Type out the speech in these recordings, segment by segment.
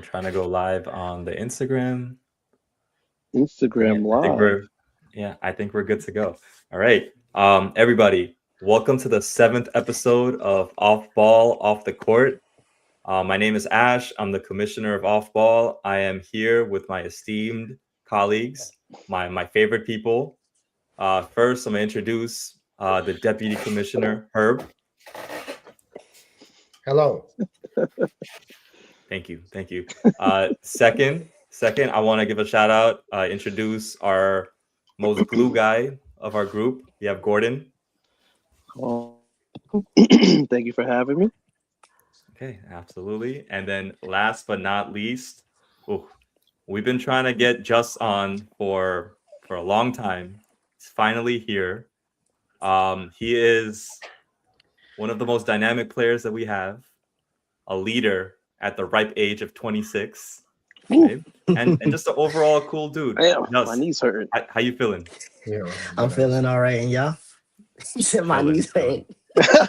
I'm trying to go live on the Instagram. Instagram Live. I think we're good to go. All right. Everybody, welcome to the seventh episode of Off Ball, Off the Court. My name is Ash. I'm the commissioner of Off Ball. I am here with my esteemed colleagues, my favorite people. First, I'm going to introduce the deputy commissioner, Herb. Hello. Thank you. Second, I want to give a shout out, introduce our most glue guy of our group. We have Gordon. Oh, thank you for having me. Okay, absolutely. And then last but not least, we've been trying to get Juss on for a long time. He's finally here. He is one of the most dynamic players that we have, a leader at the ripe age of 26, right? and just an overall cool dude. Damn, my knees hurt. How you feeling? Yeah, I'm feeling all right, and y'all? You said my knees hurt.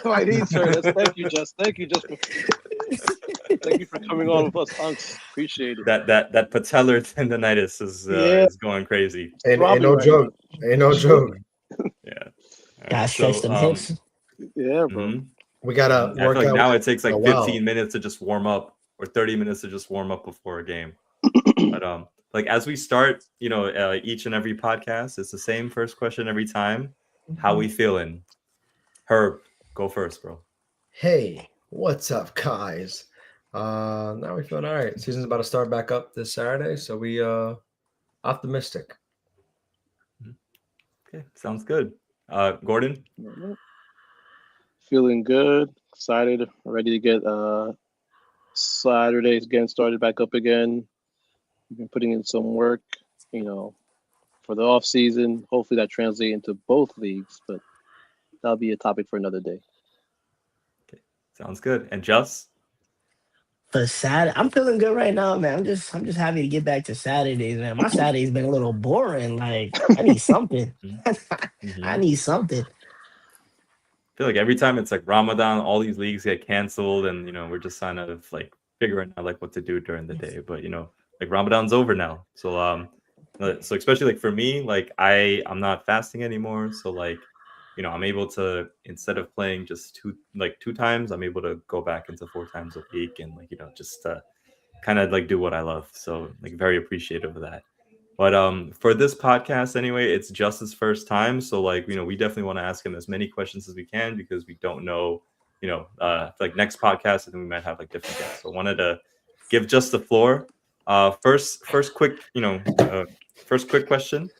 My knees hurt. Thank you, Juss. Thank you for coming on with us, Hunks. Appreciate it. That patellar tendonitis is going crazy. Ain't no joke. Ain't no joke. Yeah. Gotta stretch them hips. Yeah, bro. Mm-hmm. We gotta work out. Now it takes like 15 while. minutes to just warm up, or 30 minutes to just warm up before a game. But like as we start, each and every podcast, it's the same first question every time. How we feeling? Herb, go first, bro. Hey, what's up, guys? Now we feeling all right. Season's about to start back up this Saturday, so we optimistic. Okay, sounds good. Gordon? Feeling good, excited, ready to get Saturdays getting started back up again. We've been putting in some work, for the off season. Hopefully that translates into both leagues, but that'll be a topic for another day. Okay, sounds good. And Juss? For Saturday, I'm feeling good right now, man. I'm just happy to get back to Saturdays, man. My Saturday's been a little boring. Like, I need something. Mm-hmm. I need something. I feel like every time it's like Ramadan, all these leagues get canceled, and we're just kind of like figuring out like what to do during the day. But like Ramadan's over now, so especially like for me, like I'm not fasting anymore, so like I'm able to, instead of playing just two times, I'm able to go back into 4 times a week, and like just kind of like do what I love. So like very appreciative of that. But for this podcast anyway, it's Juss's first time, so like we definitely want to ask him as many questions as we can, because we don't know like next podcast, and then we might have like different guests. So I wanted to give Juss the floor. First quick question.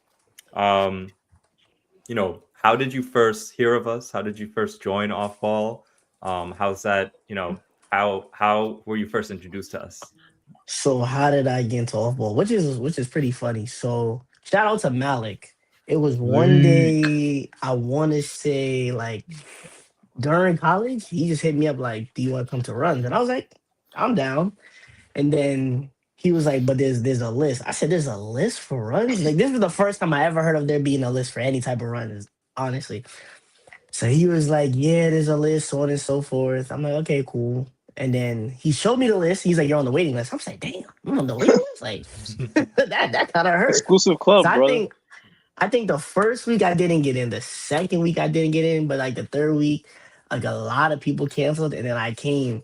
How did you first hear of us? How did you first join Off Ball? How's that? How were you first introduced to us? So how did I get into OffBall? Which is pretty funny. So shout out to Malik. It was one day, I want to say like during college, he just hit me up like, "Do you want to come to runs?" And I was like, "I'm down." And then he was like, "But there's a list." I said, "There's a list for runs?" Like, this was the first time I ever heard of there being a list for any type of runs, honestly. So he was like, "Yeah, there's a list, so on and so forth." I'm like, "Okay, cool." And then he showed me the list. He's like, "You're on the waiting list." I'm like, "Damn, I'm on the waiting list." Like that kind of hurt. Exclusive club, so brother. I think the first week I didn't get in. The second week I didn't get in, but like the third week, like a lot of people canceled, and then I came.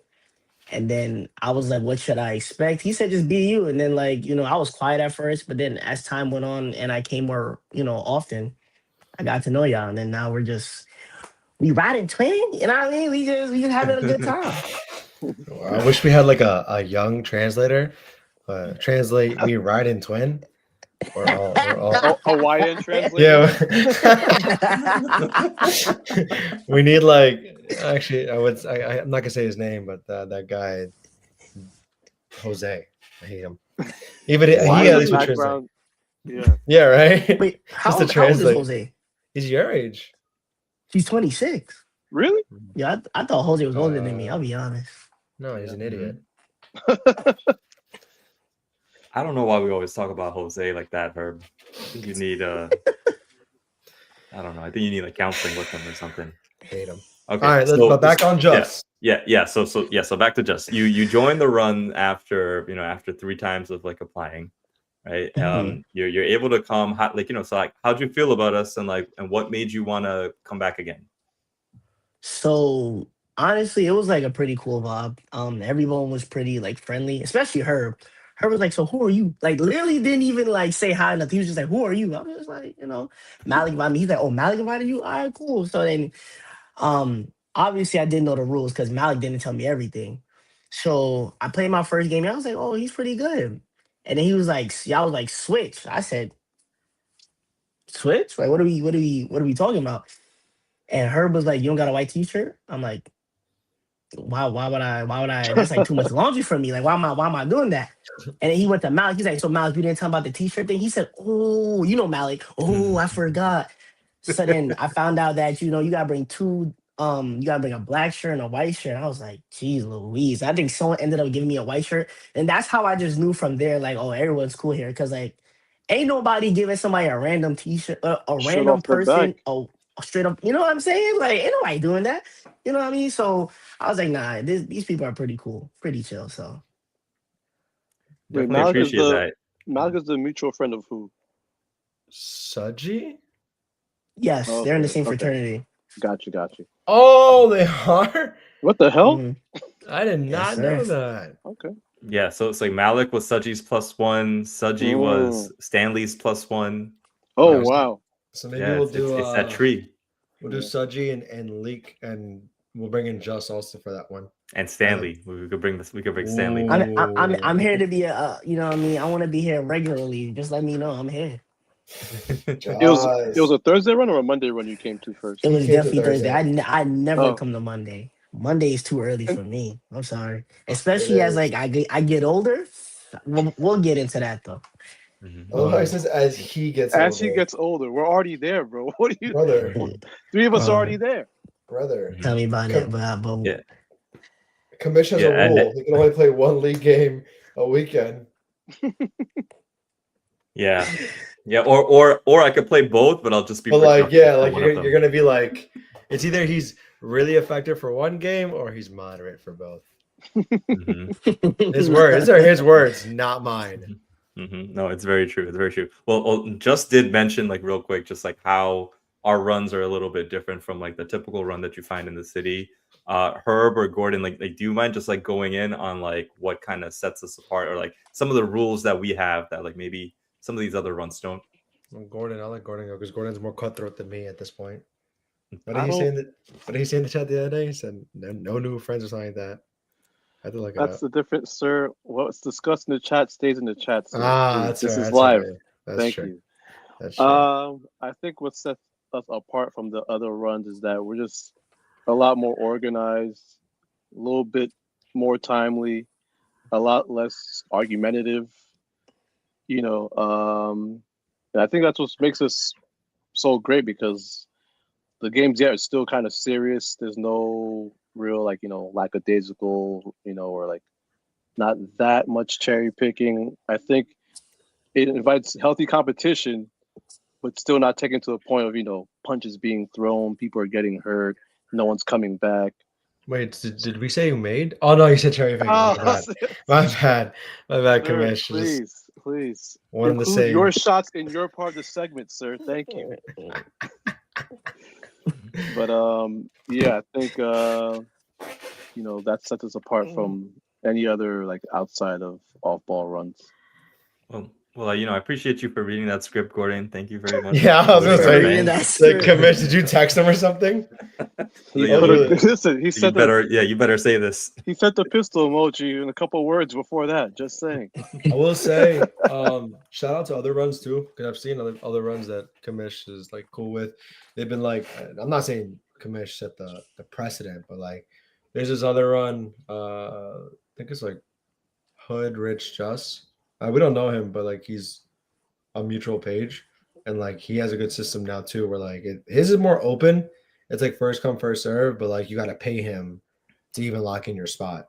And then I was like, "What should I expect?" He said, "Just be you." And then like I was quiet at first, but then as time went on and I came more often, I got to know y'all, and then now we riding twin. You know what I mean? We just having a good time. I wish we had like a young translator. Translate we ride in twin. Or all Hawaiian translator. Yeah. We need like, actually I'm not gonna say his name, but that guy Jose. I hate him. Even he at least would translate. Yeah, right. Wait, how old is Jose? He's your age. He's 26. Really? Yeah, I thought Jose was older than me. I'll be honest. No, he's an idiot. I don't know why we always talk about Jose like that, Herb. I think you need I don't know. I think you need like counseling with him or something. Hate him. Okay. All right, but back on Juss. Yeah. So back to Juss. You joined the run after after 3 times of like applying, right? You're able to come so like how'd you feel about us and what made you want to come back again? So honestly, it was like a pretty cool vibe. Everyone was pretty like friendly, especially her. Her was like, "So who are you?" Like literally didn't even like say hi nothing. He was just like, "Who are you?" I was just like, Malik invited me. He's like, "Oh, Malik invited you? All right, cool." So then, obviously I didn't know the rules because Malik didn't tell me everything. So I played my first game and I was like, "Oh, he's pretty good." And then he was like, "Y'all was like switch." I said, "Switch? Like what are we talking about?" And Herb was like, "You don't got a white t-shirt?" I'm like, why would I that's like too much laundry for me. Like why am I doing that? And then he went to Malik. He's like, "So Malik, you didn't tell him about the t-shirt thing?" He said, "Oh, Malik. Oh, I forgot." So then I found out that you gotta bring you gotta bring a black shirt and a white shirt. I was like, geez Louise. I think someone ended up giving me a white shirt. And that's how I just knew from there, like, oh, everyone's cool here. Cause like ain't nobody giving somebody a random t-shirt, a Shit random off the back. person, straight up, you know what I'm saying? Like, ain't nobody doing that. You know what I mean? So I was like, nah, these people are pretty cool, pretty chill. So Wait, Definitely appreciate that. Malik is the mutual friend of who? Suji? yes, they're in the same Okay. fraternity. Got you. Oh, they are? What the hell? Mhm. I did Yes, not sir. know that. Okay. Yeah, so it's like Malik was Suji's +1, Suji was Stanley's +1. Oh You know, wow. So maybe Yeah, we'll do it's that tree. we'll do Suji and Leak, and we'll bring in Juss also for that one. And Stanley. We could bring Stanley Ooh. back. I'm here to be you know what I mean? I want to be here regularly. Just let me know I'm here. It was a Thursday run or a Monday run you came to first? It was came to definitely Thursday. Thursday. I never Oh. come to Monday. Monday is too early for me. I'm sorry. Especially It as is. like I get older. We'll get into that though. Oh, it says as he gets As older. he gets older, we're already there, bro. What are you? Brother. 3 of us are already there. Brother. Tell me about it, but Yeah. Commish has a rule. He can only play one league game a weekend. Yeah. Or I could play both, but I'll just be But like, productive yeah, for like one of you're them. gonna be like, it's either he's really effective for one game or he's moderate for both. His words. These are his words, not mine. No, it's very true. It's very true. Well, just did mention like real quick, just like how our runs are a little bit different from like the typical run that you find in the city. Herb or Gordon, like do you mind just like going in on like what kind of sets us apart or like some of the rules that we have that like maybe some of these other runs don't? Well, Gordon, I let Gordon go because Gordon's more cutthroat than me at this point. What I did he say don't- in the What did he say in the chat the other day? He said no new friends or something like that. I had to look it That's up. the difference, sir. What's discussed in the chat stays in the chat, sir. That's this fair, is that's live. fair. That's Thank true. you. That's true. I think what sets us apart from the other runs is that we're just a lot more organized, a little bit more timely, a lot less argumentative. And I think that's what makes us so great because the games, yeah, it's still kind of serious. There's no real lackadaisical, or like not that much cherry picking. I think it invites healthy competition, but still not taken to the point of punches being thrown, people are getting hurt, no one's coming back. Wait, did we say who made? Oh no, you said cherry picking. My bad. My bad, Sir, Commish. please Wanted to include say your shots in your part of the segment, sir. Thank you. But yeah, I think that sets us apart from any other like outside of off-ball runs. Well, I appreciate you for reading that script, Gordon. Thank you very much. Yeah, I was gonna say, reading that like, Commish, did you text him or something? Listen, he said you better say this. He sent the pistol emoji in a couple words before that. Just saying. I will say, shout out to other runs too, because I've seen other runs that Commish is like cool with. They've been like, I'm not saying Commish set the precedent, but like, there's this other run. I think it's like Hood Rich Juss. We don't know him, but like he's a mutual page, and like he has a good system now too. Where like his is more open. It's like first come first serve, but like you got to pay him to even lock in your spot.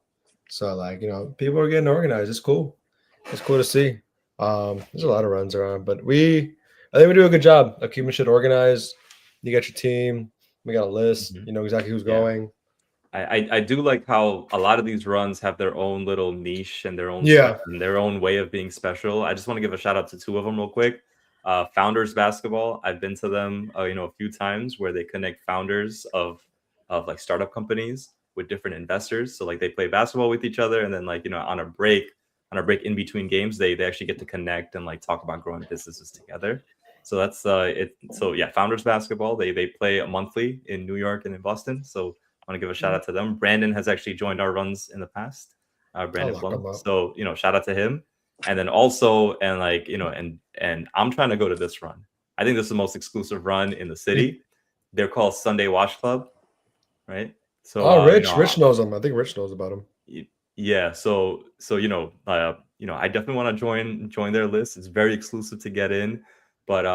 So like people are getting organized. It's cool. It's cool to see. There's a lot of runs around, but I think we do a good job of keeping shit organized. You got your team. We got a list. Mhm. You know exactly who's Yeah. going. I do like how a lot of these runs have their own little niche and their own Yeah. and their own way of being special. I just want to give a shout out to two of them real quick. Founders Basketball. I've been to them, a few times where they connect founders of like startup companies with different investors. So like they play basketball with each other, and then like on a break in between games, they actually get to connect and like talk about growing businesses together. So that's it. So yeah, Founders Basketball. They play monthly in New York and in Boston. So I want to give a shout out to them. Brandon has actually joined our runs in the past. Brandon lock him Blum. up. So shout out to him. And then also, and like and I'm trying to go to this run. I think this is the most exclusive run in the city. They're called Sunday Wash Club, right? So Rich knows them. I think Rich knows about them. Yeah, so I definitely want to join their list. It's very exclusive to get in, but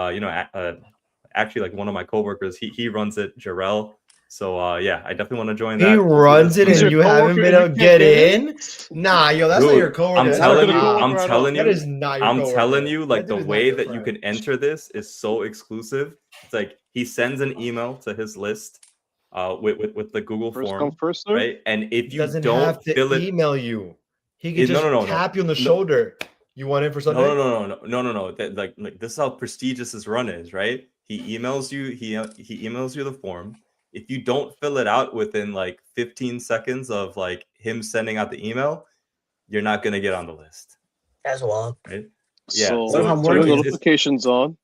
actually, like one of my coworkers, he runs it, Jarrell. So yeah, I definitely want to join that. He runs it, He's and your you haven't coworker been and able you to can't get get in. Nah, yo, that's not Dude, your coworker. I'm That's telling not you, your I'm coworker. telling That you, is not your I'm coworker. telling you, like That the is not way your that you friend. can enter this is so exclusive. It's like he sends an email to his list, with the Google First form, come, first serve. right? And if He you doesn't don't have to fill it, email you. He can just no, tap you on the no. shoulder. You want in for Sunday? No. That, like this is how prestigious this run is, right? He emails you. He emails you the form. If you don't fill it out within like 15 seconds of like him sending out the email, you're not gonna get on the list, That's wild. right? Yeah. So So I'm turn working. notifications on.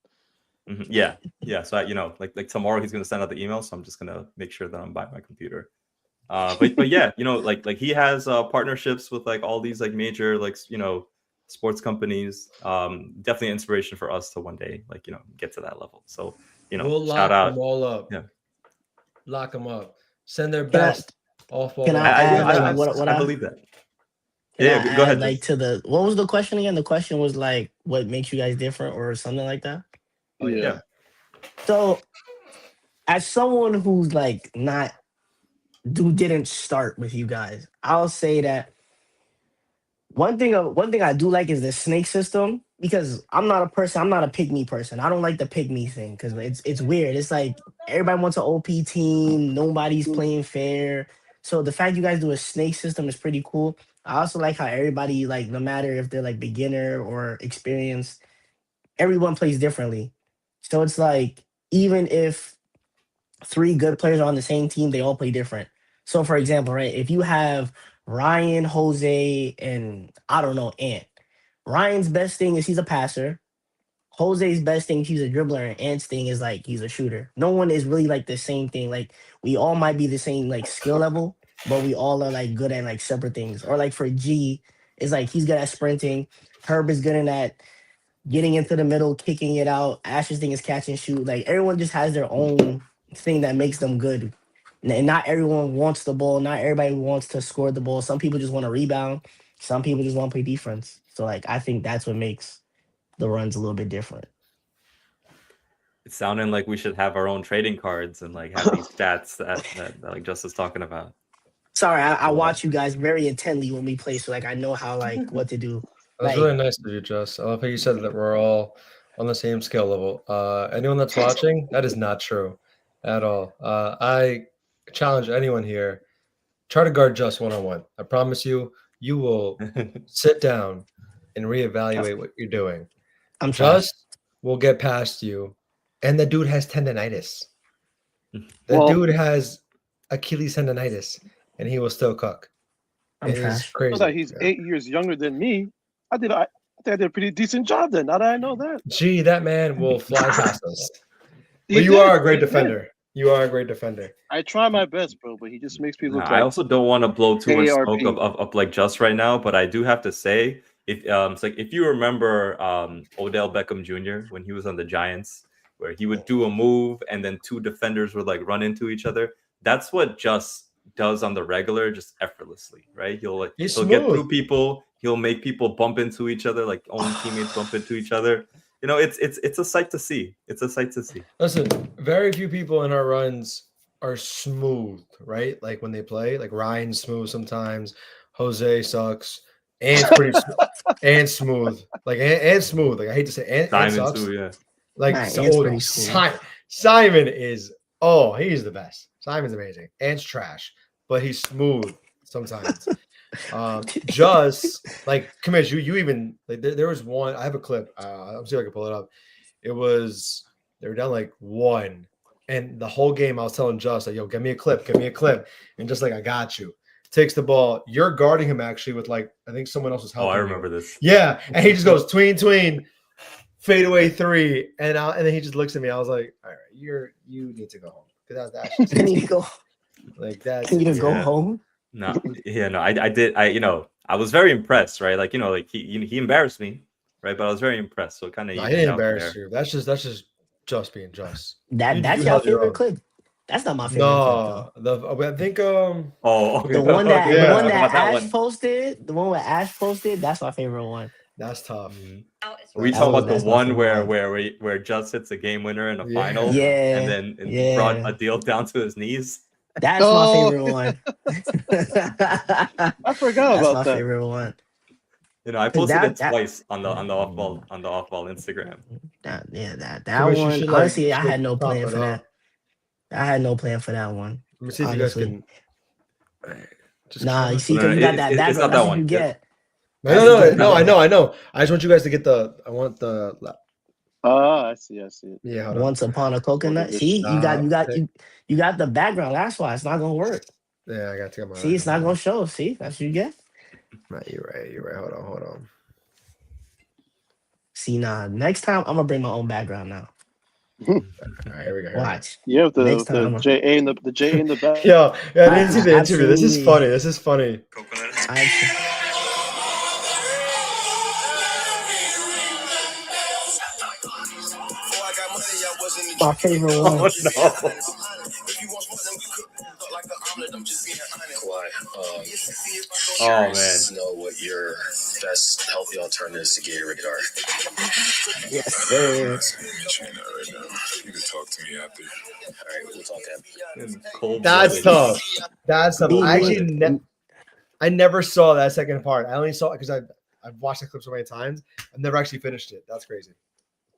Yeah. So like tomorrow he's gonna send out the email, so I'm just gonna make sure that I'm by my computer. But yeah, like he has partnerships with like all these like major like sports companies. Definitely inspiration for us to one day like get to that level. So We'll shout lock out. them all up. Yeah. Lock them up. Send their Can I- best. Off ball. can I add, like, I believe that. Can Yeah, I go add, ahead. like, to the what was the question again? The question was like, what makes you guys different or something like that? Yeah. So, as someone who's like not who didn't start with you guys, I'll say that one thing I do like is the snake system because I'm not a pick me person. I don't like the pick me thing because it's weird. It's like everybody wants an OP team, nobody's playing fair. So the fact you guys do a snake system is pretty cool. I also like how everybody, like, no matter if they're like beginner or experienced, everyone plays differently. So it's like even if three good players are on the same team, they all play different. So for example, right, if you have Ryan, Jose, and I don't know, Ant. Ryan's best thing is he's a passer. Jose's best thing, he's a dribbler, and Ant's thing is like he's a shooter. No one is really like the same thing. Like we all might be the same like skill level, but we all are like good at like separate things. Or like for G, it's like he's good at sprinting. Herb is good in that getting into the middle, kicking it out. Ash's thing is catch and shoot. Like everyone just has their own thing that makes them good. And not everyone wants the ball. Not everybody wants to score the ball. Some people just want to rebound. Some people just want to play defense. So like I think that's what makes the runs a little bit different. It's sounding like we should have our own trading cards and like have these stats that like Juss is talking about. Sorry, I watch you guys very intently when we play, so like I know how like what to do. That's really nice of you, Juss. I love how you said that we're all on the same skill level. Anyone that's watching, that is not true at all. I challenge anyone here, try to guard Juss one-on-one. I promise you, you will sit down and reevaluate what you're doing. I'm trying. Juss will get past you, and the dude has tendonitis. The dude has Achilles tendonitis, and he will still cook. I'm It is trash. crazy. That he's 8 years younger than me. I think I did a pretty decent job then. Now that I know that. Gee, that man will fly past us. He But you did, are a great he did. defender. You are a great defender. I try my best, bro, but he just makes me look I like also don't want to blow too much ARP. smoke up like Juss right now, but I do have to say, if it's like if you remember Odell Beckham Jr. when he was on the Giants, where he would do a move and then two defenders would like run into each other. That's what Juss does on the regular, just effortlessly, right? He'll get through people. He'll make people bump into each other, like own teammates bump into each other. It's a sight to see. It's a sight to see. Listen, very few people in our runs are smooth, right? Like when they play, like Ryan's smooth sometimes. Jose sucks. Ant's pretty and smooth. Like and smooth. Like I hate to say Ant sucks. Too, yeah. Like Nah, so, Ant's pretty smooth. Simon is Oh, he's the best. Simon's amazing. Ant's trash, but he's smooth sometimes. Juss, like, come here, you even like there was one. I have a clip. I'll see if I can pull it up. It was they were down like 1, and the whole game I was telling Juss like, "Yo, give me a clip, and just like I got you." Takes the ball. You're guarding him actually with like I think someone else was helping. I remember this. Yeah, and he just goes tween, fade away 3, and then he just looks at me. I was like, "All right, you need to go home." Because that's Can you go? like that. Can you go home? No, I did. I was very impressed, right? Like, like he embarrassed me, right? But I was very impressed. So it kind of. I didn't embarrass you. That's just being just. That's your favorite clip. That's not my favorite clip, though. I think okay. the one that yeah. the one that that Ash posted, the one where Ash posted, that's my favorite one. That's tough. Are we talking about the one where Juss hits a game winner in a final? Yeah. And then brought a deal down to his knees. That's my favorite one. I forgot about my that. favorite one. I posted it twice on the OffBall Instagram. That one. Honestly, I had no plan for that. I had no plan for that one. Let me see if you guys can. You see, because you got that background. That's what you get. No, I know. I just want you guys to get I want the. Oh, I see. Yeah. Once upon a coconut. See, you got the background. That's why it's not gonna work. Yeah, I got to get my. See, it's not gonna show. See, that's what you get. Right, you're right. Hold on. See, next time I'm gonna bring my own background now. All right, here we go. Watch. You have the JA in the back. Yo, I didn't see the interview. This is funny. My favorite one. Oh man. Know what your best healthy alternatives to Gatorade are. Yes, sir. You can talk to me after. All right, we'll talk after. That's tough. I never saw that second part. I only saw it because I've watched the clip so many times. I've never actually finished it. That's crazy.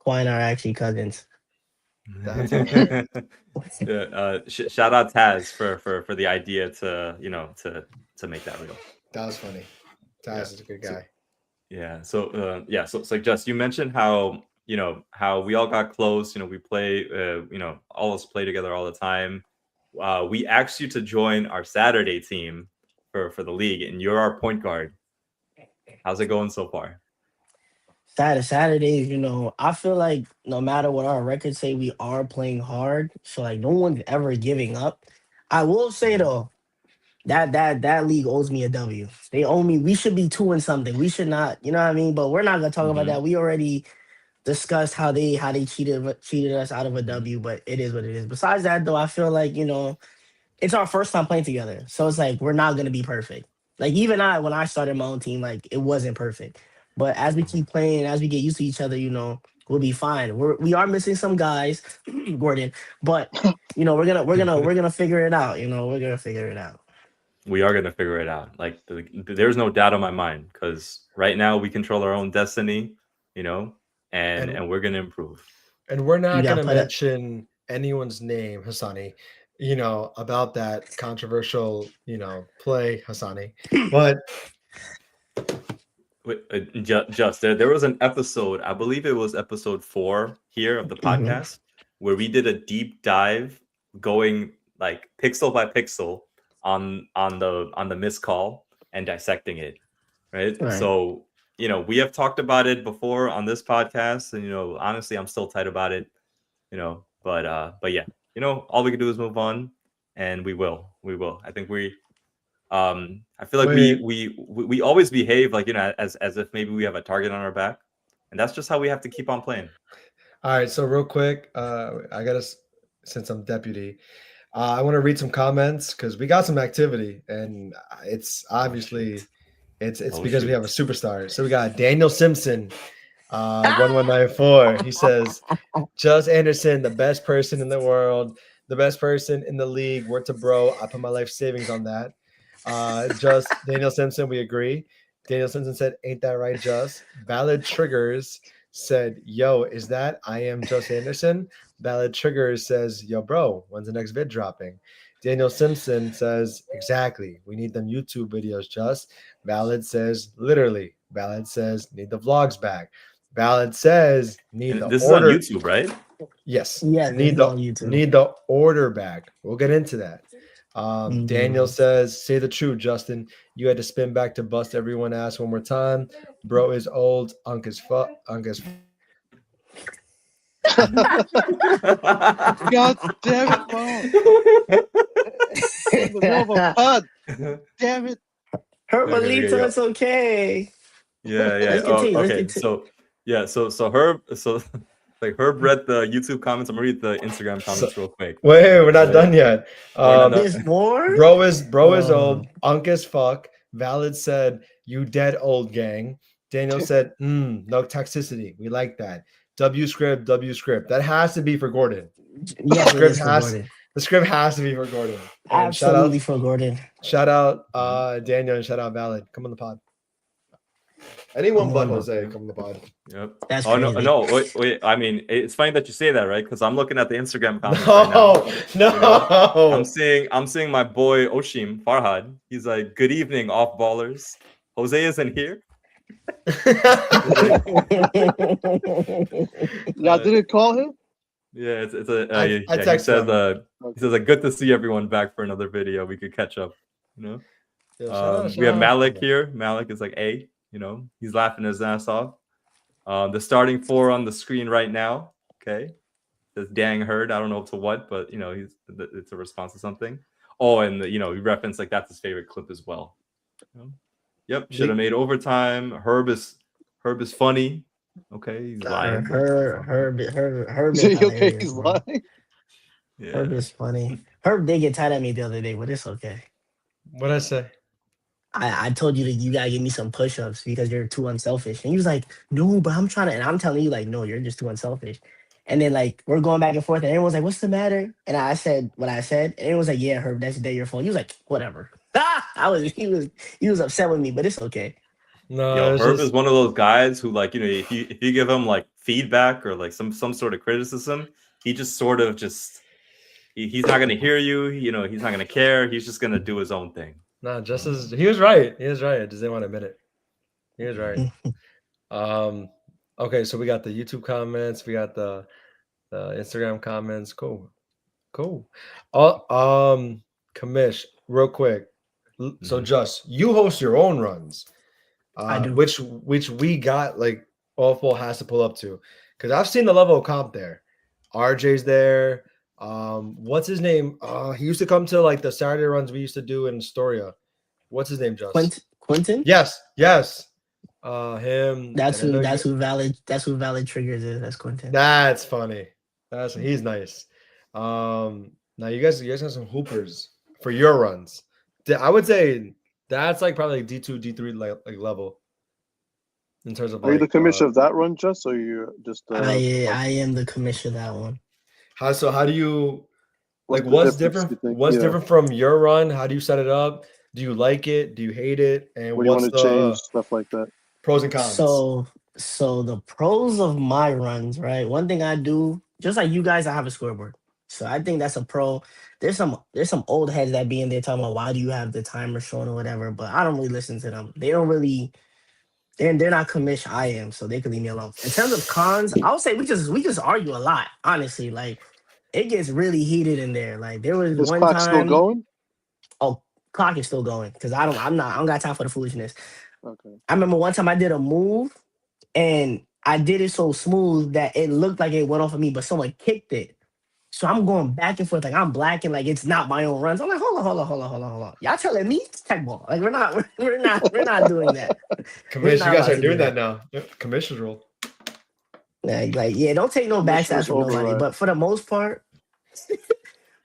Kawhi and I are actually cousins. Shout out Taz for the idea to make that real. That was funny. Taz is a good guy. So it's like Juss, you mentioned how how we all got close. We play all of us play together all the time. We asked you to join our Saturday team for the league, and you're our point guard. How's it going so far? Saturdays, I feel like no matter what our records say, we are playing hard. So like no one's ever giving up. I will say though, that league owes me a W. They owe me. We should be 2 and something. We should not, you know what I mean? But we're not gonna talk about that. We already discussed how they cheated us out of a W, but it is what it is. Besides that though, I feel like, it's our first time playing together. So it's like we're not gonna be perfect. Like even when I started my own team, like it wasn't perfect. But as we keep playing, as we get used to each other, we'll be fine. We are missing some guys, Gordon, but we're gonna figure it out. We're gonna figure it out. We are gonna figure it out. Like there's no doubt in my mind because right now we control our own destiny, and we're gonna improve. And we're not gonna mention anyone's name, Hassani. About that controversial, play, Hassani, but. Just there was an episode, I believe it was episode 4 here of the podcast, where we did a deep dive going like pixel by pixel on the missed call and dissecting it, right? So we have talked about it before on this podcast, and honestly I'm still tight about it, but yeah, all we can do is move on, and we will. I think I feel like we always behave like as if maybe we have a target on our back, and that's just how we have to keep on playing. All right, so real quick, since I'm deputy, I want to read some comments because we got some activity, and it's obviously it's because we have a superstar. So we got Daniel Simpson, 1194. He says, "Juss Anderson, the best person in the world, the best person in the league. Word to bro, I put my life savings on that." Just Daniel Simpson, we agree. Daniel Simpson said, "Ain't that right, Juss?" Valid triggers said, "Yo, is that I am Juss Anderson?" Valid Triggers says, "Yo, bro, when's the next vid dropping?" Daniel Simpson says, "Exactly. We need them YouTube videos, Juss." Valid says, "Literally." Valid says, "Need the vlogs back." Valid says, "Need the And this is on order." YouTube, right? Yes. Yeah, this Need is the on YouTube. need the order back. We'll get into that. Daniel Mhm. says, "Say the truth, Justin. You had to spin back to bust everyone ass one more time. Bro is old. Unk is fuck. Unk is God damn it, bro! In the middle of a pod. Damn it! Herbalito, yo. it's okay. Yeah. Let's Oh, continue. Let's okay. continue. So Herb. So like Herb read the YouTube comments. I'm gonna read the Instagram comments real quick. Wait, we're not Right. done yet. We're not done. There's more? Bro is Oh. old. Unk is fuck. Valid said, "You dead old gang." Daniel said, no toxicity. We like that. W script. That has to be for Gordon. Yes, it Script is for has Gordon. the script has to be for Gordon. And Absolutely for Gordon. shout out Daniel and shout out Valid. Come on the pod. Anyone Come but on. Jose, come on the pod. Yep. That's Oh no, crazy. no. Wait. I mean, it's funny that you say that, right? Because I'm looking at the Instagram comments right now. No. I'm seeing my boy Oshim Farhad. He's like, "Good evening, off ballers. Jose isn't here." Y'all didn't call him? Yeah, it's a. I He texted says, him. he says, like, good to see everyone back for another video. We could catch up. You know. Yeah, shout We have out. Malik here. Malik is like, "A." You know, he's laughing his ass off. The starting four on the screen right now. Okay. Says dang herd. I don't know to what, but you know, it's a response to something. Oh, and you know, he referenced like that's his favorite clip as well. You know? Yep, should have made overtime. Herb is funny. Okay, he's lying. Herb is Okay, hilarious, he's bro. lying. Yeah. Herb is funny. Herb did get tight at me the other day, but it's okay. What'd I say? I told you that you gotta give me some push-ups because you're too unselfish. And he was like, "No, but I'm trying to," and I'm telling you, like, "No, you're just too unselfish." And then like we're going back and forth, and everyone's like, "What's the matter?" And I said what I said, and everyone's like, "Yeah, Herb, that's your fault." He was like, "Whatever." He was upset with me, but it's okay. No, Herb is one of those guys who, like, you know, if you give him like feedback or like some sort of criticism, he just sort of he's not gonna hear you. You know, he's not gonna care. He's just gonna do his own thing. No, just as he was right. He was right. I just didn't want to admit it. He was right. Okay, so we got the YouTube comments, we got the Instagram comments. Cool. Kamish, real quick. So just you host your own runs. I do. Which we got like OffBall has to pull up to. Because I've seen the level of comp there. RJ's there. What's his name? He used to come to like the Saturday runs we used to do in Astoria. What's his name, Just? Quentin? Yes. Him. That's who valid triggers is. That's Quentin. That's funny. He's nice. Now you guys have some hoopers for your runs. I would say that's like probably D2, D3 like level in terms of. Are you the commissioner of that run, Just, or you just? I am the commissioner of that one. How do you like? What's different? What's different from your run? How do you set it up? Do you like it? Do you hate it? And what do you want to change? Stuff like that. Pros and cons. So the pros of my runs, right? One thing I do, just like you guys, I have a scoreboard. So I think that's a pro. There's some old heads that be in there talking about why do you have the timer showing or whatever, but I don't really listen to them. They don't really. They're not commish. I am, so they can leave me alone. In terms of cons, I would say we just argue a lot. Honestly, like it gets really heated in there. Like there was one clock time. Still going? Oh, clock is still going because I don't got time for the foolishness. Okay. I remember one time I did a move and I did it so smooth that it looked like it went off of me, but someone kicked it. So I'm going back and forth like I'm blacking, like it's not my own runs. I'm like, hold on. Y'all telling me tech ball? Like we're not doing that. Commission, you guys are doing that now. Commission's rule. Like yeah, don't take no backstabs from nobody. But for the most part,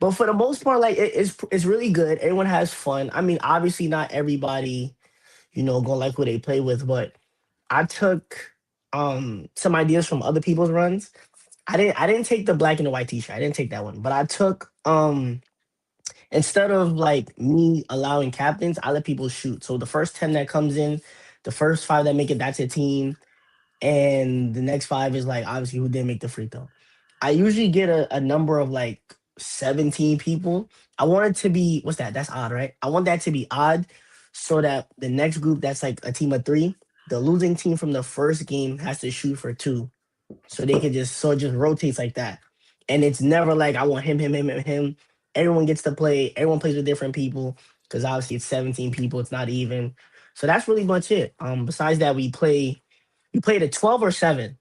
like it's really good. Everyone has fun. I mean, obviously not everybody, gonna like who they play with, but I took some ideas from other people's runs. I didn't take the black and the white t-shirt. I didn't take that one. But I took instead of like me allowing captains, I let people shoot. So the first 10 that comes in, the first 5 that make it, that's a team. and the next 5 is like obviously who didn't make the free throw. I usually get a number of like 17 people. I want it to be what's that? That's odd, right? I want that to be odd so that the next group that's like a team of 3, the losing team from the first game has to shoot for 2. So they can just so it just rotates like that. And it's never like I want him. Everyone gets to play, everyone plays with different people because obviously it's 17 people, it's not even. So that's really much it. Besides that, we played at 12 or 7.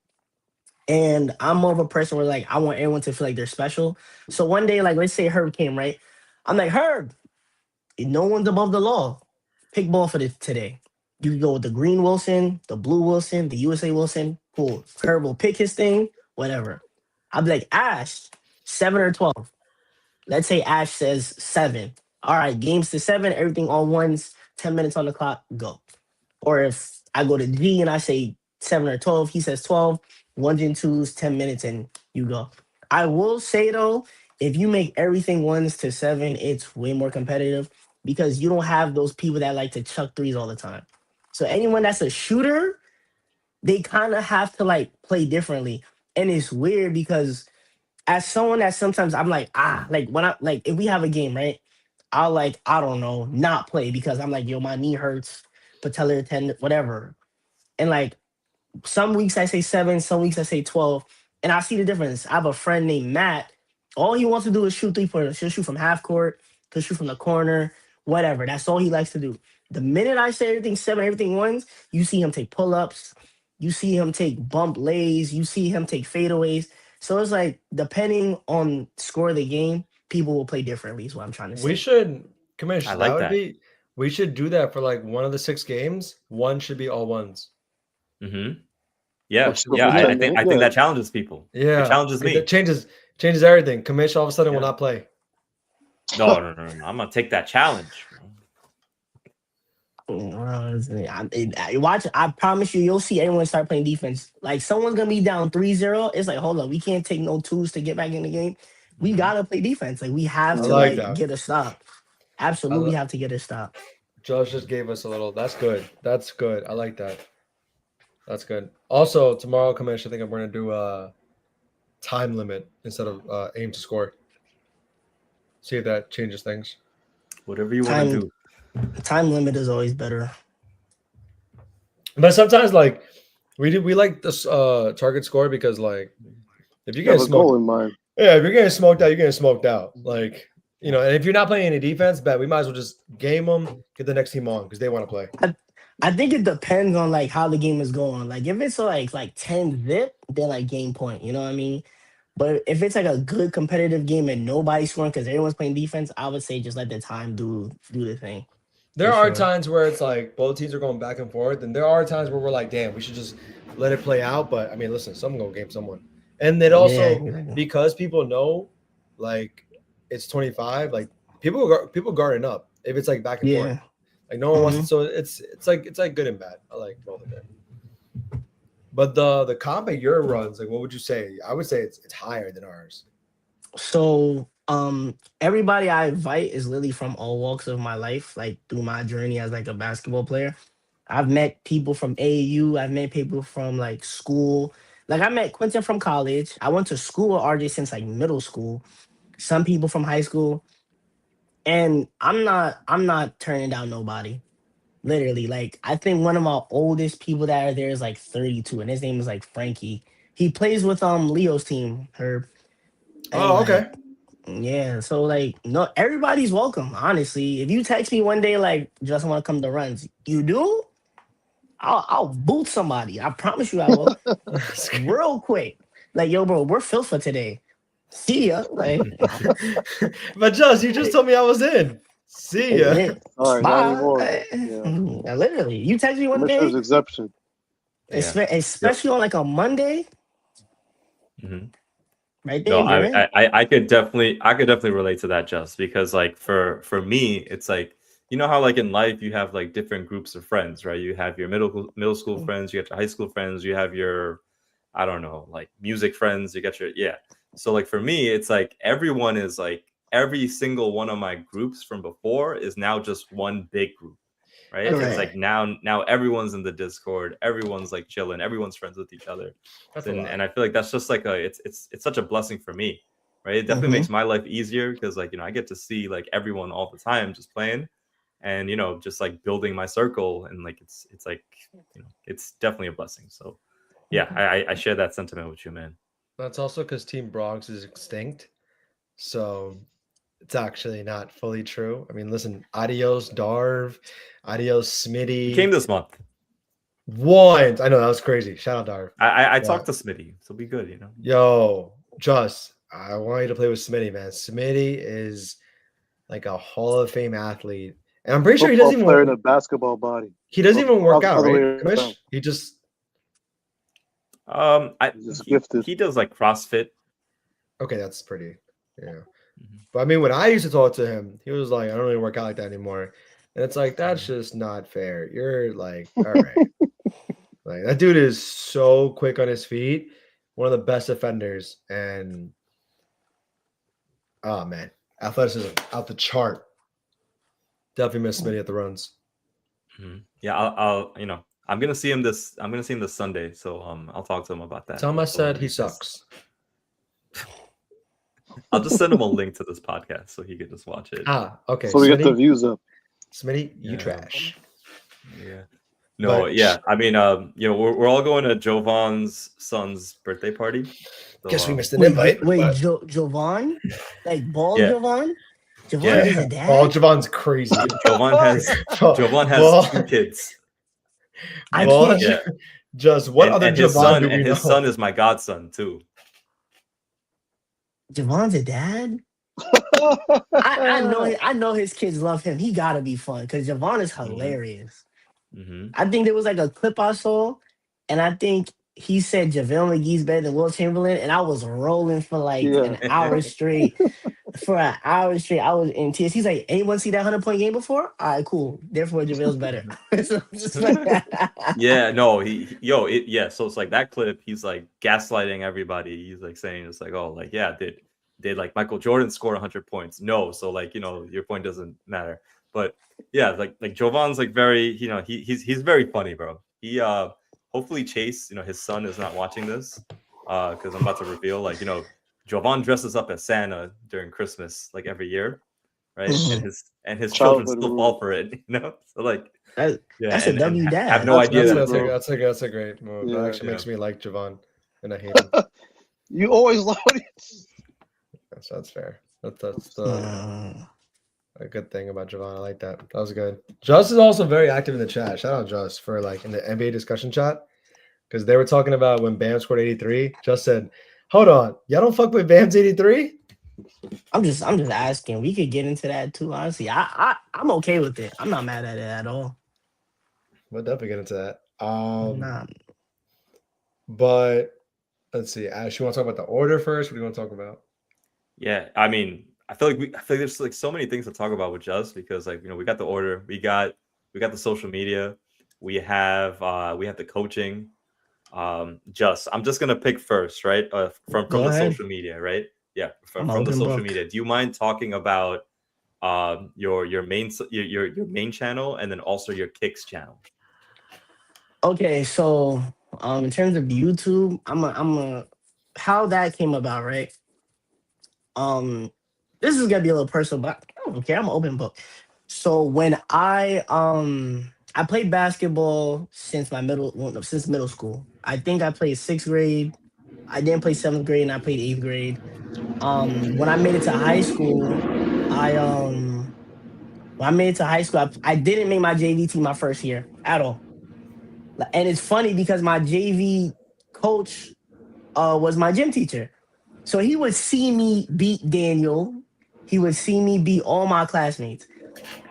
And I'm more of a person where like I want everyone to feel like they're special. So one day, like let's say Herb came, right? I'm like, Herb, no one's above the law. Pick ball for this today. You can go with the green Wilson, the blue Wilson, the USA Wilson. Cool. Herb will pick his thing, whatever. I'll be like, Ash, 7 or 12. Let's say Ash says 7. All right, games to 7, everything on ones, 10 minutes on the clock, go. Or if I go to G and I say 7 or 12, he says 12, ones and twos, 10 minutes, and you go. I will say though, if you make everything 1s to 7, it's way more competitive because you don't have those people that like to chuck threes all the time. So anyone that's a shooter, they kind of have to like play differently. And it's weird because as someone that sometimes I'm like, like when I like if we have a game, right? I'll like, I don't know, not play because I'm like, yo, my knee hurts, patellar tendon, whatever. And like some weeks I say 7, some weeks I say 12. And I see the difference. I have a friend named Matt. All he wants to do is shoot 3-pointers. He'll shoot from half court, he'll shoot from the corner, whatever. That's all he likes to do. The minute I say everything 7, everything 1s, you see him take pull-ups, you see him take bump lays, you see him take fadeaways. So it's like depending on score of the game, people will play differently, is what I'm trying to say. We should, Commissioner, I like that would that. be, we should do that for like one of the 6 games. One should be all ones. Mm-hmm. Yeah, Which the yeah. I weekend, think yeah. that challenges people. Yeah. It challenges me. That changes everything. Commissioner all of a sudden will Yeah. not play. No. I'm gonna take that challenge. Watch, I promise you, you'll see everyone start playing defense. Like someone's gonna be down 3-0. It's like, hold on, we can't take no 2s to get back in the game. We gotta play defense. Like we have to like like that. get a stop. Absolutely have to get a stop. Josh just gave us a little. That's good. That's good. I like that. That's good. Also, tomorrow, Commissioner, I think I'm going to do a time limit instead of aim to score. See if that changes things. Whatever you want to do. Time limit is always better. But sometimes, like, we like this target score because, like, if you're getting goal smoked, in mind. yeah, if you're getting smoked out, you're getting smoked out. Like, you know, and if you're not playing any defense, we might as well just game them, get the next team on because they want to play. I think it depends on like how the game is going. Like if it's like 10 zip, then like game point. You know what I mean? But if it's like a good competitive game and nobody's scoring because everyone's playing defense, I would say just let the time do the thing. There are times where it's like both teams are going back and forth, and there are times where we're like, damn, we should just let it play out. But I mean, listen, someone gonna game someone. And then also because people know like it's 25, like people guarding up if it's like back and forth. Like no one wants to, so it's like good and bad. I like both of it. But the comp at your runs, like what would you say? I would say it's higher than ours. So everybody I invite is literally from all walks of my life, like through my journey as like a basketball player. I've met people from AAU, I've met people from like school. Like I met Quentin from college. I went to school with RJ since like middle school. Some people from high school. And I'm not turning down nobody. Literally. Like I think one of my oldest people that are there is like 32, and his name is like Frankie. He plays with Leo's team, Herb. Oh, okay. Yeah, so like no, everybody's welcome. Honestly, if you text me one day like just want to come to runs, you do, I'll boot somebody. I promise you, I will. Real quick, like yo, bro, we're filled for today. See ya. Like, but Juss, you just told me I was in. See ya. All right, not anymore. Yeah. Literally, you text me one day. Exception. Especially on like a Monday. Mm-hmm. Right there, no, I could definitely relate to that, just because like for me, it's like you know how like in life you have like different groups of friends, right? You have your middle school friends, you got your high school friends, you have your I don't know like music friends, you got your So like for me, it's like everyone is like every single one of my groups from before is now just one big group. right? That's It's right. like now everyone's in the Discord, everyone's like chilling, everyone's friends with each other. And I feel like that's just like it's such a blessing for me, right? It definitely makes my life easier because like, you know, I get to see like everyone all the time just playing and, you know, just like building my circle, and like it's like, you know, it's definitely a blessing. So yeah, I share that sentiment with you, man. That's also because Team Bronx is extinct, so it's actually not fully true. I mean, listen, adios Darv, adios Smitty. He came this month. Once. I know, that was crazy. Shout out Darv. I talked to Smitty, so be good, you know. Yo, Juss, I want you to play with Smitty, man. Smitty is like a Hall of Fame athlete, and I'm pretty sure he doesn't even player in a basketball body. He doesn't even work out, Other way right? Kamish? around. He just He does like CrossFit. okay. That's pretty, yeah. But I mean, when I used to talk to him, he was like, "I don't really work out like that anymore," and it's like that's just not fair. You're like, all right, like that dude is so quick on his feet, one of the best defenders, and oh man, athleticism out the chart. Definitely miss Smitty at the runs. Yeah, I'll you know, I'm gonna see him this Sunday, so I'll talk to him about that. Tell him I said he sucks. I'll just send him a link to this podcast so he can just watch it. Okay. So we get the views up. Smitty, you trash. Yeah. No, But, yeah. I mean, you know, we're all going to Jovan's son's birthday party. So, guess we missed an invite. Jovan? Like bald Yeah. Jovan? Jovan is a dad? Oh, Javon's crazy. Jovan has two kids. I can't. Yeah. Just what other his Javon son do we and know? his son is my godson too. Javon's a dad? I know his kids love him. He gotta be fun because Javon is hilarious. I think there was like a clip I saw, and I think he said JaVale McGee's better than Will Chamberlain, and I was rolling for like an hour straight. For an hour straight, I was in tears. He's like, anyone see that 100-point game before? All right, cool. Therefore, JaVale's better. So I'm just like, yeah, no, so it's like that clip, he's like gaslighting everybody. He's like saying it's like, oh, like, yeah, did like Michael Jordan score 100 points? No, so like, you know, your point doesn't matter. But yeah, like Jovan's like very, you know, he's very funny, bro. He hopefully Chase, you know, his son is not watching this because I'm about to reveal, like, you know, Jovan dresses up as Santa during Christmas like every year, right? and his children still fall for it, you know. So like, that's a W dad. I have no idea. That's a great move. That actually makes me like Javon, and I hate him. You always love it. That's fair. That's a good thing about Javon. I like that. That was good. Juss is also very active in the chat. Shout out Juss for like in the NBA discussion chat because they were talking about when Bam scored 83. Juss said, "Hold on, y'all don't fuck with Bam's 83." I'm just asking. We could get into that too. Honestly, I'm okay with it. I'm not mad at it at all. We'll definitely get into that. Nah. But let's see. Ash, you want to talk about the order first? What do you want to talk about? Yeah, I mean, I feel like there's like so many things to talk about with Juss because like, you know, we got the order, we got the social media, we have the coaching. Juss, I'm just gonna pick first, right? From the social media, right? Yeah, from the social media. Do you mind talking about your main channel and then also your Kicks channel? Okay, so in terms of YouTube, I'm a how that came about, right? This is gonna be a little personal, but I don't care. I'm an open book. So when I played basketball since middle school. I think I played 6th grade. I didn't play 7th grade, and I played 8th grade. When I made it to high school, I didn't make my JV team my first year at all. And it's funny because my JV coach was my gym teacher. So he would see me beat Daniel. He would see me beat all my classmates.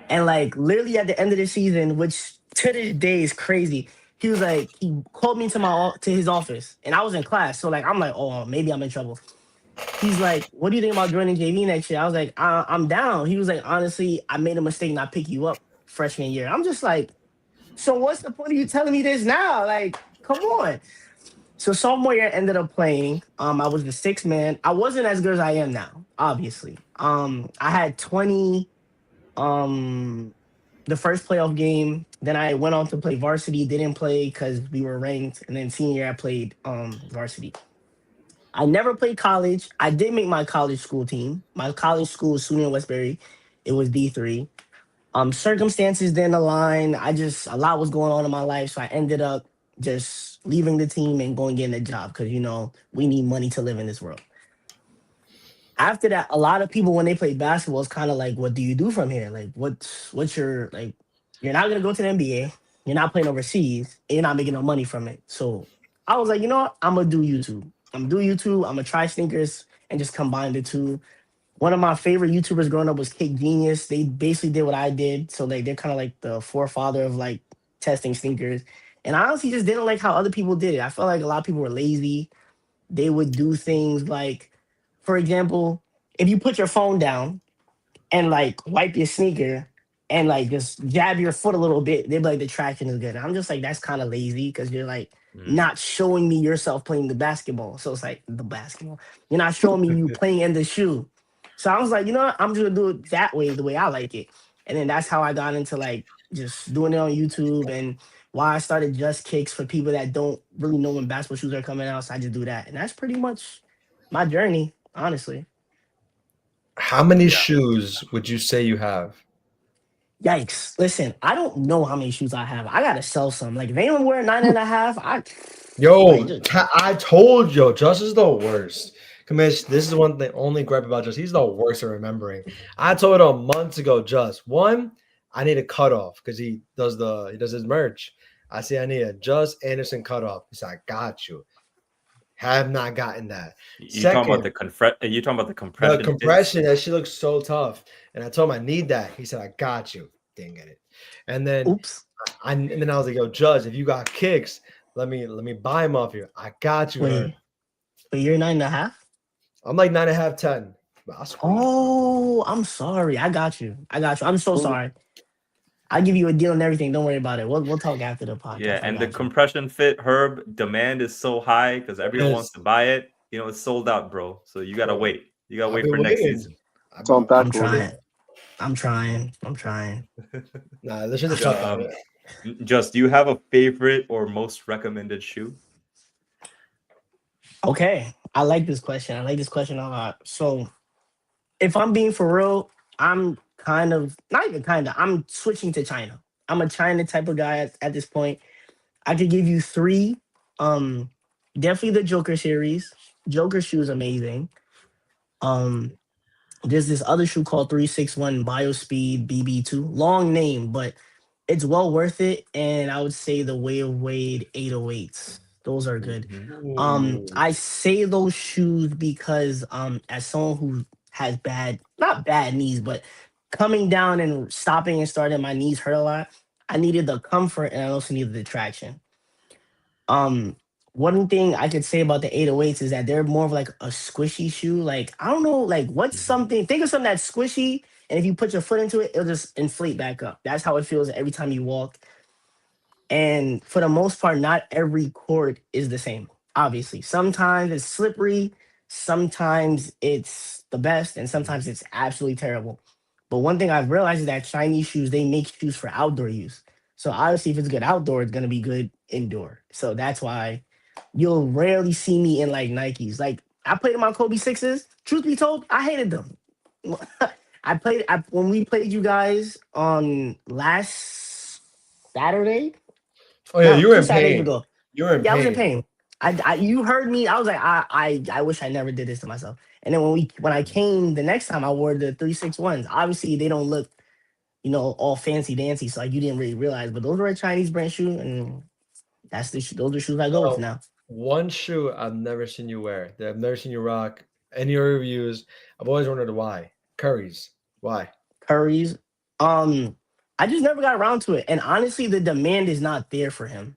And like literally at the end of the season, which to this day is crazy, he was like, he called me to his office and I was in class. So like, I'm like, oh, maybe I'm in trouble. He's like, what do you think about joining JV next year? I was like, I'm down. He was like, honestly, I made a mistake not pick you up freshman year. I'm just like, so what's the point of you telling me this now? Like, come on. So sophomore year I ended up playing. I was the 6th man. I wasn't as good as I am now, obviously. I had 20 the first playoff game. Then I went on to play varsity. Didn't play because we were ranked. And then senior year, I played varsity. I never played college. I did make my college school team. My college school was SUNY in Westbury. It was D3. Circumstances didn't align. A lot was going on in my life, so I ended up just leaving the team and going getting a job because we need money to live in this world. After that, a lot of people when they play basketball is kind of like, what do you do from here? Like, what's your like? You're not gonna go to the NBA. You're not playing overseas. And you're not making no money from it. So I was like, you know what? I'm gonna do YouTube. I'm gonna do YouTube. I'm gonna try sneakers and just combine the two. One of my favorite YouTubers growing up was Kick Genius. They basically did what I did. So like they're kind of like the forefather of like testing sneakers. And I honestly just didn't like how other people did it. I felt like a lot of people were lazy. They would do things like, for example, if you put your phone down and like wipe your sneaker and like just jab your foot a little bit, they'd be like, the traction is good. And I'm just like, that's kind of lazy because you're like not showing me yourself playing the basketball. So it's like the basketball. You're not showing me you playing in the shoe. So I was like, you know what? I'm just gonna do it that way, the way I like it. And then that's how I got into like just doing it on YouTube and why I started Just Kicks for people that don't really know when basketball shoes are coming out. So I just do that. And that's pretty much my journey, honestly. How many shoes would you say you have? Yikes. Listen, I don't know how many shoes I have. I gotta sell some. Like if anyone wear 9.5, I told you, Juss is the worst. Commish, this is one thing only gripe about Juss. He's the worst at remembering. I told him months ago, Juss. One, I need a cutoff because he does his merch. I say I need a Juss Anderson cutoff. He said, I got you. Have not gotten that. You talking about the compression? The compression, that shit looks so tough. And I told him I need that. He said, I got you. Didn't get it. And then and then I was like, yo, Judge, if you got kicks, let me buy them off you. I got you. Wait, but you're 9.5? I'm like 9.5, 10. Oh, I'm sorry. I got you. I'm so sorry. I'll give you a deal and everything. Don't worry about it. We'll talk after the podcast. Yeah, and the compression fit, Herb, demand is so high because everyone wants to buy it. It's sold out, bro. So you gotta wait. You gotta wait for next season. I'm trying. Nah, this is the Just, do you have a favorite or most recommended shoe? Okay, I like this question. a lot. So, if I'm being for real, I'm I'm switching to China. I'm a China type of guy at this point. I could give you 3. Definitely the Joker series. Joker shoe is amazing. There's this other shoe called 361 BioSpeed BB2. Long name, but it's well worth it. And I would say the Way of Wade 808s. Those are good. I say those shoes because as someone who has not bad knees, but coming down and stopping and starting, my knees hurt a lot. I needed the comfort and I also needed the traction. One thing I could say about the 808s is that they're more of like a squishy shoe. Like, I don't know, like what's something, think of something that's squishy, and if you put your foot into it, it'll just inflate back up. That's how it feels every time you walk. And for the most part, not every court is the same. Obviously, sometimes it's slippery, sometimes it's the best, and sometimes it's absolutely terrible. But one thing I've realized is that Chinese shoes, they make shoes for outdoor use. So obviously, if it's good outdoor, it's gonna be good indoor. So that's why you'll rarely see me in like Nikes. Like I played in my Kobe 6s. Truth be told, I hated them. When we played you guys on last Saturday. Oh yeah, you were in pain. You were in pain. I was in pain. You heard me. I was like, I wish I never did this to myself. And then when I came the next time, I wore the 361s. Obviously, they don't look, all fancy dancy. So like you didn't really realize, but those were a Chinese brand shoe, and those are shoes I go with now. One shoe I've never seen you wear, that I've never seen you rock. Any of your reviews, I've always wondered why. Curry's. Why? Curry's. I just never got around to it. And honestly, the demand is not there for him.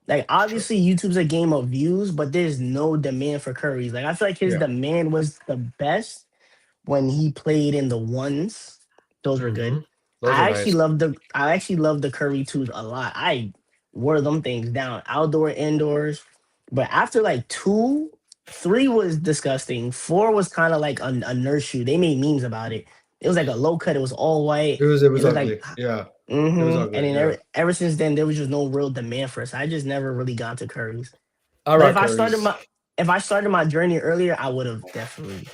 Like, obviously, YouTube's a game of views, but there's no demand for Curry's. Like, I feel like his demand was the best when he played in the ones. Those were good. I actually love the Curry 2s a lot. I wore them things down, outdoor, indoors. But after like 2, 3 was disgusting. 4 was kind of like a nurse shoe. They made memes about it. It was like a low cut. It was all white. It was ugly. It was all And then good. ever since then, there was just no real demand for it. So I just never really got to Curry's. I But rock Curry's. if I started my journey earlier, I would have definitely.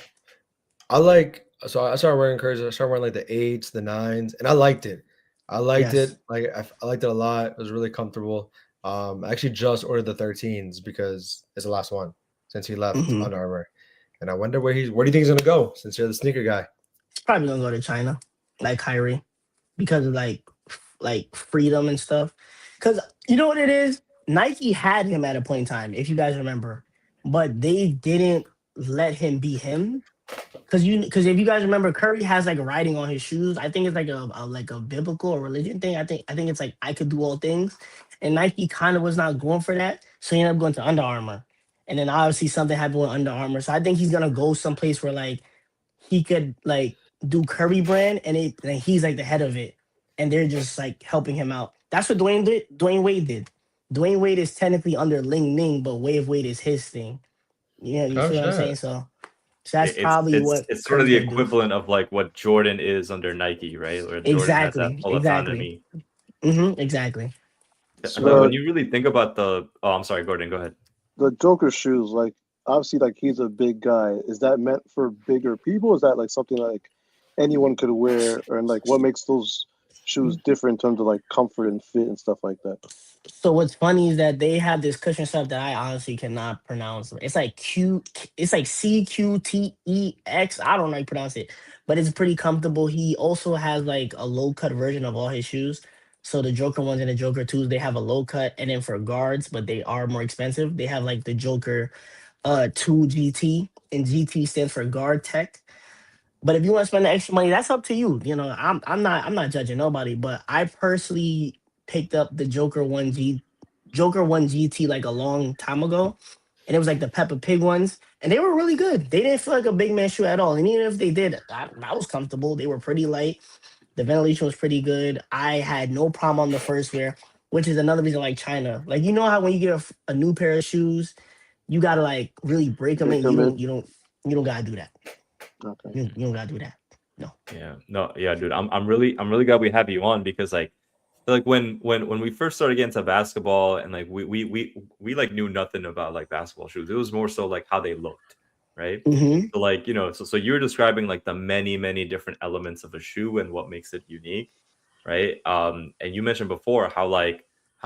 So I started wearing Curry's. I started wearing like the 8s, the 9s, and I liked it. I liked Yes. it. Like I liked it a lot. It was really comfortable. I actually just ordered the 13s because it's the last one since he left Mhm. Under Armour. And I wonder where do you think he's gonna go since you're the sneaker guy? He's probably gonna go to China, like Kyrie, because of like freedom and stuff. Because you know what it is, Nike had him at a point in time, if you guys remember, but they didn't let him be him. Because if you guys remember, Curry has like writing on his shoes. I think it's like a biblical or religion thing. I think it's like I could do all things, and Nike kind of was not going for that, so he ended up going to Under Armour, and then obviously something happened with Under Armour. So I think he's gonna go someplace where like he could like do Curry brand, and he's like the head of it, and they're just like helping him out. That's what Dwayne did. Dwayne Wade did. Dwayne Wade is technically under Ling Ning, but Wave Wade is his thing. Yeah, you Oh see what I'm saying? shit! So that's probably what It's sort of Curry's the gonna do. equivalent of like what Jordan is under Nike, right? Where Jordan has that Exactly. full Exactly. autonomy. Exactly. I feel like when you really think about the I'm sorry, Gordon, go ahead. The Joker shoes, like obviously, like he's a big guy. Is that meant for bigger people? Is that like something like anyone could wear, or like what makes those shoes different in terms of like comfort and fit and stuff like that? So what's funny is that they have this cushion stuff that I honestly cannot pronounce. It's like it's like CQTEX. I don't know how you pronounce it, but it's pretty comfortable. He also has like a low cut version of all his shoes. So the Joker ones and the Joker twos, they have a low cut, and then for guards, but they are more expensive. They have like the Joker 2 GT, and GT stands for guard tech. But if you want to spend the extra money, that's up to you. You know, I'm not judging nobody, but I personally picked up the Joker One GT like a long time ago, and it was like the Peppa Pig ones, and they were really good. They didn't feel like a big man shoe at all, and even if they did, I was comfortable. They were pretty light. The ventilation was pretty good. I had no problem on the first wear, which is another reason I like China. Like you know how when you get a new pair of shoes, you gotta like really break them in. You don't gotta do that. Okay. You don't gotta do that. No. Yeah, dude. I'm really glad we have you on because like when we first started getting into basketball and like we like knew nothing about like basketball shoes. It was more so like how they looked, right? Mm-hmm. So like, so you were describing like the many different elements of a shoe and what makes it unique, right? And you mentioned before how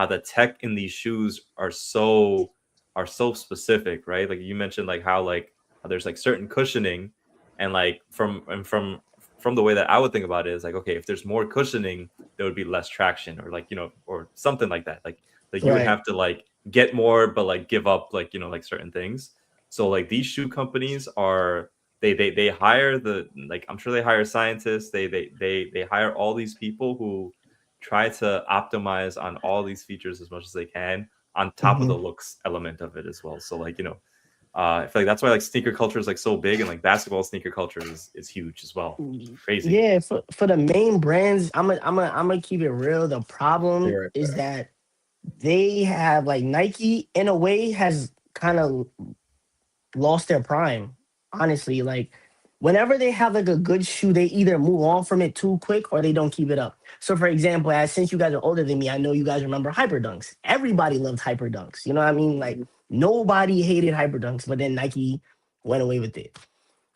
the tech in these shoes are so specific, right? Like you mentioned like how there's like certain cushioning and like from the way that I would think about it is like, okay, if there's more cushioning, there would be less traction or like, or something like that. Like you would Right. have to like get more, but like give up like, like certain things. So like these shoe companies are, they hire I'm sure they hire scientists. They hire all these people who try to optimize on all these features as much as they can on top of the looks element of it as well. So like, I feel like that's why like sneaker culture is like so big, and like basketball sneaker culture is huge as well. Crazy. Yeah, for the main brands, I'm gonna keep it real. The problem You're right is there. that they have like Nike in a way has kind of lost their prime. Honestly, like whenever they have like a good shoe, they either move on from it too quick or they don't keep it up. So for example, since you guys are older than me, I know you guys remember Hyper Dunks. Everybody loved Hyper Dunks. You know what I mean? Like nobody hated Hyper Dunks, but then Nike went away with it.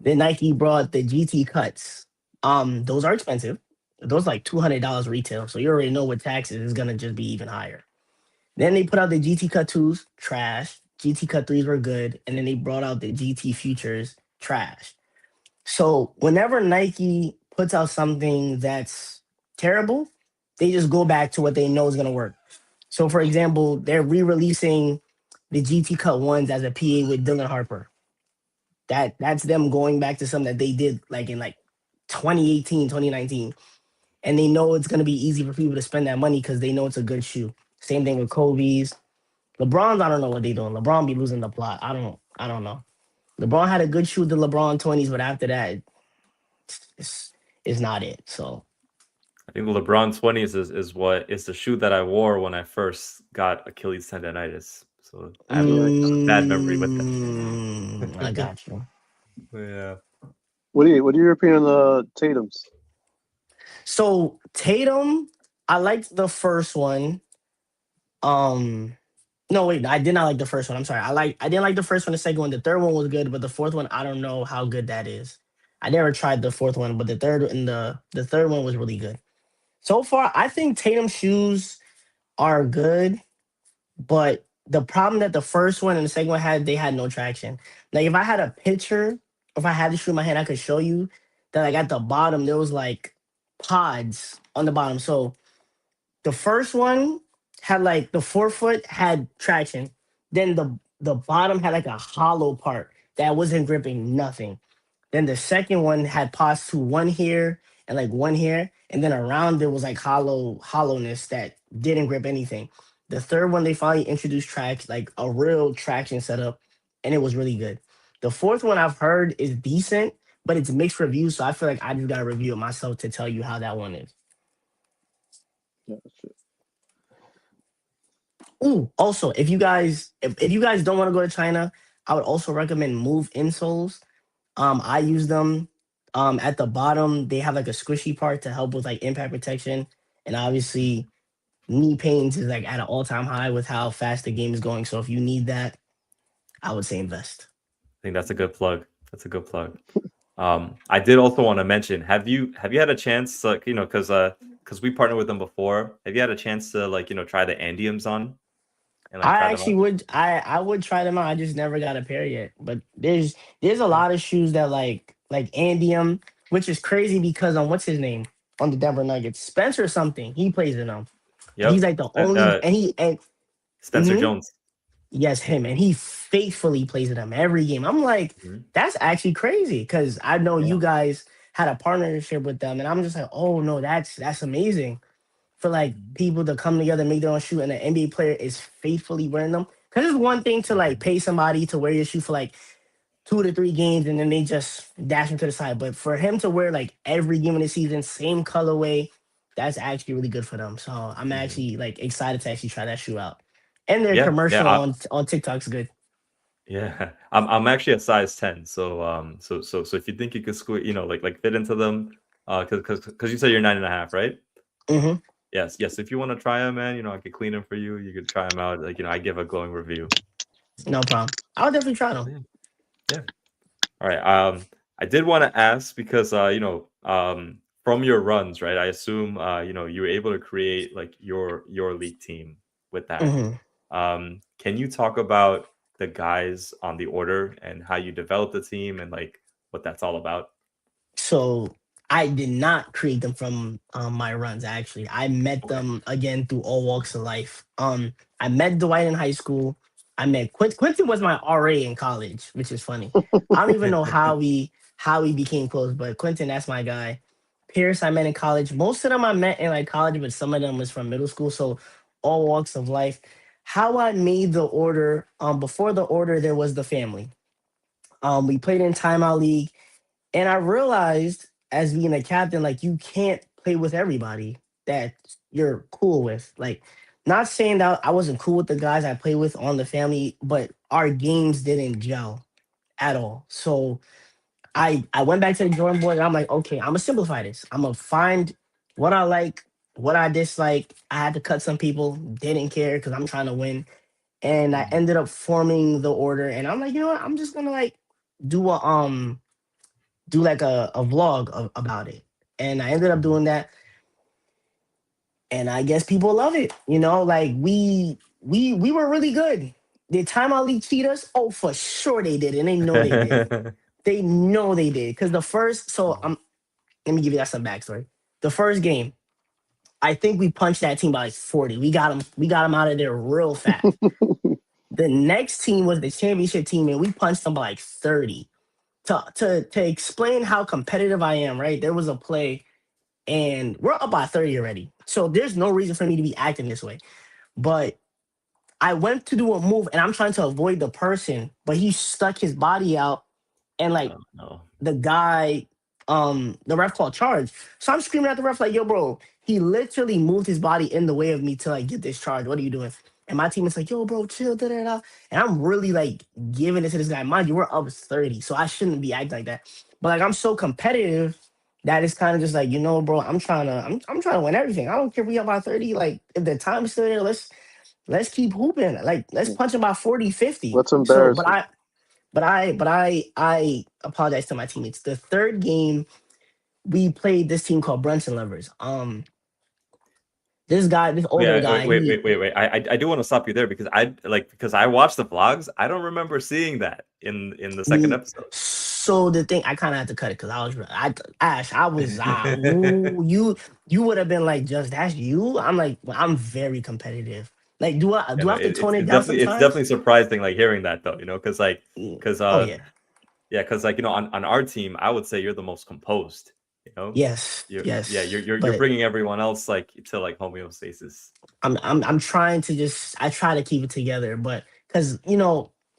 Then Nike brought the GT cuts. Those are expensive. Those like $200 retail. So you already know with taxes is gonna just be even higher. Then they put out the GT Cut 2s, trash. GT Cut 3s were good. And then they brought out the GT Futures, trash. So whenever Nike puts out something that's terrible, they just go back to what they know is gonna work. So for example, they're re-releasing the GT Cut ones as a PA with Dylan Harper. That's them going back to something that they did like in like 2018, 2019. And they know it's gonna be easy for people to spend that money because they know it's a good shoe. Same thing with Kobe's. LeBron's, I don't know what they doing. LeBron be losing the plot. I don't know. LeBron had a good shoe with the LeBron 20s, but after that, it's not it. So I think the LeBron 20s is the shoe that I wore when I first got Achilles tendonitis. So I have a bad memory with them. I got you. Yeah. What are your opinion on Tatum's? So Tatum, I liked the first one. No, wait, I did not like the first one. I'm sorry. I didn't like the first one, the second one. The third one was good, but the fourth one, I don't know how good that is. I never tried the fourth one, but the third one was really good. So far, I think Tatum shoes are good, but the problem that the first one and the second one had, they had no traction. Like if I had a picture, if I had the shoe in my hand, I could show you that like at the bottom there was like pods on the bottom. So the first one had like the forefoot had traction. Then the bottom had like a hollow part that wasn't gripping nothing. Then the second one had pods to one here and like one here, and then around there was like hollowness that didn't grip anything. The third one they finally introduced tracks, like a real traction setup, and it was really good. The fourth one I've heard is decent, but it's mixed reviews, so I feel like I just gotta review it myself to tell you how that one is. Yeah, shit. Ooh, also, if you guys don't want to go to China, I would also recommend Move insoles. I use them. At the bottom, they have like a squishy part to help with like impact protection, and obviously knee pains is like at an all-time high with how fast the game is going. So if you need that, I would say invest. I think that's a good plug. That's a good plug. I did also want to mention, have you had a chance, like, you know, because we partnered with them before. Have you had a chance to, like, you know, try the Andiums on and like I try them actually out? would I would try them out. I just never got a pair yet. But there's a lot of shoes that like Andium, which is crazy because on what's his name on the Denver Nuggets, Spencer something, he plays in them. And he's Yep. like the only and Spencer mhm, Jones. yes, him, and he faithfully plays in them every game. I'm like, Mhm. that's actually crazy because I know Yeah. you guys had a partnership with them, and I'm just like, oh no, that's amazing for like people to come together and make their own shoe, and an NBA player is faithfully wearing them. Because it's one thing to like pay somebody to wear your shoe for like 2 to 3 games and then they just dash him to the side. But for him to wear like every game of the season, same colorway, that's actually really good for them. So I'm Mhm. actually like excited to actually try that shoe out. And their Yeah. commercial Yeah. on TikTok's good. Yeah. I'm actually a size 10. So if you think you could squeeze, you know, like fit into them, because you said you're 9.5, right? Hmm. Yes. If you want to try them, man, you know, I could clean them for you. You could try them out. Like, you know, I give a glowing review. No problem. I'll definitely try them. Yeah. Yeah. All right. I did want to ask because from your runs, right? I assume you know, you were able to create like your league team with that. Hmm. Can you talk about the guys on the order and how you developed the team and like what that's all about? So I did not create them from my runs. Actually, I met Okay. them again through all walks of life. I met Dwight in high school. I met Quentin was my RA in college, which is funny. I don't even know how we became close, but Quentin, that's my guy. Pierce, I met in college. Most of them I met in like college, but some of them was from middle school. So all walks of life. How I made the order. Before the order, there was the family. We played in timeout league and I realized as being a captain, like you can't play with everybody that you're cool with. Like, not saying that I wasn't cool with the guys I play with on the family, but our games didn't gel at all. So I went back to the drawing board and I'm like, okay, I'm gonna simplify this. I'm gonna find what I like, what I dislike. I had to cut some people, didn't care because I'm trying to win. And I Mhm. ended up forming the order. And I'm like, you know what? I'm just gonna like do a do like a vlog about it. And I ended up Mhm. doing that. And I guess people love it. You know, like we were really good. Did Time Out League cheat us? Oh, for sure they did. And they know they did. They know they did. Because the first, so let me give you that some backstory. The first game, I think we punched that team by like 40. We got them out of there real fast. The next team was the championship team, and we punched them by like 30. To explain how competitive I am, right? There was a play and we're up by 30 already. So there's no reason for me to be acting this way. But I went to do a move and I'm trying to avoid the person, but he stuck his body out and like Oh, no. the guy, the ref called charge. So I'm screaming at the ref like, yo, bro, he literally moved his body in the way of me to like get this charge. What are you doing? And my team is like, yo, bro, chill, da da da. And I'm really like giving it to this guy. Mind you, we're up 30, so I shouldn't be acting like that. But like I'm so competitive that is kind of just like, bro, I'm trying to win everything. I don't care if we up by 30. Like if the time is still there, let's keep hooping. Like let's punch them by 40, 50. Let's So, embarrass them. I apologize to my teammates. The third game we played this team called Brunson Lovers. This older Yeah, guy, wait. I do want to stop you there because I watched the vlogs. I don't remember seeing that in the second episode. So the thing, I kind of had to cut it because I was ooh, you would have been like, just that's you. I'm like, well, I'm very competitive. Like, do I have to tone it down sometimes? It's definitely surprising, like hearing that though, because oh yeah. Yeah, because on our team, I would say you're the most composed. Yes. You're bringing everyone else to homeostasis. I'm trying to I try to keep it together, but because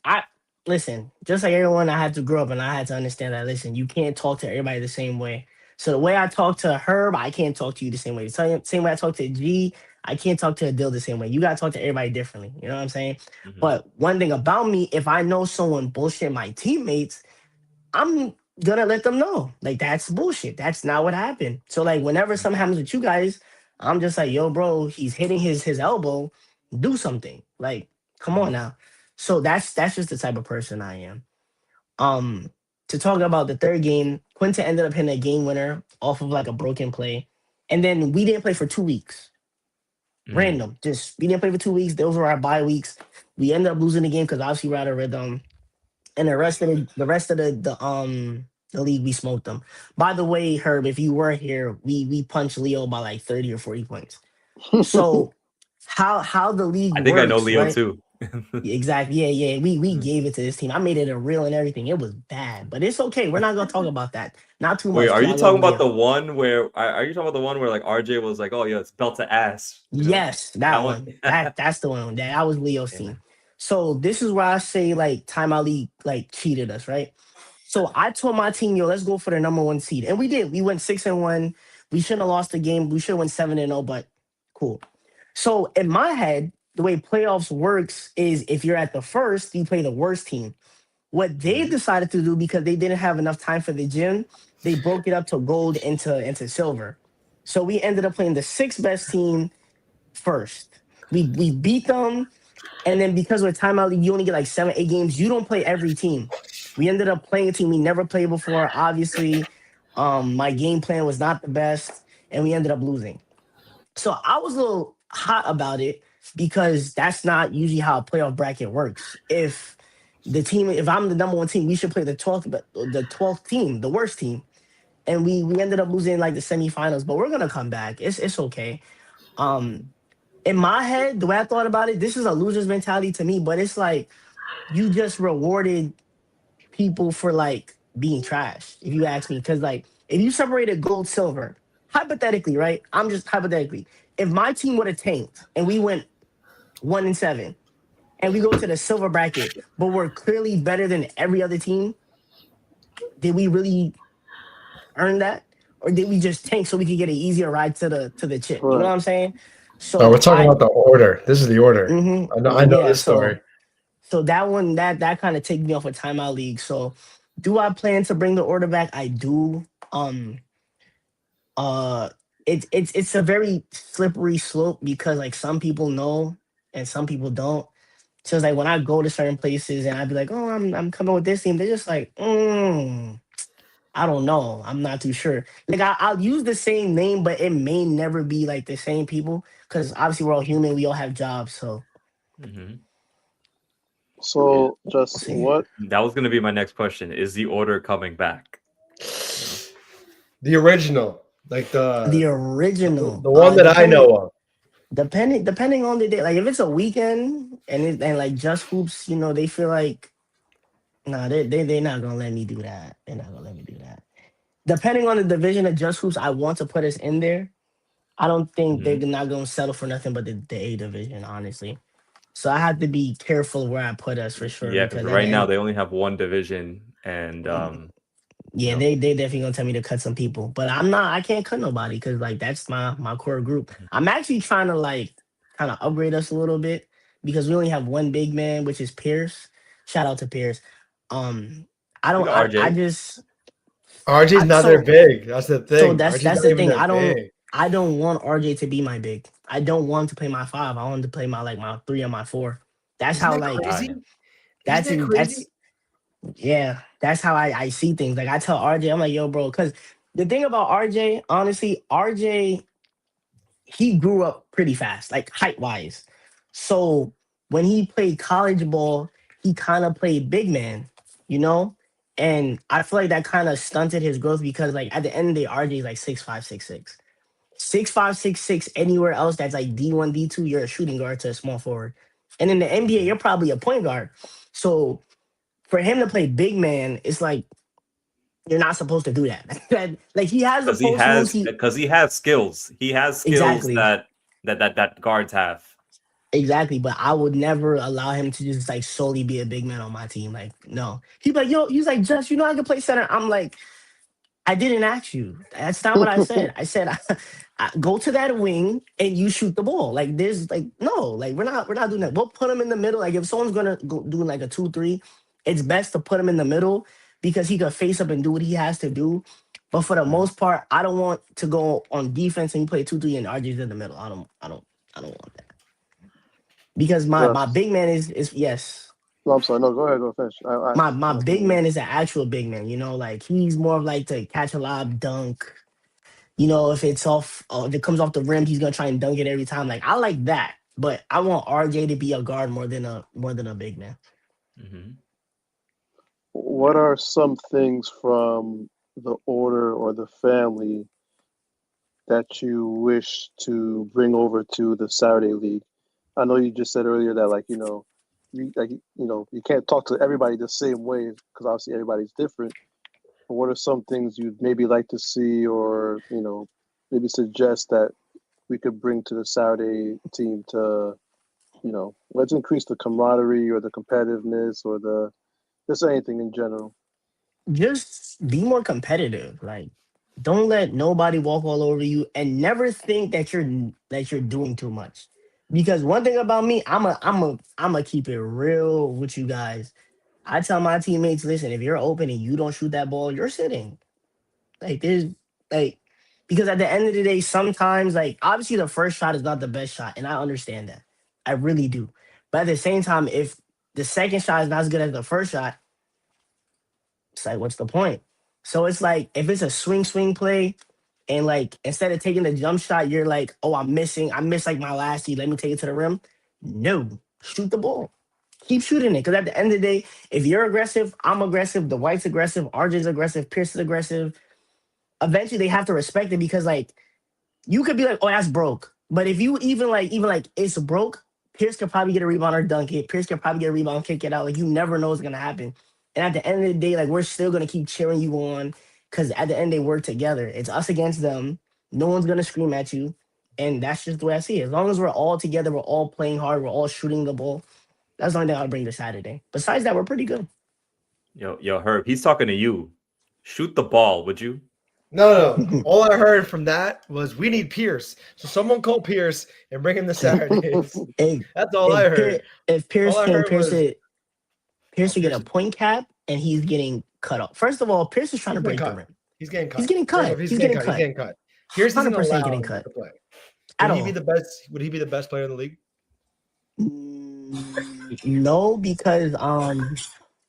I listen, just like everyone, I had to grow up and I had to understand that. Listen, you can't talk to everybody the same way. So the way I talk to Herb, I can't talk to you the same way. The same way I talk to G, I can't talk to Adil the same way. You gotta talk to everybody differently. You know what I'm saying? Mm-hmm. But one thing about me, if I know someone bullshit my teammates, I'm gonna let them know. Like that's bullshit. That's not what happened. So like whenever something happens with you guys, I'm just like, yo, bro, he's hitting his elbow. Do something. Like, come on now. So that's just the type of person I am. To talk about the third game, Quinta ended up hitting a game winner off of like a broken play. And then we didn't play for 2 weeks. Random. Just we didn't play for 2 weeks. Those were our bye weeks. We ended up losing the game because obviously we're out of rhythm. And the rest of the league, we smoked them. By the way, Herb, if you were here, we punched Leo by like 30 or 40 points. So how the league I think works, I know Leo right? too. Exactly. Yeah. We gave it to this team. I made it a reel and everything. It was bad, but it's okay. We're not gonna talk about that. Not too much. Wait, are you talking about Leo. the one where like RJ was like, oh yeah, it's belt to ass? Yes, that one. That's the one. That was Leo's team. So this is where I say like Time Out League like cheated us, right? So I told my team, yo, let's go for the number 1 seed. And we did. We went 6-1. We shouldn't have lost the game. We should have went 7-0, but cool. So in my head, the way playoffs works is if you're at the first, you play the worst team. What they decided to do, because they didn't have enough time for the gym, they broke it up to gold into silver. So we ended up playing the 6th best team first. We beat them. And then because with timeout league, you only get like 7, 8 games. You don't play every team. We ended up playing a team we never played before. Obviously, my game plan was not the best, and we ended up losing. So I was a little hot about it because that's not usually how a playoff bracket works. If I'm the number 1 team, we should play the 12th team, the worst team. And we ended up losing like the semifinals, but we're gonna come back. It's okay. In my head, the way I thought about it, this is a loser's mentality to me, but it's like you just rewarded people for like being trash, if you ask me. Because like if you separated gold, silver, hypothetically, right? I'm just hypothetically, if my team would have tanked and we went 1-7 and we go to the silver bracket, but we're clearly better than every other team, did we really earn that? Or did we just tank so we could get an easier ride to the chip? You know what I'm saying? So we're talking about the order. This is the order. I know this story. So that one, that kind of takes me off a timeout league. So do I plan to bring the order back? I do. It's a very slippery slope because like some people know and some people don't. So it's like when I go to certain places and I'd be like, oh, I'm coming with this team, they're just like, I don't know. I'm not too sure. Like I'll use the same name, but it may never be like the same people because obviously we're all human. We all have jobs. So. So just what? That was going to be my next question. Is the order coming back? The original, like the original, the one that I know of. Depending on the day, like if it's a weekend and like Just Hoops, they feel like, nah, they're not gonna let me do that. They're not gonna let me do that. Depending on the division of Just Hoops, I want to put us in there. I don't think they're not gonna settle for nothing but the A division, honestly. So I have to be careful where I put us for sure. Yeah, because right now they only have 1 division, and yeah, they definitely gonna tell me to cut some people, but I can't cut nobody because like that's my core group. I'm actually trying to like kind of upgrade us a little bit because we only have 1 big man, which is Pierce. Shout out to Pierce. I don't. I just RJ's not their big. That's the thing. So that's RJ's not the even thing. their big. I don't want RJ to be my big. I don't want him to play my 5. I want him to play my 3 and my 4. That's Isn't how that crazy? that's Isn't that crazy? that's how I see things. Like I tell RJ, I'm like, yo, bro, because the thing about RJ, honestly, RJ, he grew up pretty fast, like height wise. So when he played college ball, he kind of played big man, you know? And I feel like that kind of stunted his growth because like at the end of the day, RJ is like 6'5", 6'6". 6'5", 6'6", anywhere else that's like D1, D2, you're a shooting guard to a small forward. And in the NBA, you're probably a point guard. So for him to play big man, it's like you're not supposed to do that. Like he has the post moves. Because he has skills. He has skills Exactly. that guards have. Exactly, but I would never allow him to just like solely be a big man on my team. Like, no. He'd be like, yo, he's like, Juss, you know I can play center. I'm like, I didn't ask you. That's not what I said. I said, go to that wing and you shoot the ball. Like, there's like, no, like we're not doing that. We'll put him in the middle. Like, if someone's gonna go do like a 2-3, it's best to put him in the middle because he could face up and do what he has to do. But for the most part, I don't want to go on defense and you play 2-3 and RJ's in the middle. I don't want that. Because my big man is yes. No, I'm sorry. No, go ahead. Go finish. My big man is an actual big man. You know, like he's more of like to catch a lob, dunk. You know, if it's off, if it comes off the rim, he's gonna try and dunk it every time. Like I like that, but I want RJ to be a guard more than a big man. Mm-hmm. What are some things from the order or the family that you wish to bring over to the Saturday League? I know you just said earlier that you can't talk to everybody the same way because obviously everybody's different. But what are some things you'd maybe like to see or maybe suggest that we could bring to the Saturday team to let's increase the camaraderie or the competitiveness or just anything in general? Just be more competitive. Like, don't let nobody walk all over you, and never think that you're doing too much. Because one thing about me, I'm a keep it real with you guys. I tell my teammates, listen, if you're open and you don't shoot that ball, you're sitting. Like there's like because at the end of the day, sometimes like obviously the first shot is not the best shot, and I understand that. I really do. But at the same time, if the second shot is not as good as the first shot, it's like what's the point? So it's like if it's a swing play, and like instead of taking the jump shot, you're like, oh, I missed like my last tee. Let me take it to the rim. No, shoot the ball. Keep shooting it. Because at the end of the day, if you're aggressive, I'm aggressive, the White's aggressive, RJ's aggressive, Pierce is aggressive. Eventually they have to respect it because like you could be like, oh, that's broke. But if you even like it's broke, Pierce could probably get a rebound or dunk it. Pierce could probably get a rebound, kick it out. Like you never know what's gonna happen. And at the end of the day, like we're still gonna keep cheering you on because at the end they work together. It's us against them. No one's gonna scream at you. And that's just the way I see it. As long as we're all together, we're all playing hard, we're all shooting the ball. That's the only thing I'll bring to Saturday. Besides that, we're pretty good. Yo, Herb, he's talking to you. Shoot the ball, would you? No. All I heard from that was we need Pierce. So someone call Pierce and bring him to Saturdays. Hey, that's all I heard. If Pierce can Pierce should get a Pierce. Point cap and he's getting cut off. First of all, Pierce is trying to break the rim. He's getting cut. He's getting cut. He's getting cut. Pierce isn't 100% getting cut. To play. Would he be the best player in the league? No, because I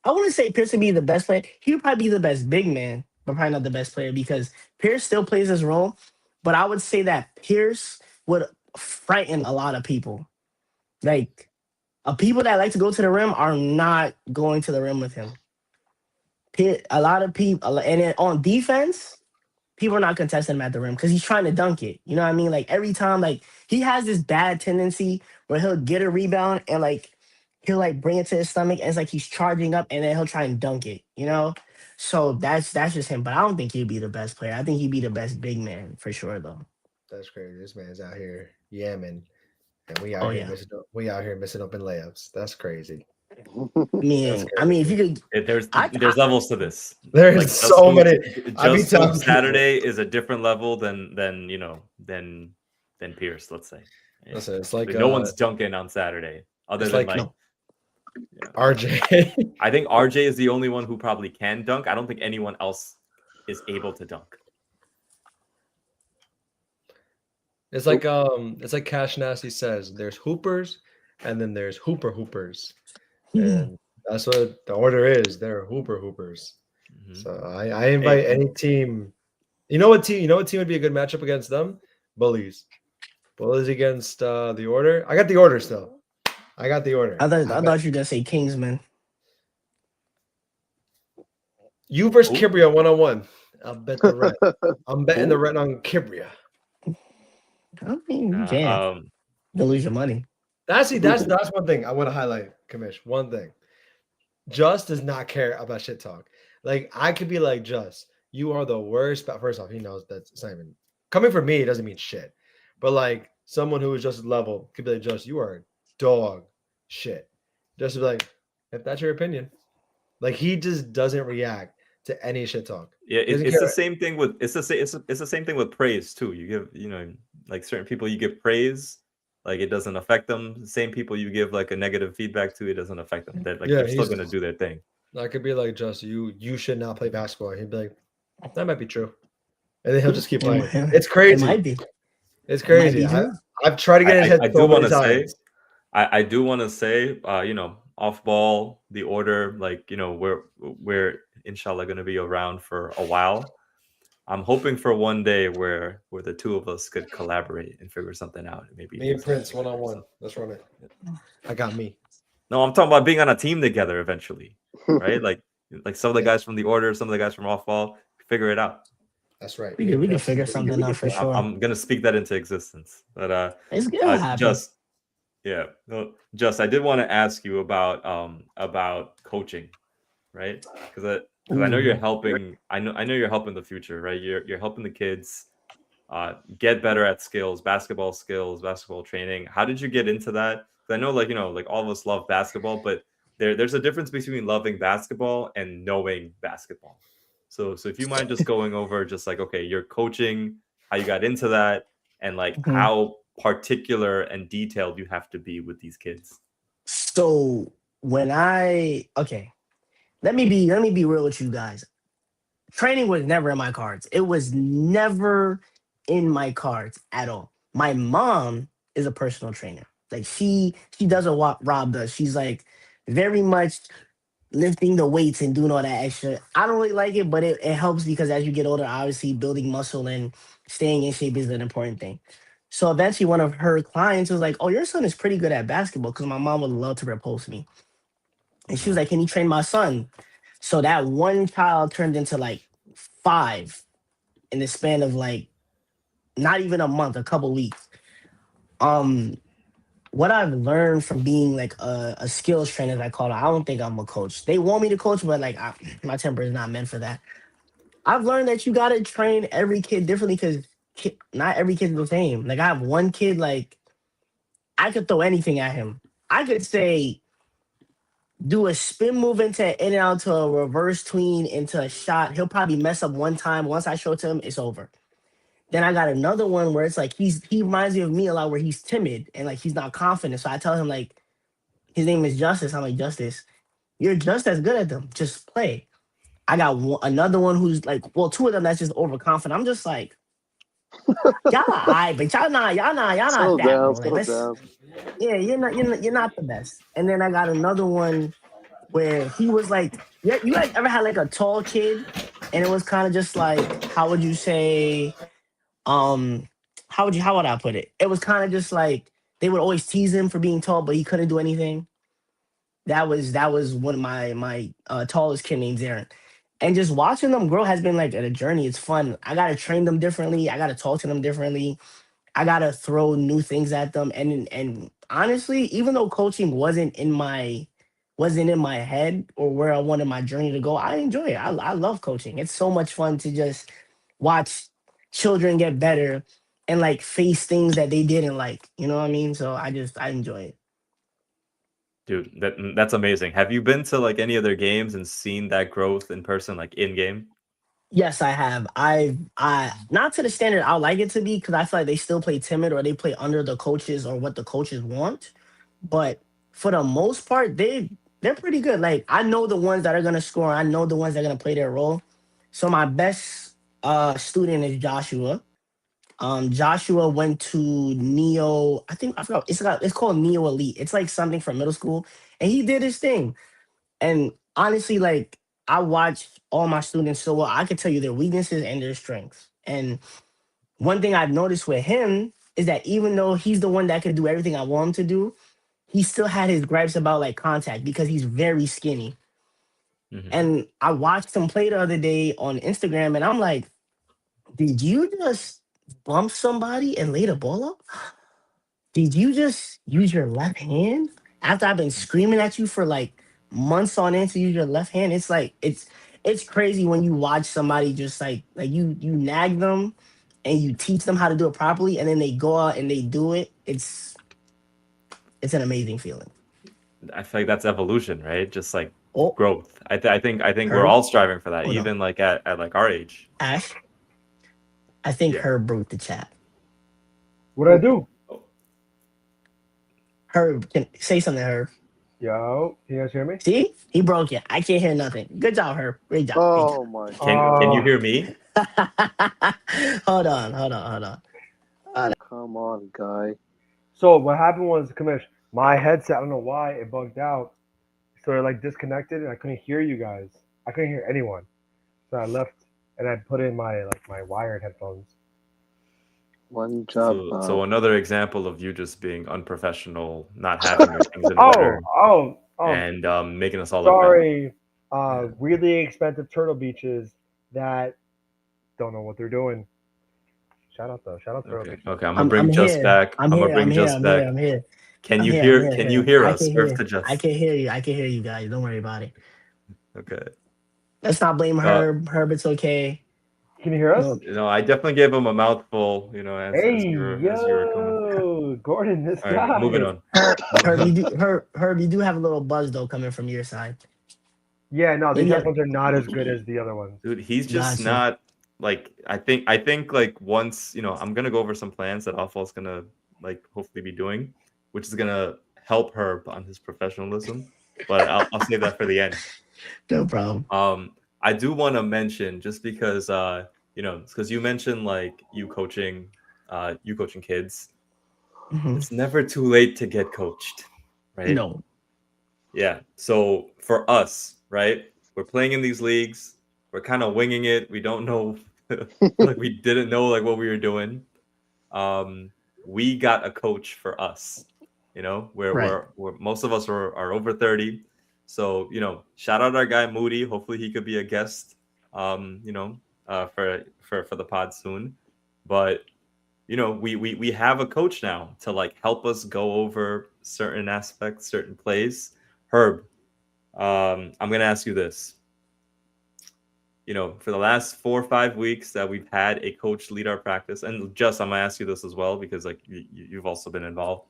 wouldn't say Pierce would be the best player. He would probably be the best big man, but probably not the best player because Pierce still plays his role. But I would say that Pierce would frighten a lot of people. Like, people that like to go to the rim are not going to the rim with him. A lot of people, and then on defense, people are not contesting him at the rim because he's trying to dunk it. You know what I mean? Like every time, like he has this bad tendency where he'll get a rebound and like he'll like bring it to his stomach and it's like he's charging up and then he'll try and dunk it. You know? So that's just him. But I don't think he'd be the best player. I think he'd be the best big man for sure, though. That's crazy. This man's out here yamming, and we out here missing open layups. That's crazy. I mean, if you could, there's levels to this. There's like, so many. Just Saturday is a different level than Pierce. Let's say. Listen, it's like no one's dunking on Saturday other than RJ. I think RJ is the only one who probably can dunk. I don't think anyone else is able to dunk. It's like Cash Nasty says, there's hoopers and then there's hoopers. And that's what the order is. They're hoopers. Mm-hmm. So I invite any team. You know what team would be a good matchup against them? Bullies against the order. I got the order still. I got the order. I thought you were gonna say Kingsman. You versus Kibria 1-on-1. I'll bet the red. I'm betting the red on Kibria. I mean, you can't. You'll lose your money. That's one thing I want to highlight, Kamish. One thing. Juss does not care about shit talk. Like, I could be like, Juss, you are the worst. But first off, he knows that's not even coming from me. It doesn't mean shit. But like someone who is just level could be like, Juss, you are dog shit. Just be like, if that's your opinion. Like, he just doesn't react to any shit talk. Yeah, it's the same thing with it's the same thing with praise too. You give like certain people you give praise, like it doesn't affect them. The same people you give like a negative feedback to, it doesn't affect them. They're still gonna do their thing. I could be like, just you should not play basketball. And he'd be like, that might be true, and then he'll just keep playing. It's crazy. It might be. It's crazy. I've tried to get in his head. I do want to say, I do want to say, off ball, the order, like we're inshallah going to be around for a while. I'm hoping for one day where the two of us could collaborate and figure something out. Maybe me and Prince 1-on-1. Let's run it. I got me. No, I'm talking about being on a team together eventually, right? like some of the guys from the order, some of the guys from off ball, figure it out. That's right. We can figure something out for sure. I'm gonna speak that into existence. But it's gonna happen. Juss, I did want to ask you about coaching, right? Because I know you're helping. I know you're helping the future, right? You're helping the kids get better at basketball training. How did you get into that? Because I know, like all of us love basketball, but there's a difference between loving basketball and knowing basketball. So if you mind just going over just like, okay, you're coaching, how you got into that, and like how particular and detailed you have to be with these kids. So let me be real with you guys. Training was never in my cards. It was never in my cards at all. My mom is a personal trainer. Like she does what Rob does. She's like very much lifting the weights and doing all that extra. I don't really like it, but it helps because as you get older, obviously building muscle and staying in shape is an important thing. So eventually one of her clients was like, oh, your son is pretty good at basketball, because my mom would love to repulse me. And she was like, can you train my son? So that one child turned into like 5 in the span of like not even a month, a couple weeks. What I've learned from being like a skills trainer, as I call it, I don't think I'm a coach. They want me to coach, but like my temper is not meant for that. I've learned that you got to train every kid differently because not every kid is the same. Like I have one kid, like I could throw anything at him. I could say, do a spin move into in and out to a reverse tween into a shot. He'll probably mess up one time. Once I show it to him, it's over. Then I got another one where it's like he reminds me of me a lot, where he's timid and like he's not confident. So I tell him like his name is Justice. I'm like, Justice, you're just as good at them. Just play. I got another one who's like, well, 2 of them that's just overconfident. I'm just like, y'all all right, but y'all not that. Yeah, you're not the best. And then I got another one where he was like, you guys ever had like a tall kid, and it was kind of just like, how would you say, how would I put it? It was kind of just like they would always tease him for being tall, but he couldn't do anything. That was one of my tallest kid named Aaron. And just watching them grow has been like a journey. It's fun. I gotta train them differently. I gotta talk to them differently. I gotta throw new things at them. And honestly, even though coaching wasn't in my head or where I wanted my journey to go, I enjoy it. I love coaching. It's so much fun to just watch children get better and like face things that they didn't like. You know what I mean? So I enjoy it. Dude, that's amazing. Have you been to like any other games and seen that growth in person, like in game? Yes, I have. I not to the standard I would like it to be, because I feel like they still play timid or they play under the coaches or what the coaches want. But for the most part, they're pretty good. Like I know the ones that are gonna score. I know the ones that are gonna play their role. So my best student is Joshua. Joshua went to Neo. I think I forgot. It's called Neo Elite. It's like something from middle school, and he did his thing. And honestly, like I watched all my students so well. I can tell you their weaknesses and their strengths. And one thing I've noticed with him is that even though he's the one that can do everything I want him to do, he still had his gripes about like contact because he's very skinny. And I watched him play the other day on Instagram, and I'm like, did you just bump somebody and lay the ball up? Did you just use your left hand after I've been screaming at you for like months on end to use your left hand? It's like it's crazy when you watch somebody just like you nag them and you teach them how to do it properly, and then they go out and they do it. It's an amazing feeling. I feel like that's evolution, right? Just like Oh, growth. I think we're Herb? all striving for that, Hold on. even like at like our age. Ash, I think Yeah. Herb broke the chat. What did I do? Herb, can say something, Herb. Yo, can you guys hear me? See, he broke it. I can't hear nothing. Good job, Herb. Great job. Oh my Can you hear me? Hold on. Come on, guy. So what happened was, Kamish, my headset, I don't know why it bugged out. So it like disconnected and I couldn't hear you guys. I couldn't hear anyone. So I left and I put in my wired headphones. One job. So another example of you just being unprofessional, not having your things in order, and making us all look bad. Sorry, really expensive turtle beaches that don't know what they're doing. Shout out Turtle Beach. Okay, I'm gonna bring Juss back. I'm gonna bring Juss back. I'm here. Can you hear us? Earth to Juss. I can hear you. I can hear you guys. Don't worry about it. Okay. Let's not blame Herb. Herb, it's okay. Can you hear us? No. You know, I definitely gave him a mouthful. You know, as you were coming. Gordon, this All guy. right, moving on. Herb, you do have a little buzz though coming from your side. Yeah, no, these Yeah. headphones are not as good as the other ones. Dude, he's just Gotcha. not like I think like once, you know, I'm gonna go over some plans that OffBall's gonna like hopefully be doing, which is gonna help Herb on his professionalism. But I'll save that for the end. No problem. I do want to mention, just because you know, because you mentioned like you coaching kids. Mhm. It's never too late to get coached, right? No. Yeah. So for us, right, we're playing in these leagues. We're kind of winging it. We don't know, like we didn't know like what we were doing. We got a coach for us. You know, we're most of us are over 30. So, you know, shout out our guy Moody. Hopefully he could be a guest, you know, for the pod soon. But you know, we have a coach now to like help us go over certain aspects, certain plays. Herb, I'm gonna ask you this. You know, for the last 4 or 5 weeks that we've had a coach lead our practice, and Just, I'm gonna ask you this as well because like you've also been involved.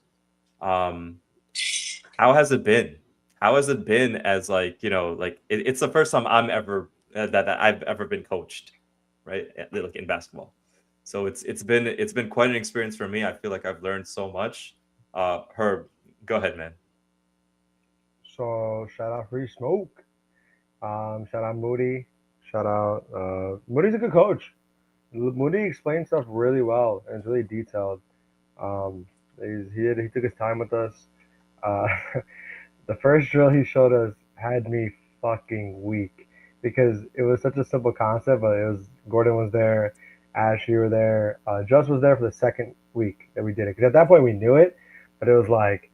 How has it been? How has it been as like, you know, like it's the first time I'm ever that I've ever been coached, right? Like in basketball. So it's been quite an experience for me. I feel like I've learned so much. Herb, go ahead, man. So shout out Free Smoke. Shout out Moody. Shout out Moody's a good coach. Moody explains stuff really well and it's really detailed. He took his time with us. The first drill he showed us had me fucking weak because it was such a simple concept, but it was Gordon was there, Ash, you were there, Juss was there for the second week that we did it. Because at that point we knew it, but it was like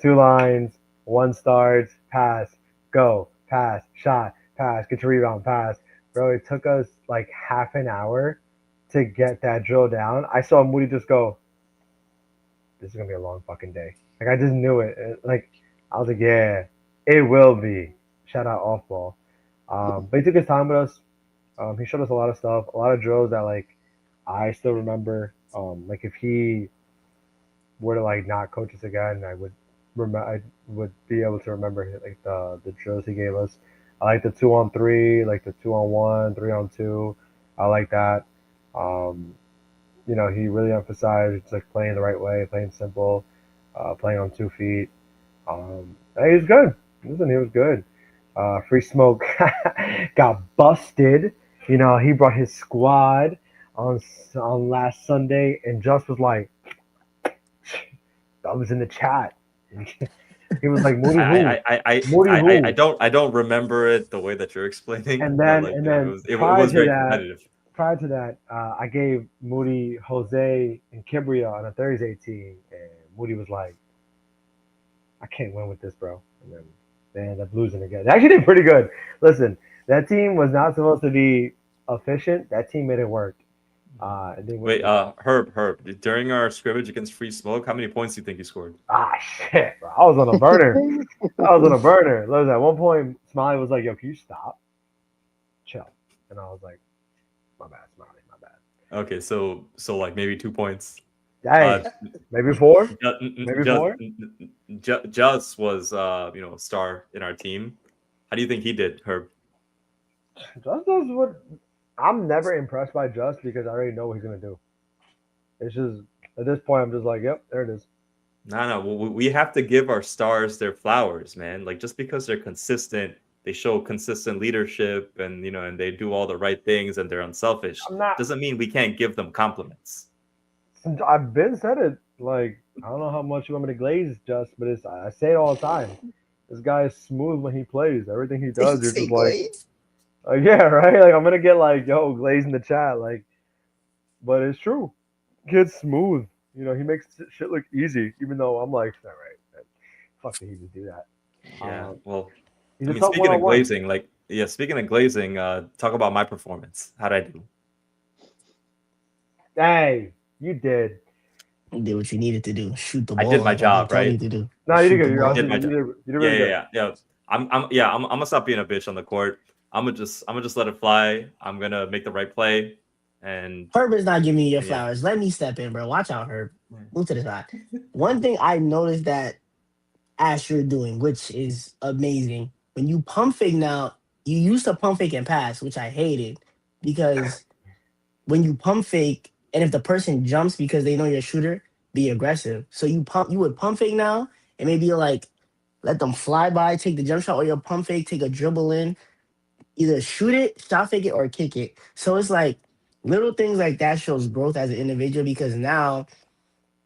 2 lines, 1 starts, pass, go, pass, shot, pass, get your rebound, pass. Bro, it took us like half an hour to get that drill down. I saw Moody just go, this is gonna be a long fucking day. Like I just knew it. Like I was like, yeah, it will be. Shout out OffBall. But he took his time with us. He showed us a lot of stuff, a lot of drills that like I still remember. Like if he were to like not coach us again, I would be able to remember like the drills he gave us. I like the 2-on-3, like the 2-on-1, 3-on-2. I like that. You know, he really emphasized like playing the right way, playing simple, playing on 2 feet. He was good. Listen, he was good. Free Smoke got busted You know, he brought his squad on last Sunday, and Just was like, I was in the chat. He was like, Moody who? Moody who? I don't remember it the way that you're explaining. And But then like, and you know, then it was very competitive. prior to that, I gave Moody, Jose, and Kibria on a Thursday team, and Moody was like, I can't win with this, bro. And then they ended up losing again. They actually did pretty good. Listen, that team was not supposed to be efficient. That team made it work. Wait, Herb. During our scrimmage against Free Smoke, how many points do you think you scored? Ah, shit, bro. I was on a burner. Listen, at one point, Smiley was like, yo, can you stop? Chill. And I was like, my bad, Smiley, my bad. Okay, so like maybe 2 points. Hey, maybe 4? Maybe 4? Juss was a star in our team. How do you think he did, Herb? Just does what I'm never impressed by Just because I already know what he's gonna do. It's just at this point I'm just like, yep, there it is. No, we have to give our stars their flowers, man. Like just because they're consistent, they show consistent leadership, and and they do all the right things, and they're unselfish. Doesn't mean we can't give them compliments. I've been said it. Like I don't know how much you want me to glaze Just, but I say it all the time. This guy is smooth when he plays. Everything he does, you're just like, yeah, right. Like I'm gonna get like, yo, glaze in the chat, like, but it's true. Kid's smooth. He makes shit look easy, even though I'm like, all right, fuck did he just do that? Yeah, well, he's speaking of glazing, talk about my performance. How'd I do? Hey, you did. You did what you needed to do. Shoot the ball. I did my job, right? To do. No, you did good. You did really good. Yeah. I'm gonna stop being a bitch on the court. I'm gonna just let it fly. I'm gonna make the right play. And Herb is not giving you your flowers. Let me step in, bro. Watch out, Herb. Move to the side. One thing I noticed that Ash you're doing, which is amazing. When you pump fake now, you used to pump fake and pass, which I hated because when you pump fake and if the person jumps because they know you're a shooter, be aggressive. So you would pump fake now and maybe like let them fly by, take the jump shot, or you'll pump fake, take a dribble in, either shoot it, shot fake it, or kick it. So it's like little things like that shows growth as an individual because now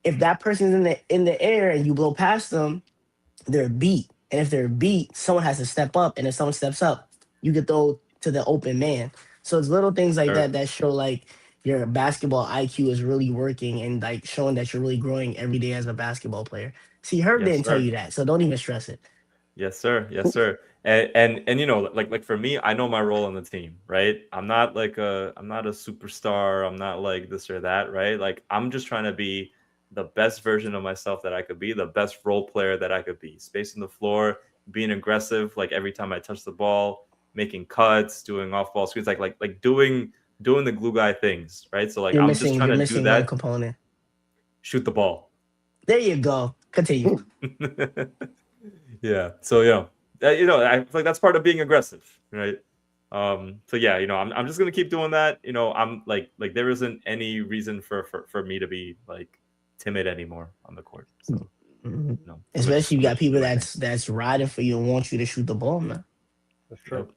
if that person's in the air and you blow past them, they're beat. And if they're beat, someone has to step up. And if someone steps up, you can throw to the open man. So it's little things like that show like your basketball IQ is really working and like showing that you're really growing every day as a basketball player. See, Herb didn't tell you that, so don't even stress it. Yes, sir. Yes, sir. And like for me, I know my role on the team, right? I'm not a superstar. I'm not like this or that, right? Like I'm just trying to be the best version of myself that I could be, the best role player that I could be. Spacing the floor, being aggressive, like every time I touch the ball, making cuts, doing off-ball screens, like doing the glue guy things, right? So like I'm just trying to do that. One component. Shoot the ball. There you go. Continue. Yeah. So I feel like that's part of being aggressive, right? So yeah, I'm just gonna keep doing that. I'm like there isn't any reason for me to be like timid anymore on the court. So especially you got people that's riding for you and want you to shoot the ball, man. That's true.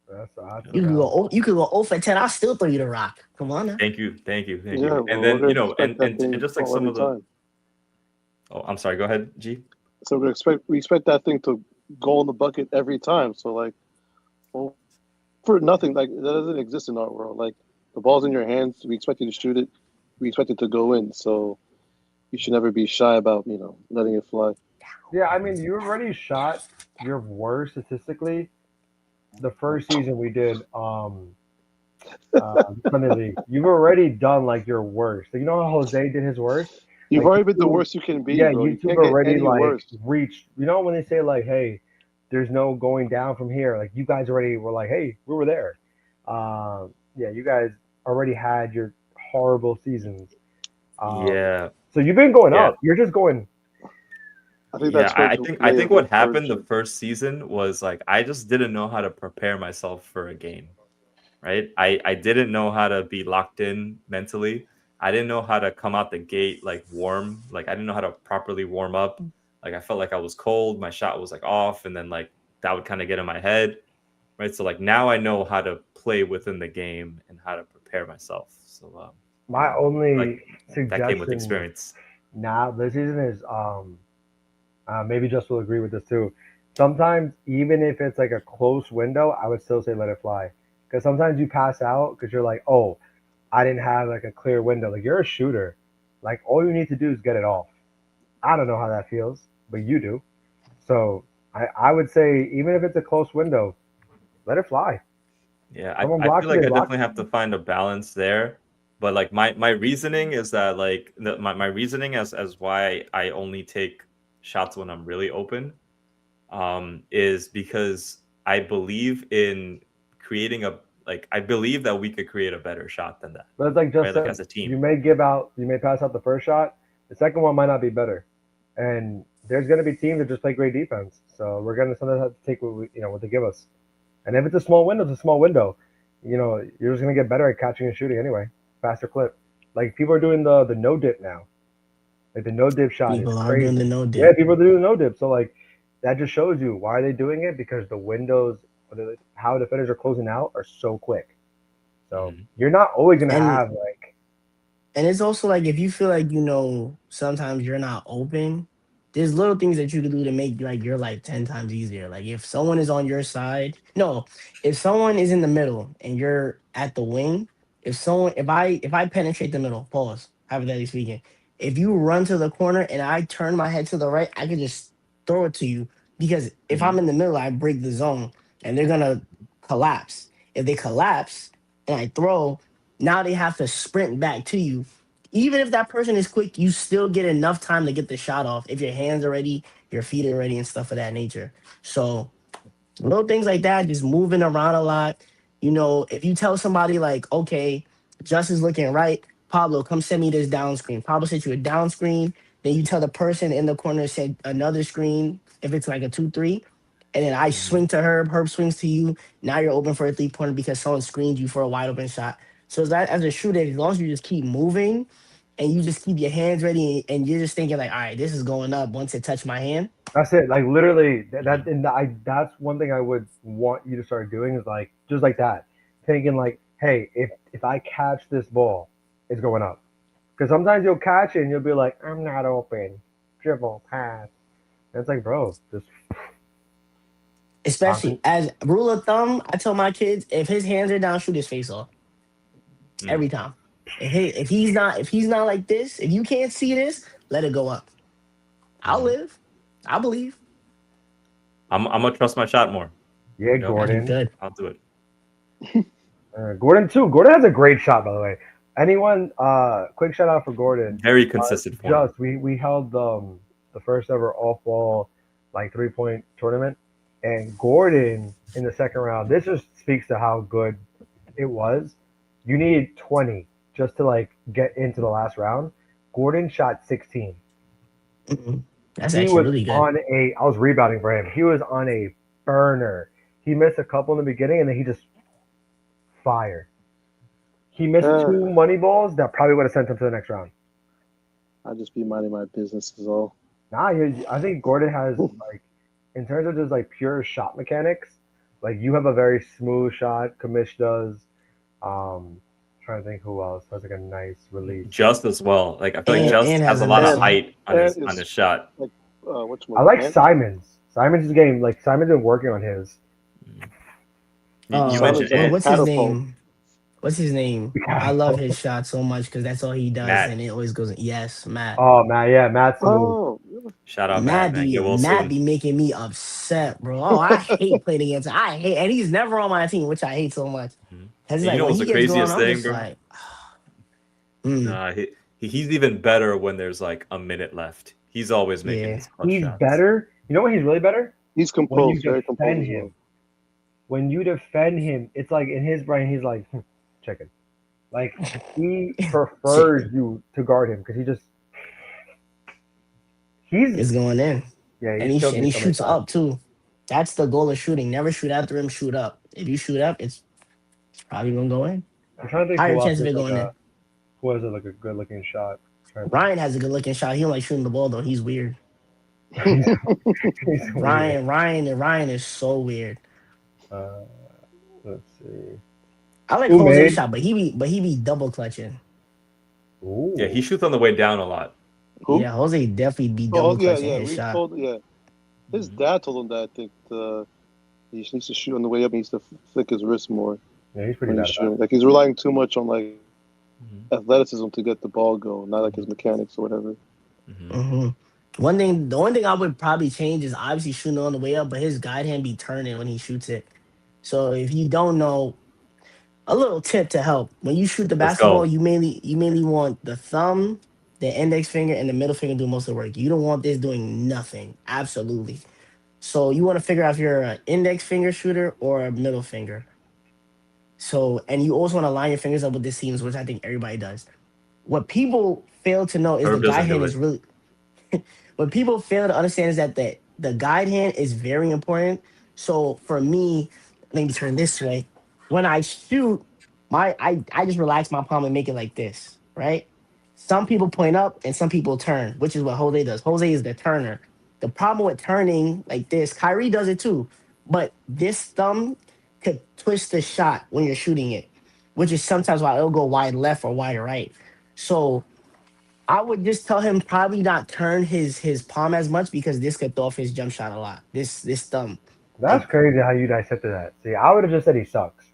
That's you can go 0 for 10. I'll still throw you the rock. Come on now. Thank you. Yeah, and then and just like some of the time. Oh, I'm sorry. Go ahead, G. So we expect that thing to go in the bucket every time. So like, well, for nothing, like that doesn't exist in our world. Like the ball's in your hands. We expect you to shoot it. We expect it to go in. So you should never be shy about letting it fly. Yeah, I mean, you already shot your worst statistically the first season we did Sunday League. You've already done like your worst. So, you know how Jose did his worst? You've already been the worst you can be. Yeah, bro. you've already like reached. You know when they say like, "Hey, there's no going down from here." Like you guys already were like, "Hey, we were there." Yeah, you guys already had your horrible seasons. Yeah. So you've been going up. You're just going. I think that's I think what happened the first season was like I just didn't know how to prepare myself for a game, right? I didn't know how to be locked in mentally. I didn't know how to come out the gate like warm. Like I didn't know how to properly warm up. Like I felt like I was cold. My shot was like off, and then like that would kind of get in my head, right? So like now I know how to play within the game and how to prepare myself. So my only that came with suggestion experience. now this season is maybe Just will agree with this too. Sometimes even if it's like a close window, I would still say let it fly. Because sometimes you pass out because you're like, oh, I didn't have like a clear window. Like you're a shooter. Like all you need to do is get it off. I don't know how that feels, but you do. So I would say even if it's a close window, let it fly. Yeah, Someone I blocks feel like it, I block definitely have to find a balance there. But like my reasoning is that like my reasoning as why I only take shots when I'm really open is because I believe in creating I believe that we could create a better shot than that, But it's like just right? Like said, as a team. you may pass out the first shot. The second one might not be better, and there's going to be teams that just play great defense. So we're going to sometimes have to take what they give us. And if it's a small window, it's a small window. You're just going to get better at catching and shooting anyway. Faster clip. Like people are doing the no dip now. Like the no dip shot is People are doing crazy. the no Yeah, dip. people are doing the no dip. So like that just shows you why are they doing it because the windows, how defenders are closing out are so quick. So you're not always going to And have like. And it's also like if you feel like sometimes you're not open, there's little things that you can do to make like your life 10 times easier. Like if someone is on your side, no, if someone is in the middle and you're at the wing, if I penetrate the middle, pause, hypothetically speaking, if you run to the corner and I turn my head to the right, I could just throw it to you because if I'm in the middle, I break the zone and they're gonna collapse. If they collapse and I throw, now they have to sprint back to you. Even if that person is quick, you still get enough time to get the shot off if your hands are ready, your feet are ready, and stuff of that nature. So little things like that, just moving around a lot. If you tell somebody like, okay, Juss is looking right, Pablo, come send me this down screen. Pablo sent you a down screen. Then you tell the person in the corner to send another screen if it's like a 2-3. And then I swing to Herb swings to you. Now you're open for a 3-pointer because someone screened you for a wide open shot. So that as a shooter, as long as you just keep moving and you just keep your hands ready and you're just thinking like, all right, this is going up once it touched my hand. That's it. Like literally, that's one thing I would want you to start doing is like just like that, thinking like, hey, if I catch this ball, it's going up. Because sometimes you'll catch it and you'll be like, I'm not open, dribble, pass. And it's like, bro, just Especially as rule of thumb, I tell my kids if his hands are down, shoot his face off every time. If he's not like this, if you can't see this, let it go up. I'll live. I believe. I'm gonna trust my shot more. Yeah, Gordon. Good. I'll do it. Gordon too. Gordon has a great shot, by the way. Anyone? Quick shout out for Gordon. Very consistent form. Just we held the first ever off-ball like 3-point tournament, and Gordon in the second round. This just speaks to how good it was. You needed 20 just to like get into the last round. Gordon shot 16. That's actually really good. I was rebounding for him. He was on a burner. He missed a couple in the beginning, and then he just fired. He missed 2 money balls that probably would have sent him to the next round. I'd just be minding my business as well. Nah, I think Gordon has like, in terms of just like pure shot mechanics, like you have a very smooth shot. Kamish does. Trying to think who else has like a nice release. Just as well. Like I feel like Just has a lot of height on his shot. Like I like Simons. Simons' game. Like Simons been working on his. You mentioned what's his name? What's his name? I love his shot so much because that's all he does, and it always goes. Yes, Matt. Oh, Matt. Yeah, Matt's smooth. Shout out Matt. Matt be making me upset, bro. Oh, I hate playing against him. And he's never on my team, which I hate so much. You know what's the craziest thing, bro? Like, he's even better when there's like a minute left. He's always making his clutch shots. Better. You know what he's really better? He's composed. Very composed. When you defend him, it's like in his brain, he's like, chicken. Like he prefers you to guard him because he's going in. Yeah, and he shoots up too. That's the goal of shooting. Never shoot at the rim, shoot up. If you shoot up, it's probably gonna go in. I'm trying to think higher chance of it going in. Who has like a good looking shot? Ryan has a good looking shot. He don't like shooting the ball though. He's weird. He's Ryan is so weird. Let's see. I like Who Jose's made? shot, but he be double clutching. Ooh. Yeah, he shoots on the way down a lot. Who? Yeah, Jose definitely be Oh, double yeah, clutching yeah. his We shot. told, yeah. His Mhm. dad told him that I think he just needs to shoot on the way up. He needs to flick his wrist more Yeah, he's pretty when bad he's at that. shooting. Like he's relying too much on like Mhm. athleticism to get the ball going, not like his mechanics or whatever. Mhm. hmm the only thing I would probably change is obviously shooting on the way up, but his guide hand be turning when he shoots it. So if you don't know, a little tip to help: when you shoot the Let's basketball, go. you mainly want the thumb, the index finger, and the middle finger do most of the work. You don't want this doing nothing. Absolutely. So you want to figure out if you're an index finger shooter or a middle finger. So and you also want to line your fingers up with the seams, which I think everybody does. What people fail to know is the Herb guide doesn't hand do is it. really what people fail to understand is that the guide hand is very important. So for me, let me turn this way. When I shoot, I just relax my palm and make it like this, right? Some people point up and some people turn, which is what Jose does. Jose is the turner. The problem with turning like this, Kyrie does it too, but this thumb could twist the shot when you're shooting it, which is sometimes why it'll go wide left or wide right. So I would just tell him probably not turn his palm as much because this could throw off his jump shot a lot. This thumb, That's like crazy how you dissected that. See, I would have just said he sucks,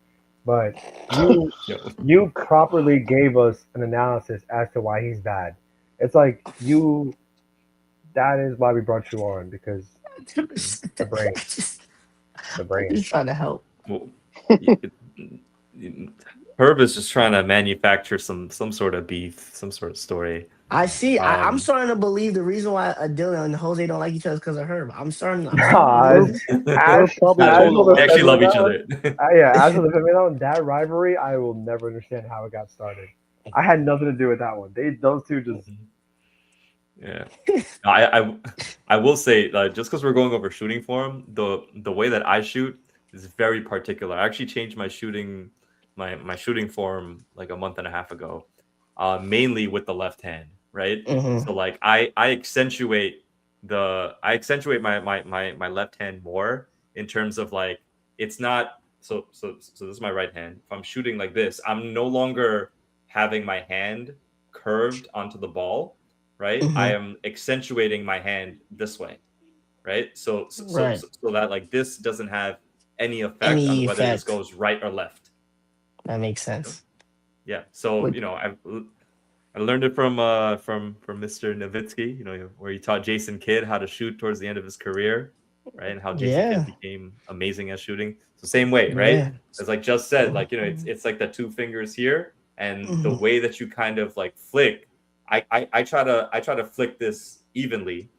but you Yo. you properly gave us an analysis as to why he's bad. It's like you. That is why we brought you on because the brain, just, the I'm brain. just trying to help. Well, y- Herb is just trying to manufacture some sort of beef, some sort of story. I see. I'm Um, starting to believe the reason why Dylan and Jose don't like each other is because of Herb. I'm starting to believe Nah, Herb, this. as Herb probably as told for him the they that. actually love each Femina, other. yeah, as for the Femina, that rivalry, I will never understand how it got started. I had nothing to do with that one. Those two just. Yeah. No, I will say just because we're going over shooting form, the way that I shoot is very particular. I actually changed my shooting form like a month and a half ago, mainly with the left hand, right? hmm So like I accentuate my left hand more in terms of like it's not so this is my right hand. If I'm shooting like this, I'm no longer having my hand curved onto the ball, right? I hmm am accentuating my hand this way, right? Right. So that like this doesn't have any effect on Any whether this effect goes right or left. that makes You know? sense. Yeah. So What? I learned it from Mr. Nowitzki, where he taught Jason Kidd how to shoot towards the end of his career, right? And how Jason Kidd Yeah. became amazing at shooting. So same way, right? Yeah. As like just said, like it's like the two fingers here, and the hmm way that you kind of like flick, I try to flick this evenly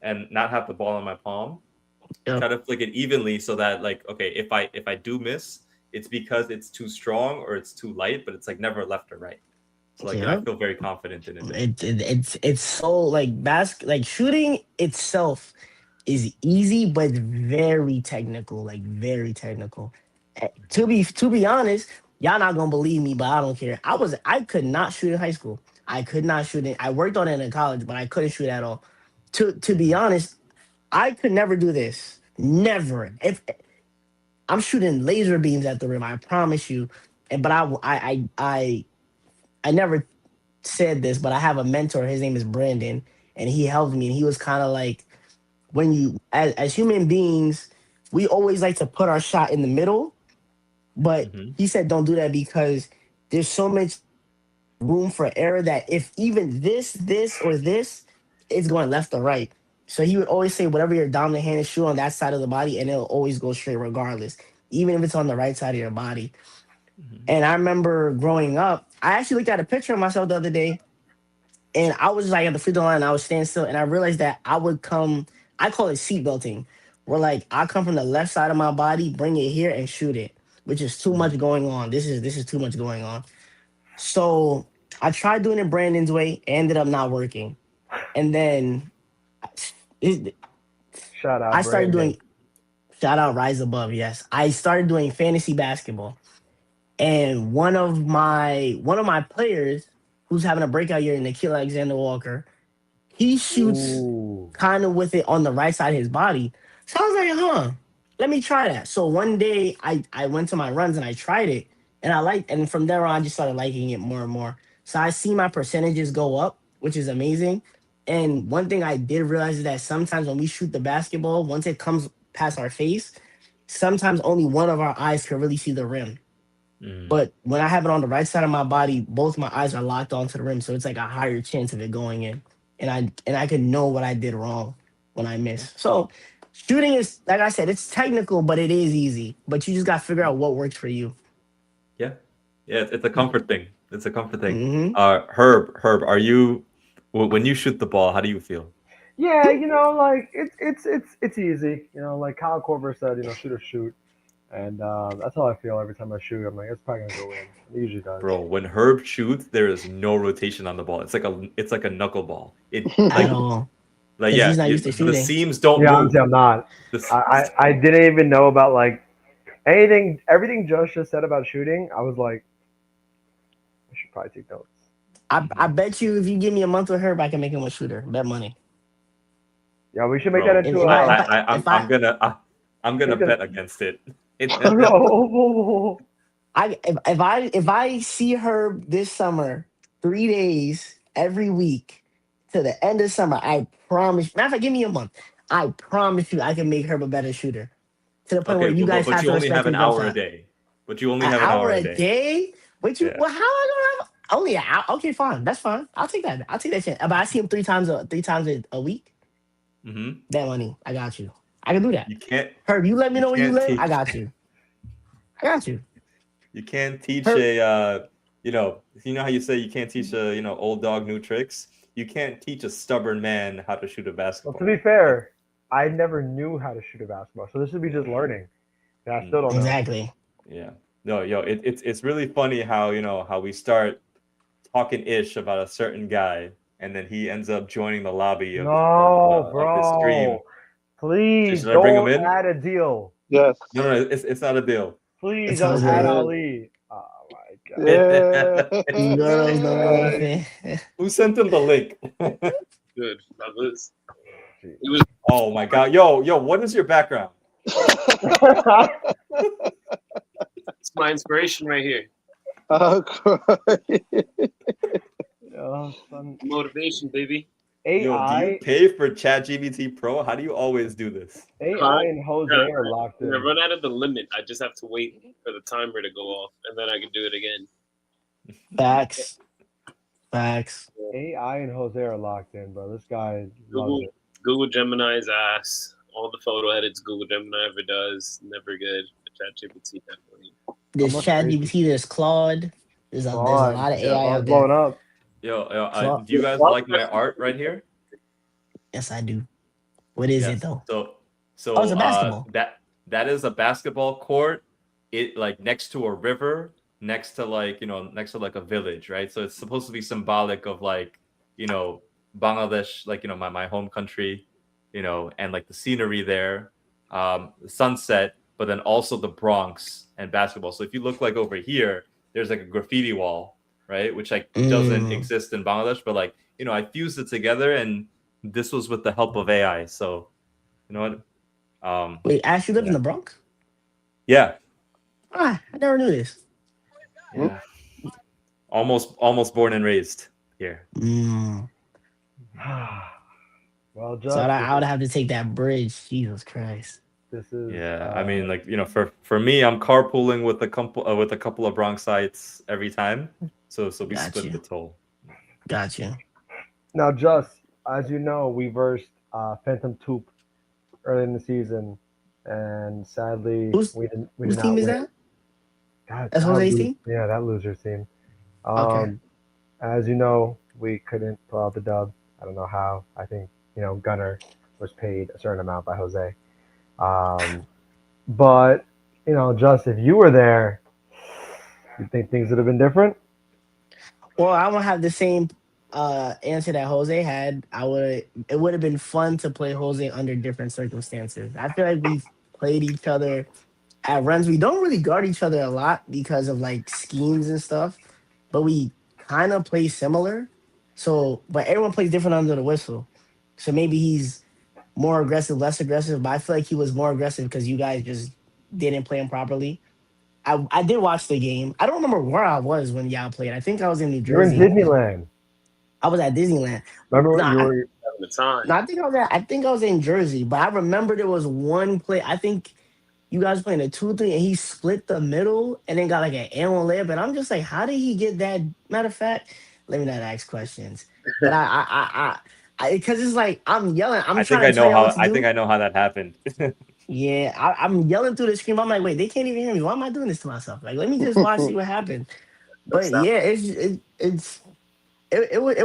and not have the ball in my palm. Try Yep. to flick it evenly so that like okay, if I do miss, it's because it's too strong or it's too light, but it's like never left or right. So like I Yep. feel very confident in it there. It's so like like shooting itself is easy but very technical, like very technical. To be honest, y'all not gonna believe me, but I don't care. I could not shoot in high school. I could not shoot it. I worked on it in college, but I couldn't shoot at all. To be honest, I could never do this. Never. If I'm shooting laser beams at the rim, I promise you. And but I never said this, but I have a mentor. His name is Brandon, and he helped me. And he was kind of like, when you, as human beings, we always like to put our shot in the middle. But Mm-hmm. he said, don't do that because there's so much room for error that if even this, or this, it's going left or right. So he would always say, whatever your dominant hand is, shoot on that side of the body, and it'll always go straight regardless, even if it's on the right side of your body. Mm-hmm. And I remember growing up, I actually looked at a picture of myself the other day, and I was like at the free throw line, and I was standing still, and I realized that I would come. I call it seat belting, where like I come from the left side of my body, bring it here, and shoot it, which is too much going on. This is too much going on. So I tried doing it Brandon's way, it ended up not working, and then it, Shout I out started Brandon. doing. Shout out Rise Above. Yes, I started doing fantasy basketball, and one of my players who's having a breakout year, Nikhil Alexander Walker, he shoots Ooh. kind of with it on the right side of his body. So I was like, let me try that. So one day I went to my runs and I tried it. and from there on, I just started liking it more and more. So I see my percentages go up, which is amazing. And one thing I did realize is that sometimes when we shoot the basketball, once it comes past our face, sometimes only one of our eyes can really see the rim. Mm. But when I have it on the right side of my body, both my eyes are locked onto the rim, so it's like a higher chance of it going in. And I can know what I did wrong when I miss. So shooting is, like I said, it's technical, but it is easy. But you just got to figure out what works for you. Yeah, it's a comfort thing. It's a comfort thing. Mm-hmm. Herb, are you when you shoot the ball? How do you feel? Yeah, like it's easy. Like Kyle Korver said, shoot or shoot, and that's how I feel every time I shoot. I'm like, it's probably gonna go in. It usually does. Bro, when Herb shoots, there is no rotation on the ball. It's like a knuckleball. It At all. like 'Cause yeah, he's not used to the shooting. seams don't Yeah, move. honestly, I'm not. I didn't even know about like everything Josh just said about shooting. I was like, I should probably take notes. I bet you if you give me a month with Herb, I can make him a shooter. Bet money. Yeah, we should make Bro, that into I'm gonna bet against it. If I see her this summer, 3 days every week to the end of summer, I promise. Matter of fact, give me a month. I promise you, I can make her a better shooter to the point where Okay, you guys but have you to only respect have an his jump hour a shot. day. But you only An have an hour hour a a day. day? What you? Yeah. Well, how I gonna have only an hour? Okay, fine. That's fine. I'll take that. I'll take that chance. But I see him three times a week. Mm-hmm. That money, I got you. I can do that. You can't Herb, you let me know where you live. teach I got you. I got you. you can't teach Herb, you know how you say you can't teach a old dog new tricks. You can't teach a stubborn man how to shoot a Well, basketball. to be fair, I never knew how to shoot a basketball, so this would be just learning. And I still don't know. exactly. Yeah. No, it's really funny how how we start talking ish about a certain guy, and then he ends up joining the lobby of this stream. Bro. Please Should I bring him don't in? add a deal. Yes. No, it's not a deal. Please It's don't all add good. Ali. Oh my god. Yeah. Girls don't know anything. Who sent him the link? Good. That was. Jeez. It was. Oh my god, yo, what is your background? It's my inspiration right here. Oh, Oh, son. Motivation, baby. Yo, do you AI, pay for ChatGPT Pro? How do you always do this? AI and Jose are locked When I in. run out of the limit, I just have to wait for the timer to go off, and then I can do it again. Facts. Facts. AI and Jose are locked in, bro. This guy loves it. Google Gemini's ass. All the photo edits Google Gemini ever does, never good. But ChatGPT definitely. There's Almost ChatGPT, there's Claude. There's a lot of AI out blowing there. up. Yo, do you guys like my art right here? Yes, I do. What is Yes. it though? So Oh, it's a basketball. that is a basketball court. It like next to a river, next to like a village, right? So it's supposed to be symbolic of like Bangladesh, like my home country, and like the scenery there, the sunset, but then also the Bronx and basketball. So if you look like over here, there's like a graffiti wall, right, which like doesn't exist in Bangladesh, but like I fused it together, and this was with the help of AI. So you know what? Wait, Ash, you live in the Bronx? Yeah. I never knew this. Yeah. Almost born and raised here. Well, just So I would have to take that bridge. Jesus Christ. this is I mean, like for me, I'm carpooling with a couple of Bronxites every time, so we split the toll. Gotcha. Now, just as you know, we versed Phantom Toop early in the season, and sadly, we did whose not team win. is that? God, That's Jose's team? Yeah, that loser's team. Okay. As you know, we couldn't pull out the dub. I don't know how. I think Gunner was paid a certain amount by Jose. But just if you were there, you think things would have been different? Well, I don't have the same answer that Jose had. It would have been fun to play Jose under different circumstances. I feel like we've played each other at runs. We don't really guard each other a lot because of like schemes and stuff, but we kind of play similar. So, but everyone plays different under the whistle. So maybe he's more aggressive, less aggressive. But I feel like he was more aggressive because you guys just didn't play him properly. I did watch the game. I don't remember where I was when y'all played. I think I was in New You're in Jersey. Disneyland. I was at Disneyland. Remember No, you I, were. Having the time. no, I think I was in Jersey, but I remember there was one play. I think you guys playing a 2-3 and he split the middle and then got like an and one layup. And I'm just like, how did he get that? Matter of fact, let me not ask questions. But because it's like I'm yelling. I'm I think trying I to tell know y'all how. what to I think do. I know how that happened. Yeah, I'm yelling through the screen. I'm like, wait, they can't even hear me. Why am I doing this to myself? Like, let me just watch, see what happened. That's But that. yeah, it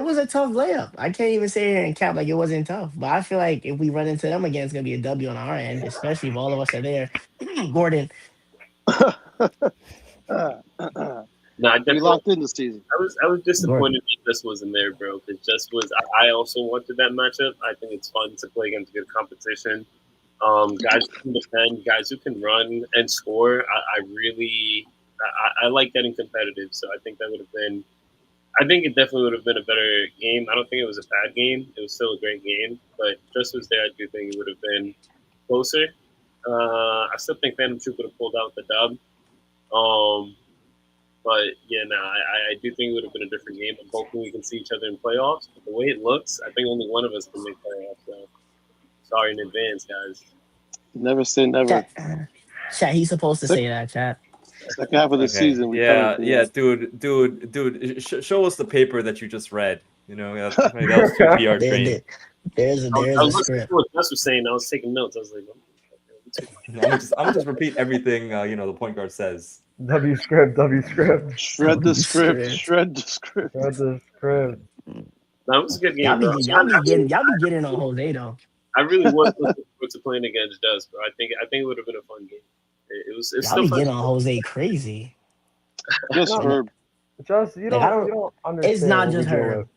was a tough layup. I can't even say here and cap like it wasn't tough. But I feel like if we run into them again, it's gonna be a W on our end, especially if all of us are there. Gordon, No, I We definitely. locked in this season. I was Gordon. disappointed that Just wasn't there, bro. Because Just was. I also wanted that matchup. I think it's fun to play against good competition. Guys who can defend, guys who can run and score. I like getting competitive. So I think that would have been. I think it definitely would have been a better game. I don't think it was a bad game. It was still a great game. But Just was there. I do think it would have been closer. I still think Phantom Troop would have pulled out the dub. Um, but yeah, no, I do think it would have been a different game. I'm hoping we can see each other in playoffs. But the way it looks, I think only one of us can make playoffs. So sorry in advance, guys. Never say never. Chat, he's supposed to say that, chat. Second half of the Okay. season, we Yeah, coming for yeah, you. dude. Show us the paper that you just read. You know, that was too PR There, trained. there- there's I a was listening script. to what Jess was saying. I was taking notes. I was like, I'm gonna just repeat everything the point guard says. W script. Shred the script. Script. Shred the script. Read the script. no, it was a good game, bro. Y'all be getting on Jose though. I really was looking forward to playing against Jess, bro. I think it would have been a fun game. It's Y'all still be fun. getting on Jose crazy. Just No. Herb. Just you Like, I don't don't. you don't understand. It's not what just we deal her. with.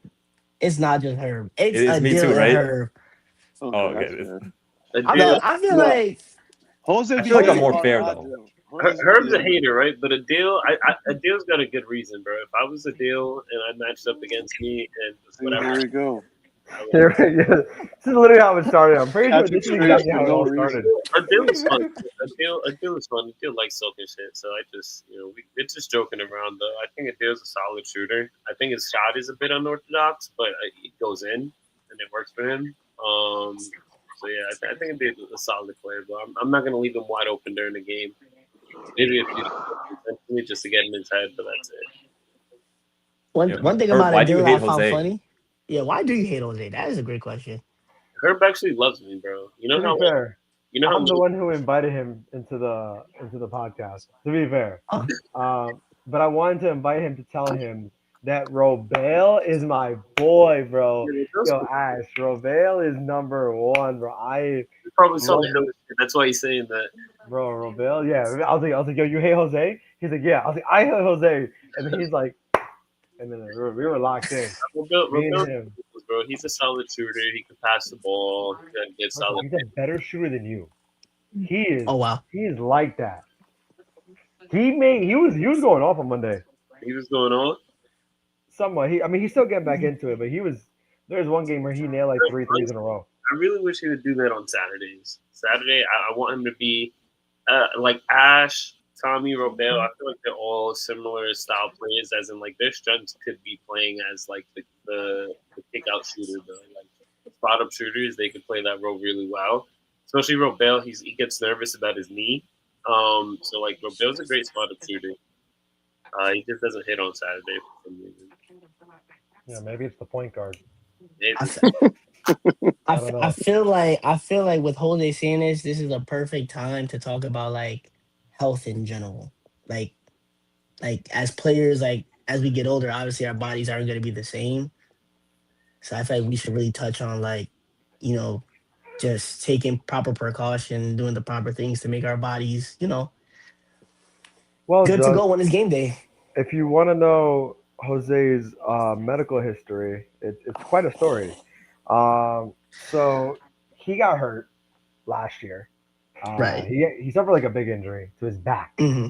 It's not just her. It's It is me Adele too, and right? her. Okay, Oh, that's okay. fair. I feel No. like Jose I be feel like I'm hating more on fair, our though. deal. Jose's Herb's a deal. hater, right? But Adele, Adele's got a good reason, bro. If I was Adele and I matched up against me and See, whatever, here we go. Yeah, this is literally how it started. I'm pretty sure Patrick this is Strange exactly for how it no all reason. started. Adele is fun. Adele is fun. Adele likes silk and shit. So I just, it's just joking around though. I think Adele's a solid shooter. I think his shot is a bit unorthodox, but it goes in and it works for him. So yeah, I think Adele's a solid player, but I'm not gonna leave him wide open during the game. Maybe a few intentionally just to get in his head, but that's it. one thing Herb, about why do you Adele I hate found Jose? funny. Yeah, why do you hate Jose? That is a great question. Herb actually loves me, bro. You know To how be fair, how I'm the one who invited him into the podcast. To be fair, Huh? but I wanted to invite him to tell him that Robale is my boy, bro. Yo, Ash, Robale is number one, bro. I He probably saw love the hell shit. That's why he's saying that. bro, Robale. Yeah, I was like, yo, you hate Jose? He's like, yeah. I was like, I hate Jose, and then he's like, and then we were locked in. Me and him. Bro, he's a solid shooter. He can pass the ball. He can get solid. He's a better shooter than you. He is. Oh wow. He is like that. He was going off on Monday. He was going on. Somewhat. He's still getting back into it, but there's one game where he nailed like 3 threes in a row. I really wish he would do that on Saturdays. Saturday, I want him to be like Ash, Tommy, Robel. I feel like they're all similar style players, as in like their strengths could be playing as like the kick out shooter, like spot up shooters. They could play that role really well. Especially Robel, he gets nervous about his knee. So like Robel's a great spot up shooter. He just doesn't hit on Saturday for some reason. Yeah, maybe it's the point guard. Maybe. I feel like with Jose saying this is a perfect time to talk about like health in general. Like as players, like as we get older, obviously our bodies aren't going to be the same. So I feel like we should really touch on like, just taking proper precaution, doing the proper things to make our bodies, Well, good to Juss, go when it's game day. if you want to know Jose's medical history, it's quite a story. So he got hurt last year. Right. He suffered like a big injury to his back. hmm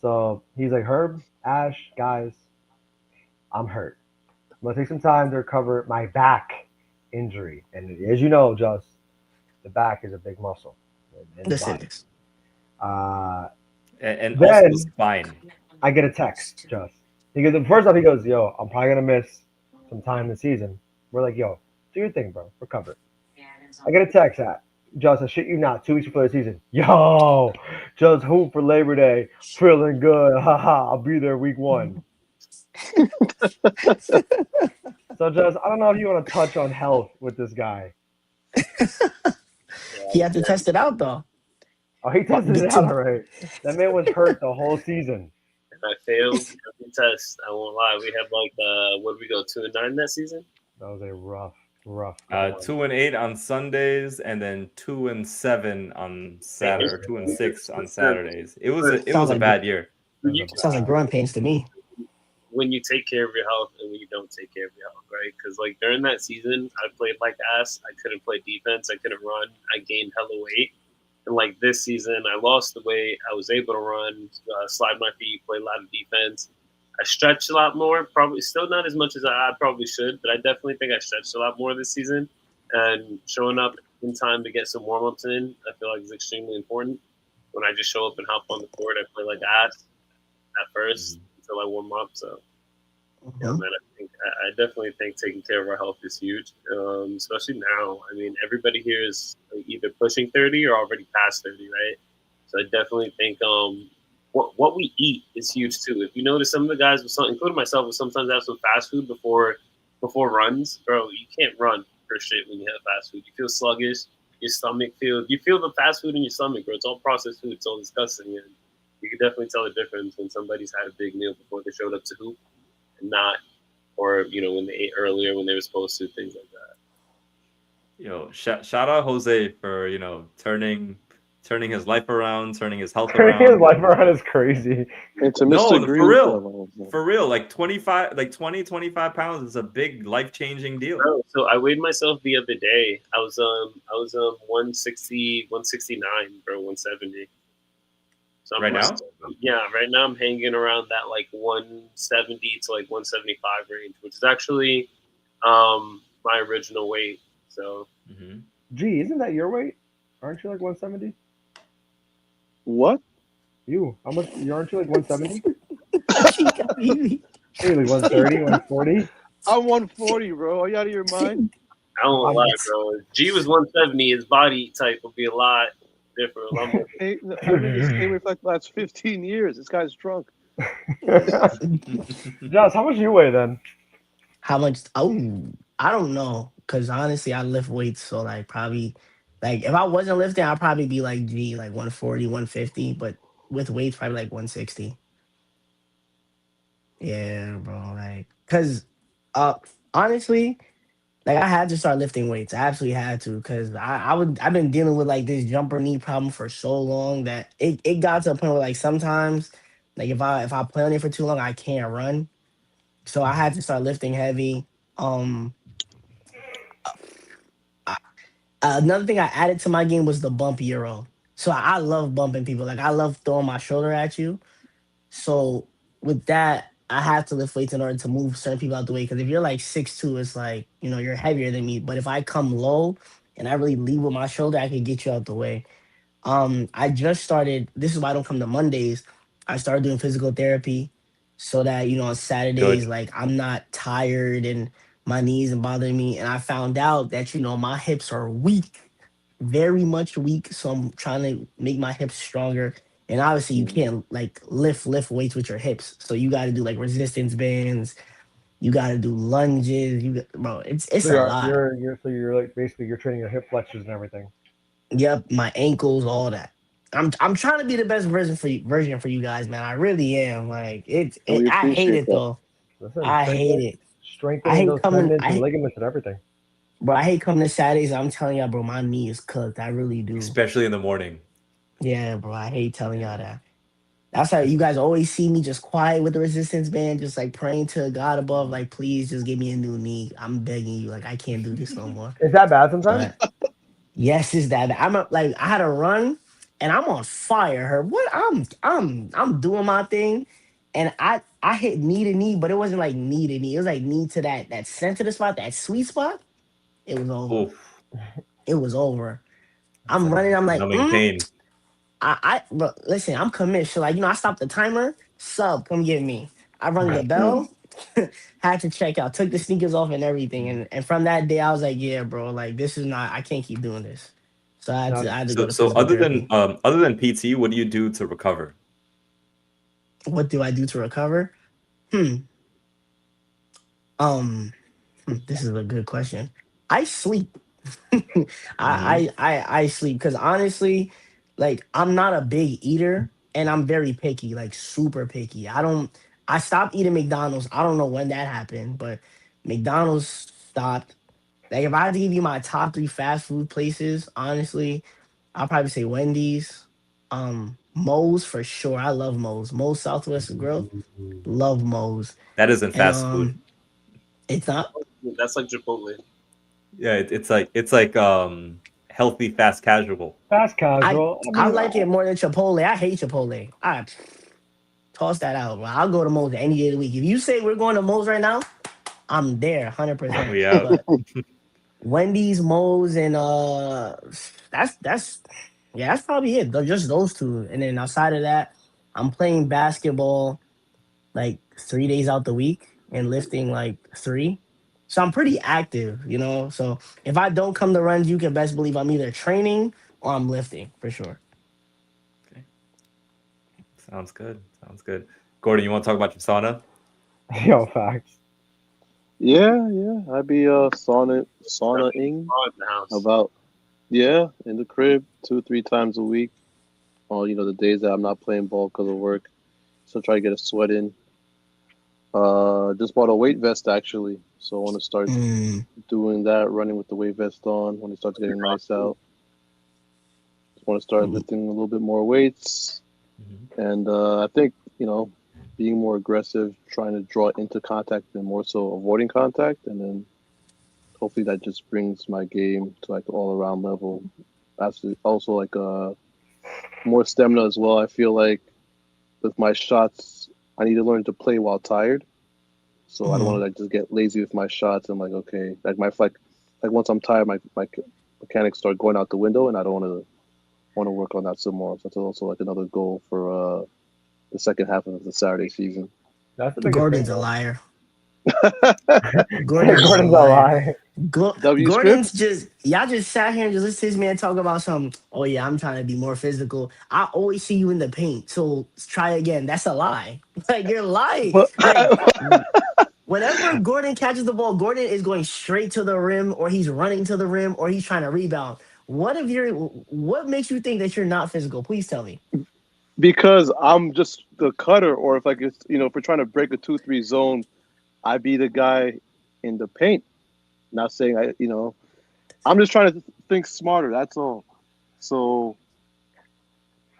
So he's like, Herb, Ash, guys, I'm hurt. I'm gonna take some time to recover my back injury. And as you know, Juss, the back is a big muscle in the Listen, body. and also Then the spine. I get a text, Just. He goes, first off, he goes, yo, I'm probably going to miss some time this season. We're like, yo, do your thing, bro. Recover. I get a text at, Just, I shit you not, 2 weeks before the season. Yo, just hoop for Labor Day. Feeling good. Haha, I'll be there week 1. So, Just, I don't know if you want to touch on health with this guy. He had to test it out though. Oh, he tested it out already. That man was hurt the whole season. And I failed every test. I won't lie. We had like what did we go 2-9 that season? That was a rough. 2-8 on Sundays, and then 2-7 on Saturday, or 2-6 on Saturdays. It was a bad year. Sounds like growing pains to me. When you take care of your health and when you don't take care of your health, right? Because like during that season, I played like ass. I couldn't play defense. I couldn't run. I gained hella weight. And like this season, I lost the weight. I was able to run, slide my feet, play a lot of defense. I stretched a lot more. Probably still not as much as I probably should, but I definitely think I stretched a lot more this season. And showing up in time to get some warm ups in, I feel like is extremely important. When I just show up and hop on the court, I play like ass at first until I warm up. So, yeah, man, I definitely think taking care of our health is huge, especially now. I mean, everybody here is either pushing 30 or already past 30, right? So I definitely think what we eat is huge too. If you notice, some of the guys, including myself, will sometimes have some fast food before runs. Bro, you can't run for shit when you have fast food. You feel sluggish. Your stomach you feel the fast food in your stomach, bro. It's all processed food. It's all disgusting, and you can definitely tell the difference when somebody's had a big meal before they showed up to hoop and not, or when they ate earlier when they were supposed to, things like that. Shout out Jose for turning his life around, turning his health Turning around. his life around is crazy. It's a Mr. Green. For real, like 25 pounds is a big life-changing deal. Bro, so I weighed myself the other day. I was 160, 169, bro, 170. So right now? Yeah, right now I'm hanging around that like 170 to like 175 range, which is actually my original weight. So Gee, isn't that your weight? Aren't you like 170? What? You? How much? Aren't you like 170? Hey, like 130, 140? I'm 140, bro. Are you out of your mind? I don't lie, bro. If G was 170, his body type would be a lot different. This game reflects the last 15 years. This guy's drunk. Josh, how much do you weigh then? How much? Oh, I don't know. Because honestly, I lift weights. So, like, probably, like, if I wasn't lifting, I'd probably be like G, like 140, 150. But with weights, probably like 160. Yeah, bro. Like, because honestly, like, I had to start lifting weights. I absolutely had to, because I've been dealing with like this jumper knee problem for so long that it got to a point where like sometimes, like if I play on it for too long, I can't run. So I had to start lifting heavy. Another thing I added to my game was the bump euro. So I love bumping people. Like I love throwing my shoulder at you. So with that, I have to lift weights in order to move certain people out the way. Because if you're like 6'2", it's like, you're heavier than me. But if I come low and I really lead with my shoulder, I can get you out the way. I just started, this is why I don't come to Mondays. I started doing physical therapy so that, on Saturdays, like I'm not tired and my knees and bothering me. And I found out that, my hips are weak, very much weak. So I'm trying to make my hips stronger. And obviously you can't like lift weights with your hips. So you got to do like resistance bands. You got to do lunges. Bro, it's so a lot. You're like basically you're training your hip flexors and everything. Yep, my ankles, all that. I'm trying to be the best version for you guys, man. I really am. Like I hate it though. Listen, I hate it. Strengthening those tendons and ligaments and everything. Bro, I hate coming to Saturdays. I'm telling y'all, bro, my knee is cooked. I really do. Especially in the morning. Yeah, bro. I hate telling y'all that. That's how you guys always see me just quiet with the resistance band, just like praying to God above, like, please just give me a new knee. I'm begging you. Like, I can't do this no more. Is that bad sometimes? But, yes, it's that bad. I had a run and I'm on fire. I'm doing my thing. And I hit knee to knee, but it wasn't like knee to knee. It was like knee to that sensitive spot, that sweet spot. It was over. Oof. It was over. I'm running. I'm like, pain. Bro, listen, I'm committed. So, like, I stopped the timer. Sub, come get me. I rung the Right. bell. Had to check out. Took the sneakers off and everything. And from that day, I was like, yeah, bro, like this is not. I can't keep doing this. So I had to go to So physical therapy. other than PT, what do you do to recover? What do I do to recover? Hmm. Um. This is a good question. I sleep. Hmm. I sleep because honestly, like I'm not a big eater and I'm very picky, like super picky. I stopped eating McDonald's. I don't know when that happened, but McDonald's stopped. Like if I had to give you my top three fast food places, honestly, I'll probably say Wendy's, Moe's for sure. I love Moe's. Moe's Southwest Grill, love Moe's. That isn't And fast food. it's not. That's like Chipotle. Yeah, it's like healthy fast casual. Fast I casual. I I mean, like it more than Chipotle. I hate Chipotle. I toss that out. Bro. I'll go to Moe's any day of the week. If you say we're going to Moe's right now, I'm there 100%. We out. But Wendy's, Moe's, and that's yeah, that's probably it. Just those two. And then outside of that, I'm playing basketball like 3 days out the week and lifting like three. So I'm pretty active. So if I don't come to runs, you can best believe I'm either training or I'm lifting for sure. Okay. Sounds good. Sounds good. Gordon, you want to talk about your sauna? yo, facts. Yeah. I'd be saunaing Oh, in the house. about in the crib 2-3 times a week. On the days that I'm not playing ball because of work, so try to get a sweat in. Just bought a weight vest actually, so I want to start Mm, doing that, running with the weight vest on when it starts getting nice out. Just want to start lifting a little bit more weights, Mm-hmm. and I think being more aggressive, trying to draw into contact and more so avoiding contact, and then hopefully that just brings my game to like the all around level. That's also like more stamina as well. I feel like with my shots, I need to learn to play while tired. So I don't want to mm. like just get lazy with my shots. I'm like, okay, like once I'm tired, my mechanics start going out the window, and I don't want to work on that some more. So that's also like another goal for the second half of the Saturday season. That's the biggest thing, Gordon's a though. liar. Gordon's a Gordon's a liar. lie. W Gordon's script. just y'all just sat here and just listened to this man talk about something. Oh yeah, I'm trying to be more physical. I always see you in the paint, so try again. That's a lie. Like you're lying. But Like whenever Gordon catches the ball, Gordon is going straight to the rim, or he's running to the rim, or he's trying to rebound. What makes you think that you're not physical? Please tell me. because I'm just the cutter, or if like it's if we're trying to break a 2-3 zone, I be the guy in the paint. Not saying I'm just trying to think smarter. That's all. So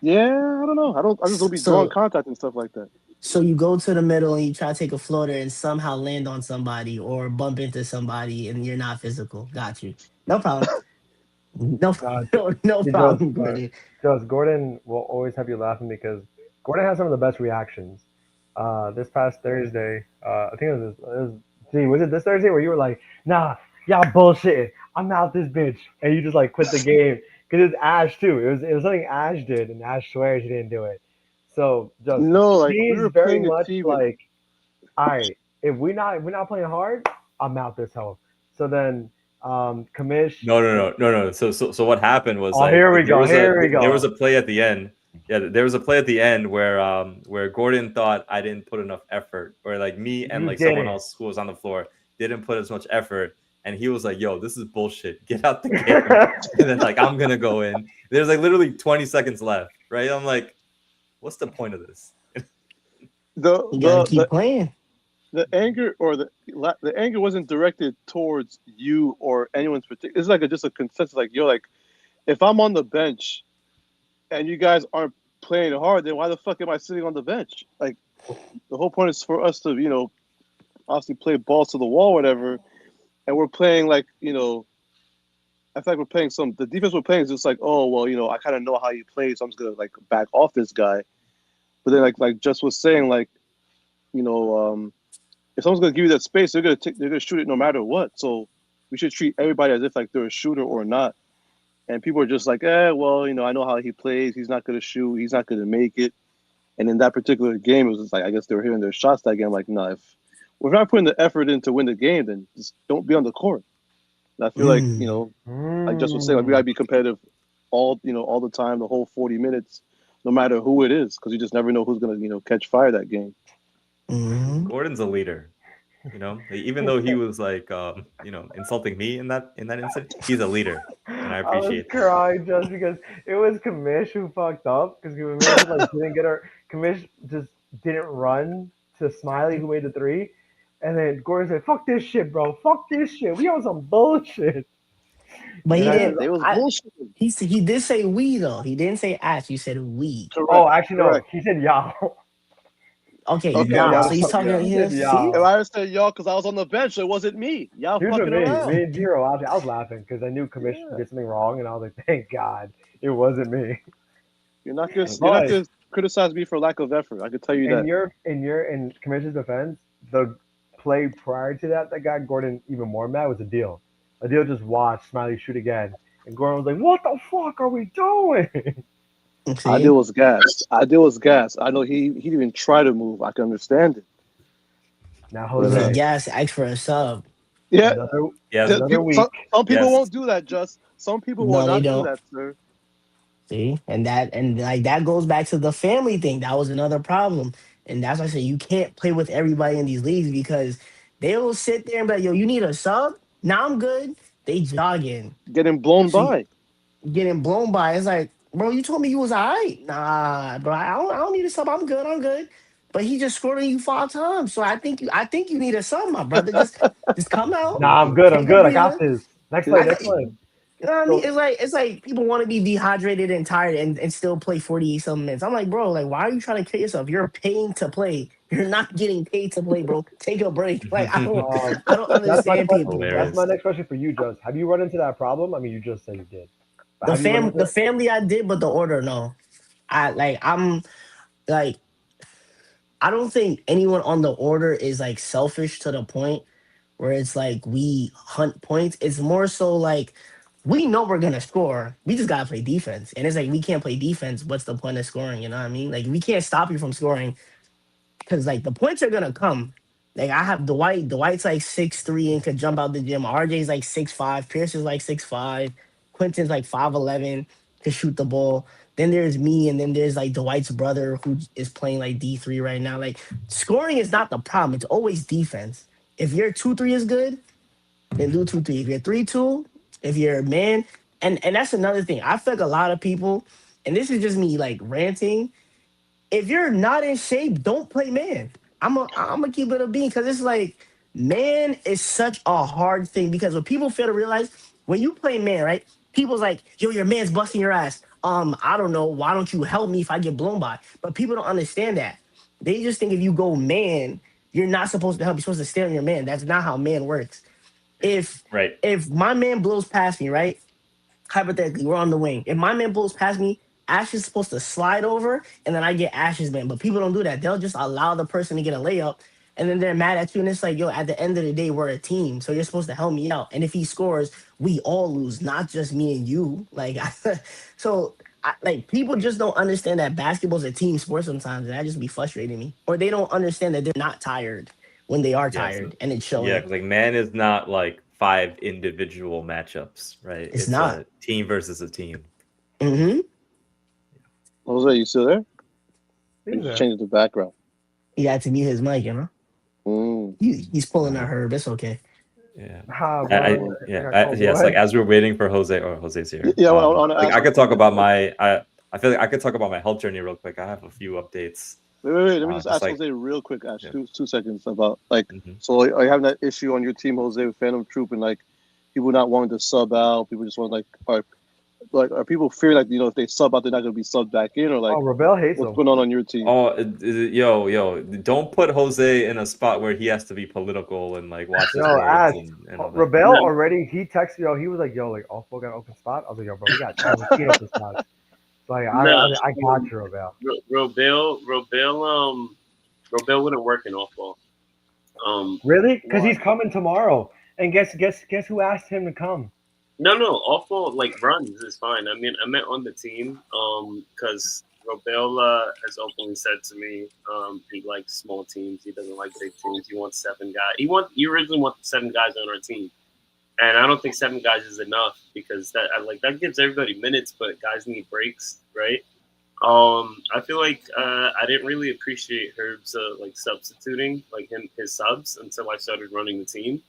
yeah, I don't know. I just don't be drawing So contact and stuff like that. so you go to the middle and you try to take a floater and somehow land on somebody or bump into somebody and you're not physical. Got you. No problem. No, Uh, no he problem, Gordon. just Gordon will always have you laughing because Gordon has some of the best reactions. This past Thursday, I think was it this Thursday where you were like, nah, y'all bullshit. I'm out this bitch. And you just like quit the game. Because it was Ash too. It was something Ash did, and Ash swears he didn't do it. So just No, like we he's were very playing a much team. like, all right, if we're not playing hard, I'm out this hole. So then Kamish. No. So what happened was Oh, like here we there go. was Here we there was go. a play at the end. Yeah, there was a play at the end where Gordon thought I didn't put enough effort, or like me and You like did someone it. else who was on the floor didn't put as much effort, and he was like, "Yo, this is bullshit. Get out the game." And then like I'm gonna go in. There's like literally 20 seconds left, right? I'm like, what's the point of this? The You gotta the keep playing. the anger or the anger wasn't directed towards you or anyone's particular. It's like just a consensus. Like like if I'm on the bench and you guys aren't playing hard, then why the fuck am I sitting on the bench? Like the whole point is for us to obviously play balls to the wall, whatever. And we're playing like I feel like we're playing the defense we're playing is just like, oh well, I kind of know how you play, so I'm just gonna like back off this guy. But then like Just was saying, like you know if someone's gonna give you that space, they're gonna shoot it no matter what. So we should treat everybody as if like they're a shooter or not. and people are just like, well, you know, I know how he plays. He's not going to shoot. He's not going to make it. And in that particular game, it was just like, I guess they were hitting their shots that game. Like, no, if we're not putting the effort in to win the game, then just don't be on the court. And I feel like, you know, like just was saying, like we gotta be competitive all the time, the whole 40 minutes, no matter who it is, because you just never know who's gonna, you know, catch fire that game. Gordon's a leader. You know, even though he was like, you know, insulting me in that incident, he's a leader, and I appreciate I was crying just because it was Kamish who fucked up because Kamish like didn't get her. Kamish just didn't run to Smiley who made the three, and then Gordon said, "Fuck this shit, bro. Fuck this shit. We on some bullshit." But he didn't. They was bullshit. He did say we though. He didn't say us. You said we. Correct. Oh, actually no. Correct. He said y'all. Okay, Okay, y'all. y'all. So he's talking to him. Y'all. If I said y'all because I was on the bench, so it wasn't me. Y'all Here's fucking me. around. Me and Zero. I was laughing because I knew Kamish did something wrong, and I was like, "Thank God it wasn't me." You're not gonna criticize me for lack of effort. I can tell you that. In Kamish's defense, the play prior to that got Gordon even more mad was a deal. A deal just watched Smiley shoot again, and Gordon was like, "What the fuck are we doing?" See? Ideal was gas. I know he didn't even try to move. I can understand it. Now He said Jose, gas asked for a sub. Yeah. another week. Some people won't do that, Just. Some people will No, they not do don't. that, sir. See, and like that goes back to the family thing. That was another problem, and that's why I say you can't play with everybody in these leagues because they will sit there and be like, "Yo, you need a sub? Now I'm good." They jogging, Getting blown by. getting blown by. It's like, bro, you told me you was alright. Nah, bro, I don't need a sub. I'm good. I'm good. But he just scored on you 5 times, so I think you need a sub, my brother. Just come out, Nah, I'm good. I'm take a good. I got breather. this. Next play. I Next got, play. you know what I mean? So, It's like people want to be dehydrated and tired and still play 40 something minutes. I'm like, bro, like why are you trying to kill yourself? You're paying to play. You're not getting paid to play, bro. Take a break. Like I don't that's my understand question. people. That's my next question for you, Just. Have you run into that problem? I mean, you just said you did. But have you run into The family I did, but the order no. I'm like I don't think anyone on the order is like selfish to the point where it's like we hunt points. It's more so like we know we're gonna score. We just gotta play defense. And it's like we can't play defense. What's the point of scoring? You know what I mean? Like we can't stop you from scoring because like the points are gonna come. Like I have Dwight. Dwight's like 6'3" and could jump out the gym. RJ's like 6'5". Pierce is like 6'5". Quentin's like 5'11", to shoot the ball. Then there's me, and then there's like Dwight's brother who is playing like D3 right now. Like scoring is not the problem. It's always defense. If your 2-3 is good, then do 2-3. If you're 3-2, if you're a man, and that's another thing. I feel like a lot of people, and this is just me like ranting. If you're not in shape, don't play man. I'm gonna keep it a bean because it's like man is such a hard thing because what people fail to realize when you play man, right? People's like, yo, your man's busting your ass. I don't know. Why don't you help me if I get blown by? But people don't understand that. They just think if you go man, you're not supposed to help. You're supposed to stay on your man. That's not how man works. If my man blows past me, right? Hypothetically, we're on the wing. If my man blows past me, Ash is supposed to slide over, and then I get Ash's man. But people don't do that. They'll just allow the person to get a layup, and then they're mad at you. And it's like, yo, at the end of the day, we're a team, so you're supposed to help me out. And if he scores, we all lose, not just me and you. Like, like people just don't understand that basketball's a team sport sometimes, and that just be frustrating me. Or they don't understand that they're not tired when they are tired, and it's showing. Yeah, because like man is not like 5 individual matchups, right? It's not a team versus a team. Mm-hmm. Jose, you still there? You just changed the background. He had to mute his mic, you know. He's pulling a herb. It's okay. Yeah. Yes. Like as we're waiting for Jose, or Jose's here. Yeah, like I could talk about my. I feel like I could talk about my health journey real quick. I have a few updates. Wait. Let me just ask Jose real quick, Ash. Yeah. 2 seconds about like. So are you having that issue on your team, Jose, with Phantom Troop, and like people not wanting to sub out? People just want are people fear like if they sub out they're not gonna be subbed back in, or like Rebel hates what's going on your team? Yo, don't put Jose in a spot where he has to be political and like watch his words. And all that. Rebel already he texted he was like, yo, like OffBall got an open spot. I was like, yo, bro, we got 10 open spots. Like I got you, Rebel. Rebel wouldn't work in OffBall. Really? Because he's coming tomorrow. And guess who asked him to come? No, awful like runs is fine. I mean, I meant on the team, because Robela has openly said to me, he likes small teams. He doesn't like big teams. He wants 7 guys. He originally wanted 7 guys on our team, and I don't think 7 guys is enough because that gives everybody minutes, but guys need breaks, right? I feel like I didn't really appreciate Herb's like substituting like his subs until I started running the team.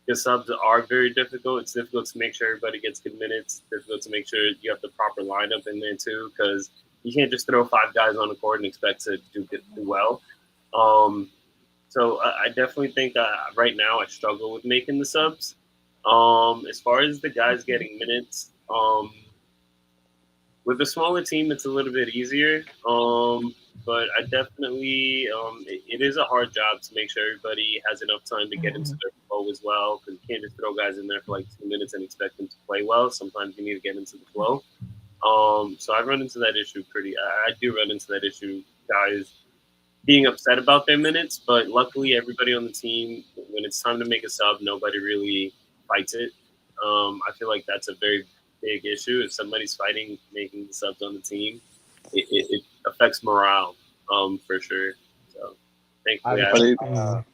His subs are very difficult. It's difficult to make sure everybody gets good minutes. It's difficult to make sure you have the proper lineup in there too, because you can't just throw 5 guys on the court and expect to do well. So I definitely think right now I struggle with making the subs. As far as the guys getting minutes, with a smaller team, it's a little bit easier. But I definitely, it is a hard job to make sure everybody has enough time to get into their flow as well. Because you can't just throw guys in there for like 2 minutes and expect them to play well. Sometimes you need to get into the flow. So I run into that issue I do run into that issue, guys being upset about their minutes. But luckily, everybody on the team, when it's time to make a sub, nobody really fights it. I feel like that's a very big issue. If somebody's fighting making the subs on the team, it affects morale, for sure. So thankfully,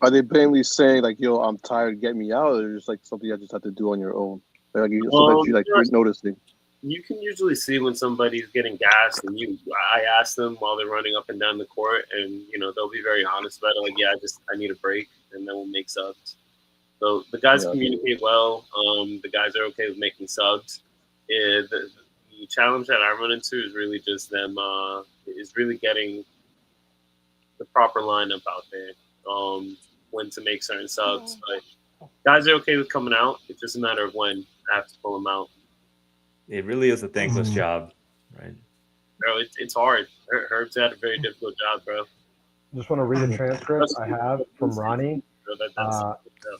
are they plainly saying like, "Yo, I'm tired, get me out," or just like something I just have to do on your own? Like sometimes you're noticing. You can usually see when somebody's getting gassed, and I ask them while they're running up and down the court, and they'll be very honest about it. Like, yeah, I need a break, and then we'll make subs. So the guys communicate well. The guys are okay with making subs. The challenge that I run into is really just them. Is really getting the proper lineup out there. When to make certain subs, but guys are okay with coming out. It's just a matter of when I have to pull them out. It really is a thankless job, right? Bro, it's hard. Herb's had a very difficult job, bro. Just want to read a transcript I have from Ronnie.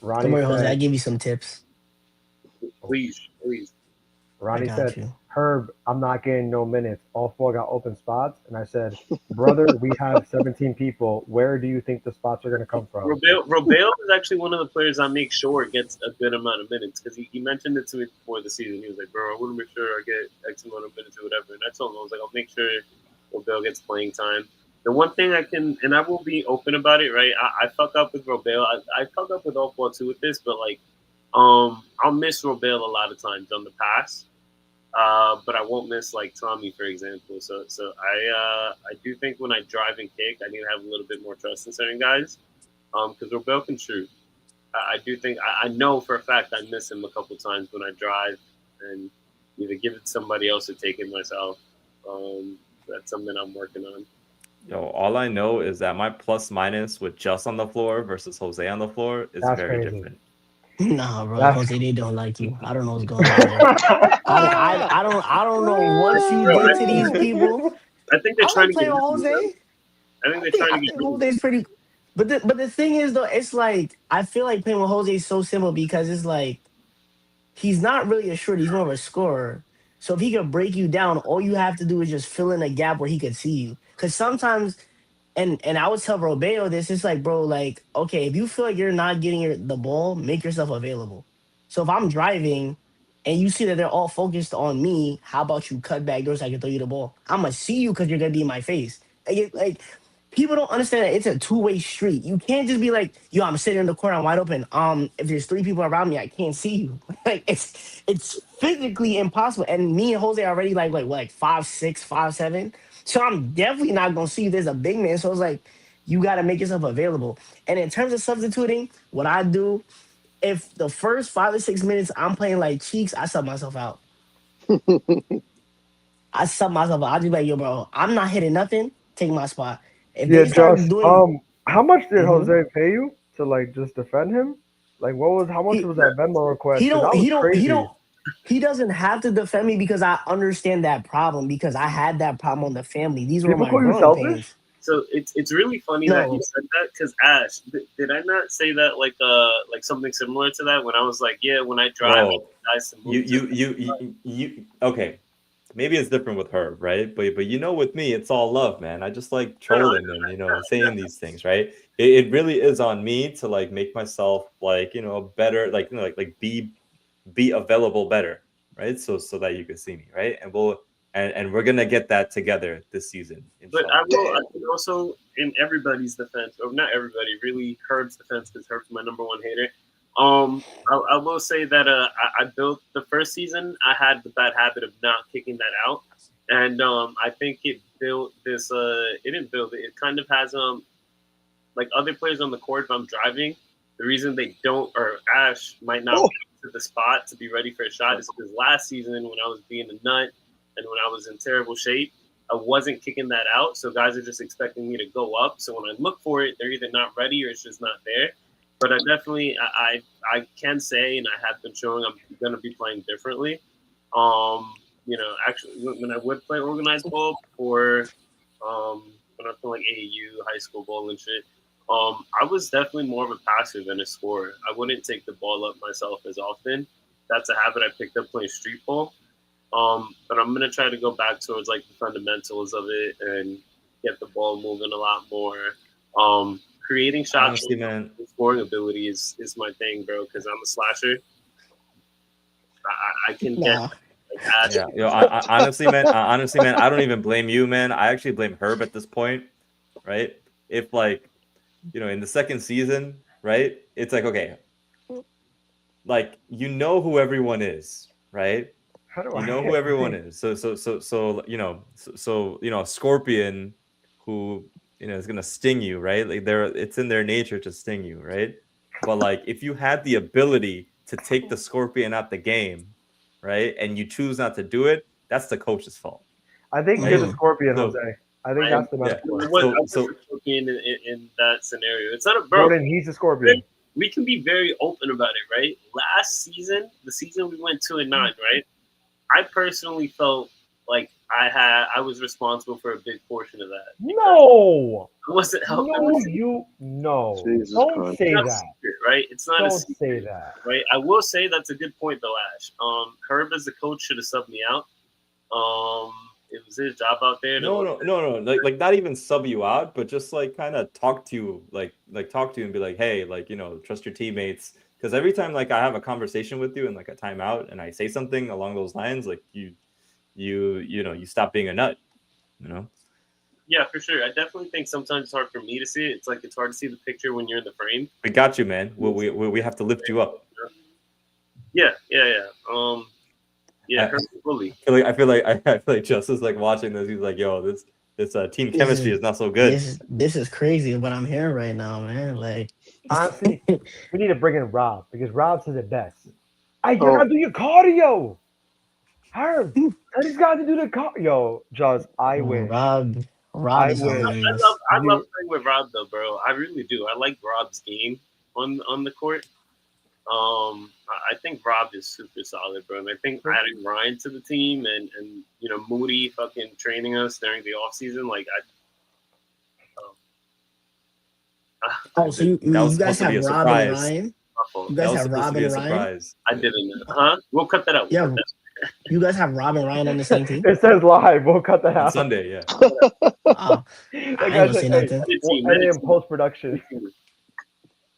Ronnie Don't worry, Jose. I give you some tips. Please. Ronnie said, "Herb, I'm not getting no minutes. All 4 got open spots." And I said, "Brother, we have 17 people. Where do you think the spots are going to come from?" Robel is actually one of the players I make sure gets a good amount of minutes, because he mentioned it to me before the season. He was like, "Bro, I want to make sure I get X amount of minutes or whatever." And I told him, I was like, "I'll make sure Robel gets playing time." The one thing I can, and I will be open about it, right? I fuck up with Robel. I fuck up with OffBall too with this, but like, I'll miss Robel a lot of times on the pass. But I won't miss like Tommy, for example. So I do think when I drive and kick, I need to have a little bit more trust in certain guys. Because Robel can shoot. I do think I know for a fact I miss him a couple times when I drive and either give it to somebody else or take it myself. That's something I'm working on. Yo, all I know is that my plus minus with Juss on the floor versus Jose on the floor is very different. Nah, bro, Jose, they don't like you. I don't know what's going on. I don't know what you did to these people. I think they're trying to play with Jose. I think they're trying to get Jose's pretty. But the thing is though, it's like I feel like playing with Jose is so simple because it's like he's not really a shooter. He's more of a scorer. So if he can break you down, all you have to do is just fill in a gap where he could see you. Because sometimes. And I would tell Robeo this. It's like, bro, like, okay, if you feel like you're not getting the ball, make yourself available. So if I'm driving and you see that they're all focused on me, how about you cut back doors so I can throw you the ball? I'm going to see you because you're going to be in my face. Like, people don't understand that it's a two-way street. You can't just be like, yo, I'm sitting in the corner, I'm wide open. If there's 3 people around me, I can't see you. Like, it's physically impossible. And me and Jose are already like 5'6", 5'7". So I'm definitely not going to see there's a big man. So it's like, you got to make yourself available. And in terms of substituting, what I do, if the first 5 or 6 minutes I'm playing like cheeks, I sub myself out. I sub myself out. I just be like, yo, bro, I'm not hitting nothing. Take my spot. If they start doing, how much did Jose pay you to like just defend him? Like, how much was that Venmo request? He doesn't have to defend me because I understand that problem because I had that problem on the family. These were my growing pains. So it's really funny that you said that because Ash, did I not say that like something similar to that when I was like, yeah, when I drive, you okay. Maybe it's different with her, right? But with me, it's all love, man. I just like trolling and saying these things, right? It really is on me to like make myself like better, like be available better, right? So that you can see me, right? And we're gonna get that together this season. But Inshallah. I think also in everybody's defense, or not everybody, really Herb's defense, because Herb's my number one hater. I will say that I built the first season. I had the bad habit of not kicking that out, and I think it built this. It didn't build it. It kind of has like other players on the court. If I'm driving, the reason they don't, or Ash might not be to the spot to be ready for a shot is because last season when I was being a nut and when I was in terrible shape, I wasn't kicking that out. So guys are just expecting me to go up. So when I look for it, they're either not ready or it's just not there. But I definitely, I can say, and I have been showing, I'm going to be playing differently. Actually, when I would play organized ball before, when I was playing like AAU, high school ball and shit, I was definitely more of a passer than a scorer. I wouldn't take the ball up myself as often. That's a habit I picked up playing street ball. But I'm going to try to go back towards like the fundamentals of it and get the ball moving a lot more. Creating shots, honestly, man, scoring ability is my thing, bro. Because I'm a slasher. I can get. Honestly, man, I don't even blame you, man. I actually blame Herb at this point, right? If like, in the second season, right? It's like, okay, like who everyone is, right? Who everyone is. So Scorpion, who is gonna sting you, right? Like it's in their nature to sting you, right? But like if you had the ability to take the Scorpion out the game, right, and you choose not to do it, that's the coach's fault. I think you're the Scorpion, Jose. I think that's the metaphor. So Scorpion in that scenario, it's not a bro. Jordan, he's the Scorpion. We can be very open about it, right? Last season, the season we went 2-9, right? I personally felt like I was responsible for a big portion of that. No, I wasn't helping. No. Jesus Don't Christ. say Not that. secret, right? It's not Don't a secret, say that. right? I will say that's a good point though, Ash. Herb as the coach should have subbed me out. It was his job out there. No. Like not even sub you out, but just like kind of talk to you, like talk to you and be like, hey, like trust your teammates. Because every time like I have a conversation with you and like a timeout and I say something along those lines, like you stop being a nut, Yeah, for sure. I definitely think sometimes it's hard for me to see it. It's like it's hard to see the picture when you're in the frame. We got you, man. We have to lift you up. Yeah. Fully. I feel like Juss is like watching this. He's like, yo, this team chemistry is not so good. This is crazy what I'm hearing right now, man. Like, honestly, we need to bring in Rob because Rob says it best. I gotta do your cardio. Herb, I just got to do the cardio. Juss, I win. Rob is hilarious. I love playing with Rob though, bro. I really do. I like Rob's game on the court. I think Rob is super solid, bro. And I think adding Ryan to the team and Moody fucking training us during the off season, like so you guys have Rob and Ryan? You guys have Rob and Ryan? I didn't know. Huh? We'll cut that out. Yeah. You guys have Rob and Ryan on the same team? It says live. We'll cut that out. On Sunday, yeah. I ain't gonna say nothing. We'll edit in post-production.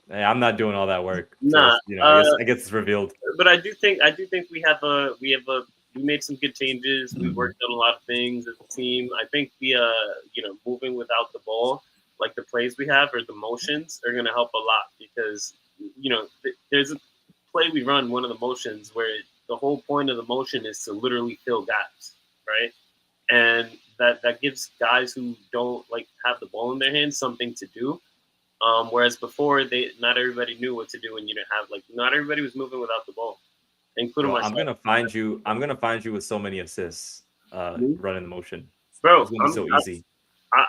Hey, I'm not doing all that work. Nah, so, I guess it's revealed. But I do think we made some good changes. We worked on a lot of things as a team. I think the moving without the ball, like the plays we have or the motions, are going to help a lot because there's a play we run, one of the motions where the whole point of the motion is to literally fill gaps, right? And that gives guys who don't like have the ball in their hands something to do. Whereas before, not everybody knew what to do, and not everybody was moving without the ball, including myself. I'm gonna find you with so many assists, running the motion, bro. It's gonna be so easy.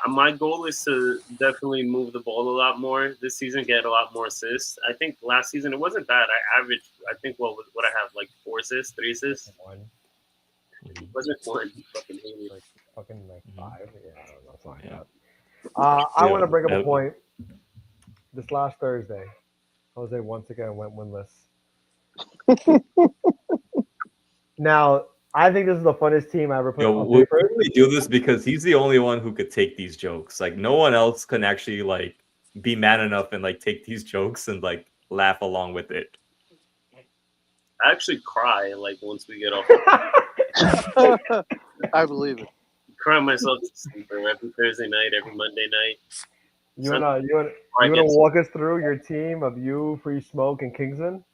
My goal is to definitely move the ball a lot more this season, get a lot more assists. I think last season it wasn't bad. I averaged, I think, what I have, like 4 assists, 3 assists. One. It wasn't one. Fucking hate me. Fucking 5. Yeah, I don't know. Something like that. I want to bring up a point. This last Thursday, Jose once again went winless. Now, I think this is the funnest team I ever put on paper. We really do this because he's the only one who could take these jokes. Like, no one else can actually, like, be man enough and, like, take these jokes and, like, laugh along with it. I actually cry like once we get off. I believe it. Cry myself to sleep, bro. Every Thursday night, every Monday night. You wanna walk us through your team of you, Free Smoke, and Kingsman?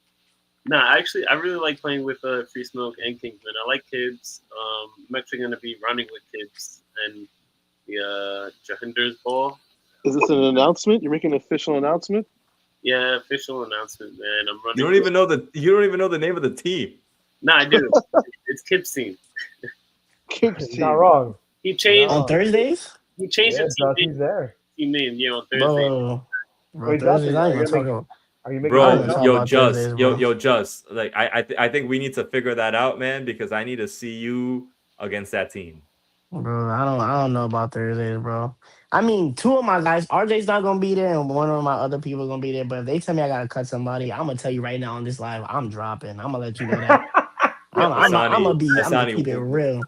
Nah, actually, I really like playing with Free Smoke and Kingsman. I like Kibbs. I'm actually going to be running with Kibbs and the Jahinder's ball. Is this an announcement? You're making an official announcement? Yeah, official announcement, man. I'm running. You don't even know the name of the team. Nah, I do. It's Kibbs' team. Kibbs' He's team. not wrong. He changed. On Thursdays? He changed Yeah, his Josh, he's there. team name. Yeah, on Thursday. Bro, Wait, Thursdays, Josh, I are ain't you gonna gonna talk about. Are you making? Bro, gonna talk yo, about Juss, Thursdays, bro. yo, Juss. Like, I think we need to figure that out, man, because I need to see you against that team. Bro, I don't know about Thursdays, bro. I mean, two of my guys, RJ's not gonna be there, and one of my other people gonna be there. But if they tell me I gotta cut somebody, I'm gonna tell you right now on this live, I'm dropping. I'm gonna let you know that. I'm gonna keep it real.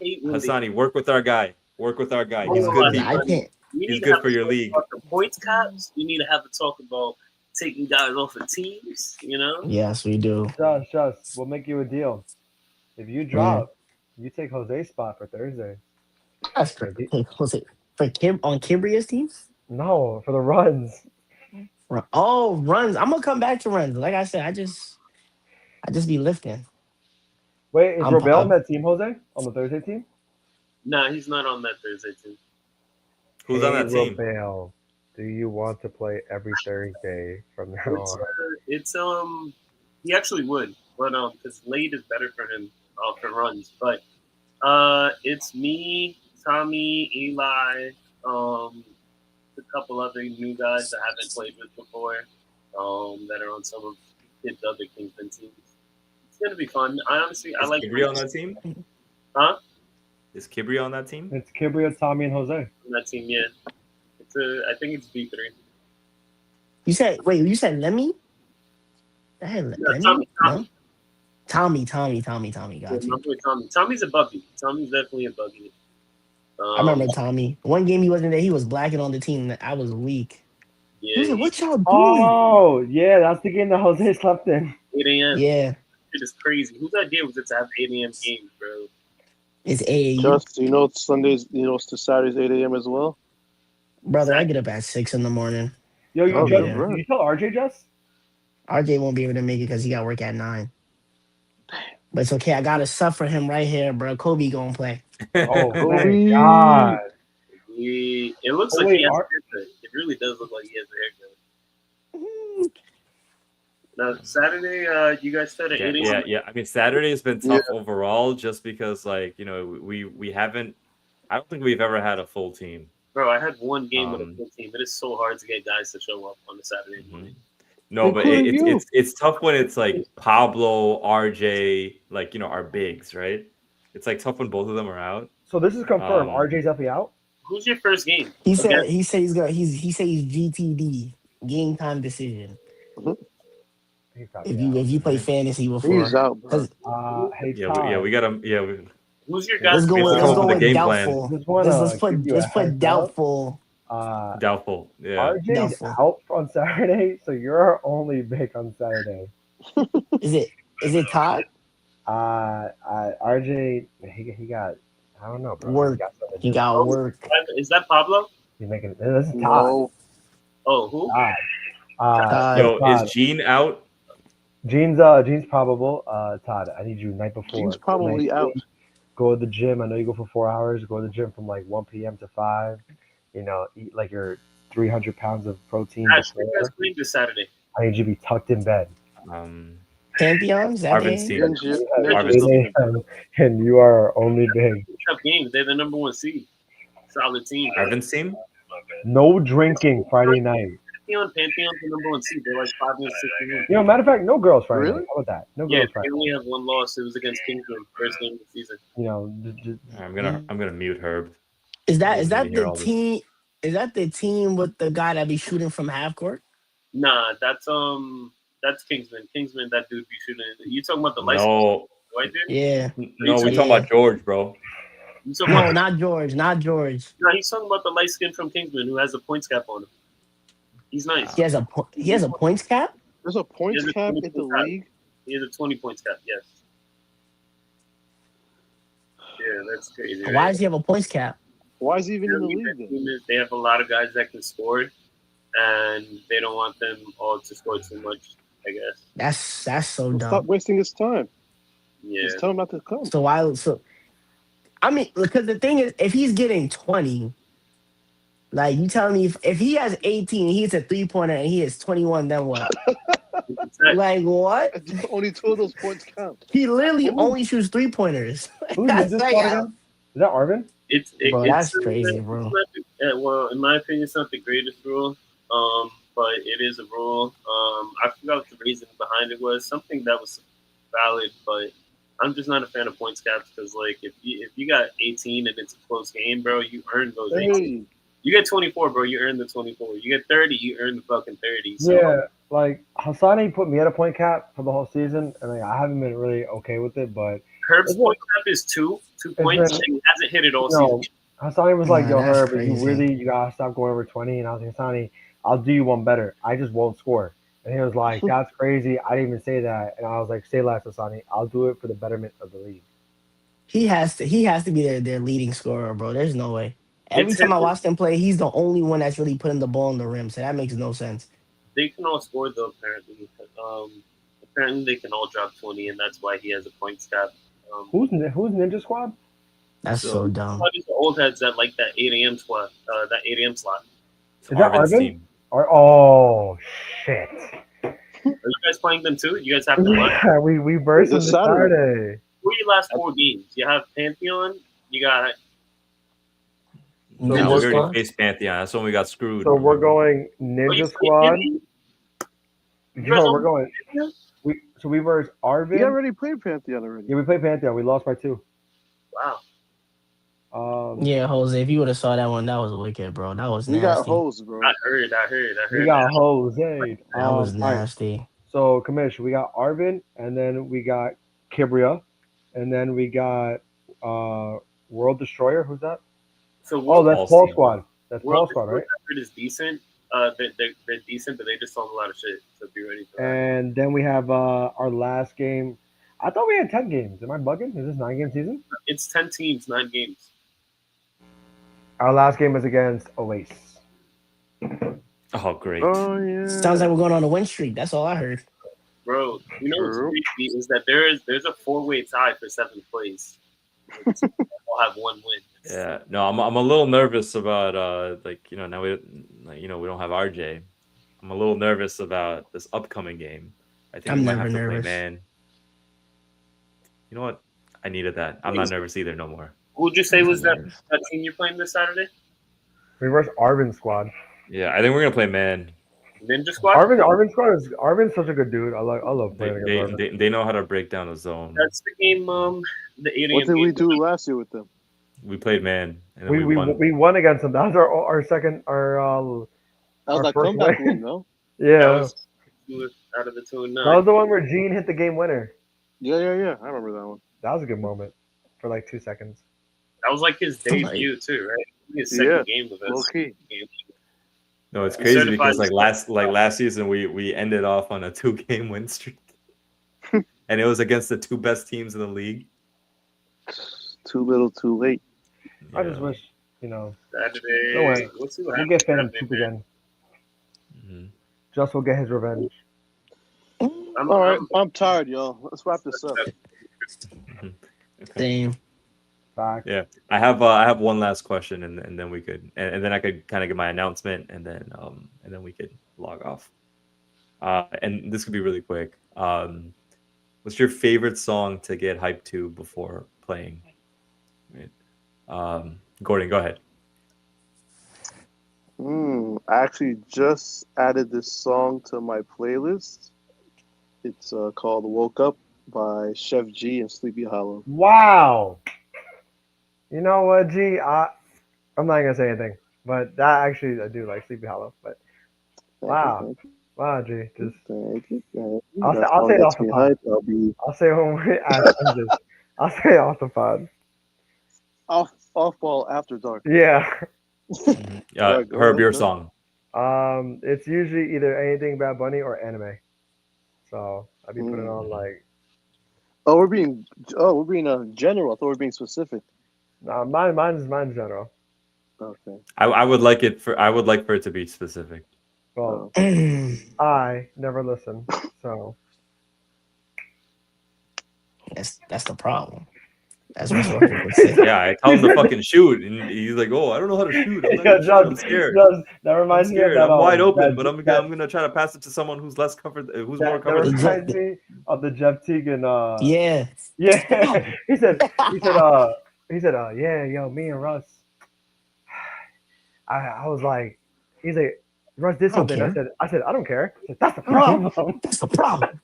Hassani, work with our guy. Work with our guy. He's Yo, good. I can't. He's good for your league. The points caps. We need to have a talk about taking guys off of teams. You know. Yes, we do. Josh, we'll make you a deal. If you drop, you take Jose's spot for Thursday. That's crazy. Jose for Kim on Kimbria's team? No, for the runs. Oh, runs. I'm gonna come back to runs. Like I said, I just be lifting. Wait, is Robel on that team, Jose? On the Thursday team? Nah, he's not on that Thursday team. Who's on that team? Robel, do you want to play every Thursday from now on? It's he actually would, but because late is better for him for runs. But it's me, Tommy, Eli, a couple other new guys I haven't played with before, that are on some of his other Kingsman teams. It's gonna be fun. I like. Kibria on that team? Huh? Is Kibria on that team? It's Kibria, Tommy, and Jose. On that team, yeah. I think it's B3. You said Lemmy? Lemmy? Tommy. Got you. Tommy's a buggy. Tommy's definitely a buggy. I remember Tommy. One game he wasn't there. He was blacking on the team. I was weak. Yeah. He was like, "What y'all doing?" Oh, yeah, that's the game that Jose slept in. 8 a.m. Yeah. It is crazy. Whose idea was it to have 8 a.m. games, bro? It's AAU. Just, it's Sundays, it's to Saturdays 8 a.m. as well? Brother, I get up at 6 in the morning. Yo, you tell RJ, Just? RJ won't be able to make it because he got work at 9. But it's okay. I got to suffer him right here, bro. Kobe gonna play. Oh, my God. It looks like he has a haircut. It really does look like he has a haircut. Now, Saturday, you guys said at 8 a.m.? Yeah. I mean, Saturday has been tough overall just because, we haven't – I don't think we've ever had a full team. Bro, I had one game with a full team. It is so hard to get guys to show up on a Saturday morning. No, but it's tough when it's like Pablo, RJ, our bigs, right? It's like tough when both of them are out. So this is confirmed. RJ's definitely out. Who's your first game? He said he's GTD, game time decision. If you play fantasy before, he's out, bro. We got him. Yeah. Who's your guys? Let's go with game doubtful. Let's put doubtful. Doubtful. Yeah. RJ's out on Saturday, so you're our only pick on Saturday. Is it Todd? RJ, he got, I don't know, bro. Work. He got work. Is that Pablo? He's making this is Todd. No. Oh, who? Todd. Is Gene out? Gene's probable. Todd, I need you night before. Gene's probably out. Go to the gym. I know you go for 4 hours. Go to the gym from 1 p.m. to 5. Eat like your 300 pounds of protein. Guys, you guys playing this Saturday? I need you to be tucked in bed. Champions? Arvin's team. And you are our only big. Tough games. They're the number 1 seed. Solid team. Arvin's team? No drinking Friday night. Pantheon's the number 1 seed. They're like 5 and 6. Matter of fact, no girls Friday Really? night. How about that? No Yeah, girls Friday. they only have 1 loss. It was against Kingsman, first game of the season. I'm gonna mute Herb. Is that the team? Is that the team with the guy that be shooting from half court? Nah, that's Kingsman. Kingsman, that dude be shooting. You talking about the license? No. White dude? Yeah. No, we're talking about George, bro. No, not George. Not George. No, he's talking about the light skin from Kingsman who has a points cap on him. He's nice. He has a points cap. There's a points cap in the league. He has a 20 points cap. Yes. Yeah, that's crazy. Why Right? does he have a points cap? Why is he even in the Apparently, league that then? team they have a lot of guys that can score, and they don't want them all to score too much. I guess. That's so Well, dumb. stop wasting his time. Yeah. Just tell him not to come. So why? So I mean, because the thing is, if he's getting 20, like you telling me, if he has 18, he hits a 3-pointer, and he has 21, then what? Like what? Only 2 of those points count. He literally Ooh. only shoots 3-pointers. Who's That's Ninja like, Squad again? Is that Arvin? Bro, It's that's crazy, bro. It's not well, in my opinion, it's not the greatest rule. But it is a rule. I forgot what the reason behind it was. Something that was valid, but I'm just not a fan of points caps because, like, if you got 18 and it's a close game, bro, you earn those 18. Hey, You get 24, bro, you earn the 24. You get 30, you earn the fucking 30. So Yeah, like Hassani put me at a point cap for the whole season, and like, I haven't been really okay with it. But Herb's Is it- point cap is two points, it- and he hasn't hit it all no, season. Hassani was like, Nah, "Yo, that's Herb, crazy. you gotta stop going over 20." And I was like, "Hassani, I'll do you one better. I just won't score." And he was like, "That's crazy. I didn't even say that." And I was like, "Say less, Hassani. I'll do it for the betterment of the league." He has to be their leading scorer, bro. There's no way. Every It's time I him. watch them play, he's the only one that's really putting the ball in the rim. So that makes no sense. They can all score though. Apparently they can all drop 20, and that's why he has a points cap. Who's Ninja Squad? That's so dumb. What is the old heads that like that 8 a.m. slot? That 8 a.m. slot. It's Is that Arvin's Arvin? team. Oh shit! Are you guys playing them too? You guys have to what? Yeah, we burst This this Saturday. Saturday. Who are your last 4 games? You have Pantheon. You got So Yeah, we're we already Squad? faced Pantheon. That's when we got screwed. So we're remember? going oh, Ninja you Squad. You guys Yo, all we're going. Pantheon? We versed Arvin. he already played Pantheon already. Yeah, we played Pantheon. We lost by 2. Wow. Yeah, Jose, if you would have saw that one, that was wicked, bro. That was We got nasty. hosed, bro. I heard. We got that. Jose. That was all right. nasty. So, Kamish, we got Arvin, and then we got Kibria, and then we got World Destroyer. Who's that? So Oh, that's Paul's Paul team. Squad. That's Paul World Squad, right? Record is decent. They're decent, but they just talk a lot of shit. So be ready for that. And then we have our last game. I thought we had 10 games. Am I bugging? Is this 9-game season? It's 10 teams, 9 games. Our last game is against Oasis. Oh, great. Oh yeah. Sounds like we're going on a win streak. That's all I heard. Bro, you know what's True. crazy is that there's a 4-way tie for 7th place. We'll have 1 win. Yeah, no, I'm a little nervous about now we we don't have RJ. I'm a little nervous about this upcoming game. I think I'm we might never have to nervous. play man. You know what? I needed that. I'm not nervous either no more. Who would you say was that Nervous. team you're playing this Saturday? We versed Arvin Squad. Yeah, I think we're gonna play man. Ninja Squad? Arvin Squad is Arvin's such a good dude. I love They, playing against Arvin. they know how to break down a zone. That's the game, the 8 a.m. What did we game. do last year with them? We played man, and then We won against them. That was our second That was Our like first comeback win. win, no? yeah. That was 2 out of the 2 and 9. That was the one where Gene hit the game winner. Yeah. I remember that one. That was a good moment for like 2 seconds. That was like his debut too, right? His second game with us. Low key. No, it's He crazy certified because his- last season we ended off on a 2-game win streak, and it was against the 2 best teams in the league. Too little, too late. I just Yeah. wish, Saturday. Don't worry. We'll see what we'll happens get Phantom Saturday, 2 man. again. Mhm. Just will get his revenge. I'm- All right, I'm- I'm tired, y'all. Let's wrap this up. Okay. Same. Fact. Yeah, I have one last question, and then we could, and then I could kind of give my announcement, and then we could log off. And this could be really quick. What's your favorite song to get hyped to before playing? Right. Gordon, go ahead. I actually just added this song to my playlist. It's called "Woke Up" by Chef G and Sleepy Hollow. Wow. You know what, G? I'm not gonna say anything, but that actually I do like Sleepy Hollow. But wow, wow, G. Just Thank you. I'll That say song it gets off the me pod. hyped. I'll say when we ask just I'll say it off the pod. Off ball after dark. Yeah. Alright, go Herb, ahead, your go. song. It's usually either anything Bad Bunny or anime. So I'd be putting on like. Oh, we're being general. I thought we were being specific. Nah, mine's general. Okay. I would like for it to be specific. Well, Oh. I never listen, so That's the problem. That's what short people say. Yeah, I tell him to fucking shoot, and he's like, "Oh, I don't know how to shoot. I'm not Yo, gonna shoot. I'm scared. That reminds I'm me of scared. that. I'm wide open, but that, I'm gonna try to pass it to someone who's less covered, who's more that covered than me." reminds me of the Jeff Teagan. Yeah. Yeah. he said, yeah, yo, me and Russ. I was like, he's like, Russ did I don't something. care. I said, I don't care. I said, that's the I don't care. problem. That's the problem.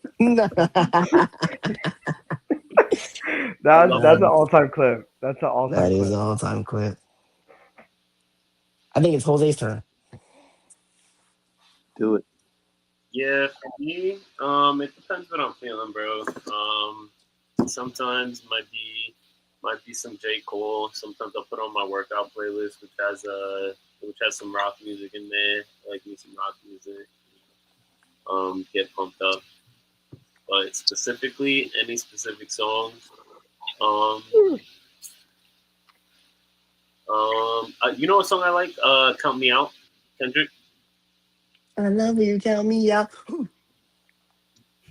That's an all-time clip. That's an all-time That clip. is an all-time clip. I think it's Jose's turn. Do it. Yeah, for me, it depends what I'm feeling, bro. Sometimes might be some J. Cole. Sometimes I'll put on my workout playlist, which has some rock music in there. I like me some rock music. Get pumped up. But specifically, any specific songs. You know what song I like? Count Me Out, Kendrick. I love you. Count me out.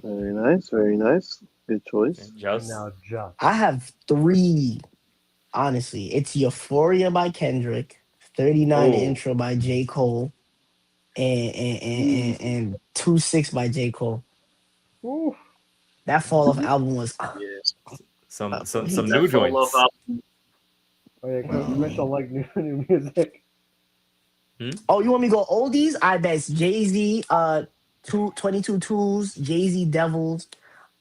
Very nice. Very nice. Good choice. Just Now, Juss. I have 3. Honestly, it's Euphoria by Kendrick, 39 Oh. Intro by J. Cole, and 2-6 by J. Cole. Ooh. That fall off album was Yeah. some That new joints. Oh yeah, Commission don't like new music. Oh, you want me to go oldies? I bet it's Jay-Z, 22 Tools, Jay-Z Devils,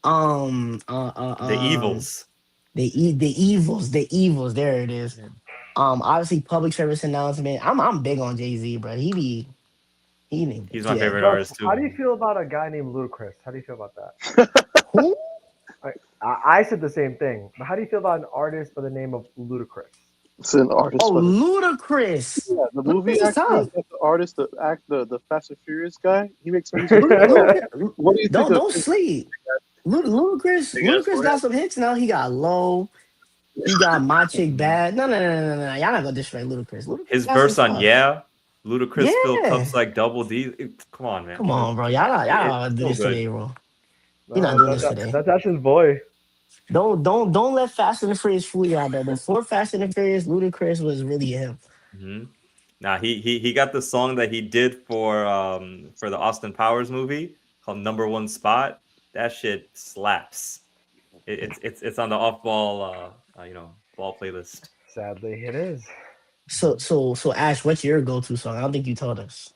The Evils. the evils. There it is. Yeah. Obviously public service announcement. I'm big on Jay-Z, bro. He's my favorite Juss, artist too. How do you feel about a guy named Ludacris? How do you feel about that? Who? I said the same thing. But how do you feel about an artist by the name of Ludacris? It's an artist. Oh, Ludacris. Yeah, the movie Ludacris is actor, tough. the artist, the Fast and Furious guy. He makes music. What do you think? Don't sleep. Ludacris got some hits now. He got Low. He got My Chick Bad. No. Y'all not gonna disrespect Ludacris. His got verse some on stuff. Yeah, Ludacris filled Yeah. cups like Double D. Come on, man. Come on, bro. Y'all not do this so good. today, bro. You're not doing this today. That's Ash's boy. Don't let Fast and the Furious fool you out there. Before Fast and the Furious, Ludacris was really him. Mm-hmm. Now he got the song that he did for the Austin Powers movie called Number One Spot. That shit slaps. It's on the OffBall ball playlist. Sadly, it is. So Ash, what's your go-to song? I don't think you told us.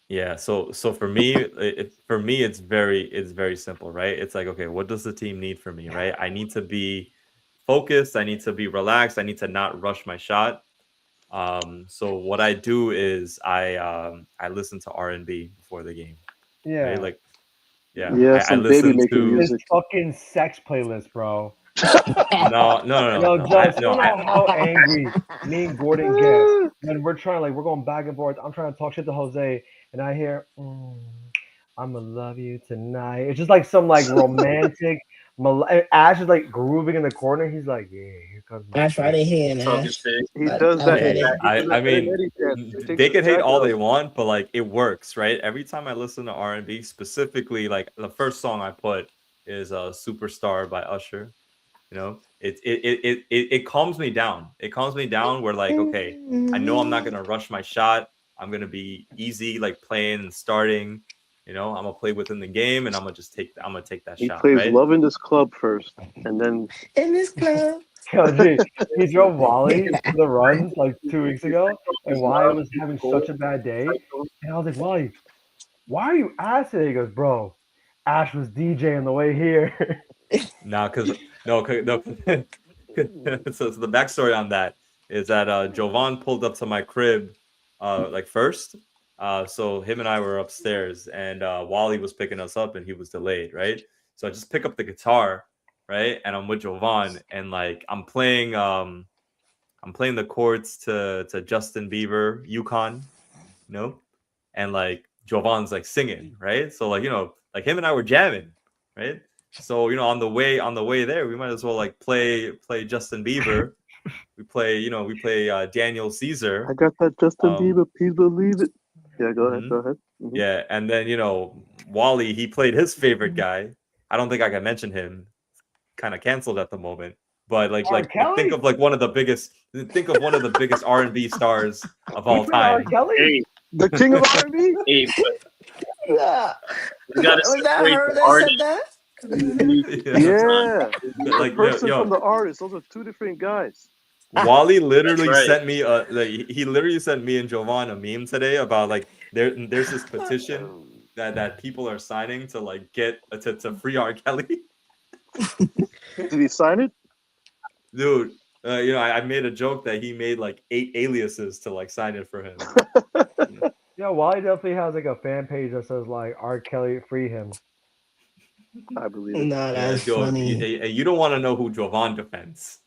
Yeah, so for me, it's very simple, right? It's like, okay, what does the team need from me, right? I need to be focused. I need to be relaxed. I need to not rush my shot. So what I do is I listen to R&B before the game. Yeah. Right? Like, yeah, Yeah, I some baby listen making to His music. fucking sex playlist, bro. no. Yo, Juss, you know how angry me and Gordon get when we're going back and forth. I'm trying to talk shit to Jose, and I hear, "I'ma love you tonight." It's just like some like romantic. Ash is like grooving in the corner. He's like, "Yeah, here comes my." Ash right in here, Talking Ash. shit. He does that. I mean, they could hate all they want, but like it works, right? Every time I listen to R&B, specifically, like the first song I put is "Superstar" by Usher. You know, it calms me down. It calms me down. Where like, okay, I know I'm not gonna rush my shot. I'm gonna be easy, like playing and starting. You know, I'm gonna play within the game, and I'm gonna take that He shot. plays Right? "Love in This Club" first, and then In this club. Yo, G, he drove Wally to the runs like 2 weeks ago, and Wally was having such a bad day. And I was like, Wally, why are you ass today? He goes, bro, Ash was DJing the way here. No. So the backstory on that is that Jovan pulled up to my crib like first. So him and I were upstairs, and Wally was picking us up, and he was delayed, right? So I just pick up the guitar, right, and I'm with Jovan, and like I'm playing the chords to Justin Bieber, Yukon, you know, and like Jovan's like singing, right? So like, you know, like him and I were jamming, right? So on the way there, we might as well like play Justin Bieber. We play Daniel Caesar. I got that Justin Um, Bieber. Please believe it. Yeah, go ahead. mhm. Go ahead. Mhm. Yeah, and then Wally, he played his favorite guy. I don't think I can mention him. Kind of canceled at the moment. But R. think Kelly? of one of the biggest R&B stars of all He played R. time. Kelly? Hey, The king of R&B. hey, but Yeah. you gotta Was that separate her the that said artist that? and the music. Yeah, the Like person from the artist. Those are two different guys. Wally literally That's right. sent me he literally sent me and Jovan a meme today about like there's this petition that people are signing to like get to free R. Kelly. Did he sign it? Dude, I made a joke that he made like 8 aliases to like sign it for him. Yeah, Wally definitely has like a fan page that says like R. Kelly free him. I believe it. Nah, that's Yo, funny. you don't want to know who Jovan defends.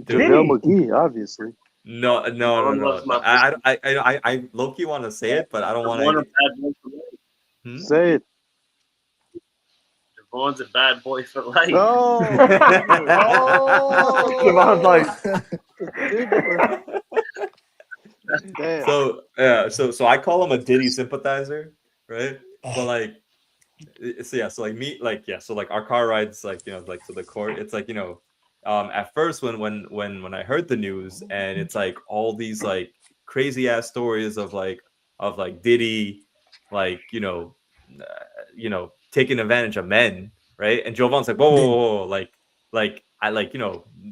Dude. JaVale McGee, obviously. No. Jovan loves my I low-key want to say it, but I don't want Javon's a to. bad boy for life. Say it. Javon's a bad boy for life. Oh, Oh, Javon's like, damn. So I call him a Diddy sympathizer, right? But like, so like our car rides like like to the court. It's like at first when I heard the news and it's like all these like crazy ass stories of Diddy like taking advantage of men, right? And Jovan's like whoa,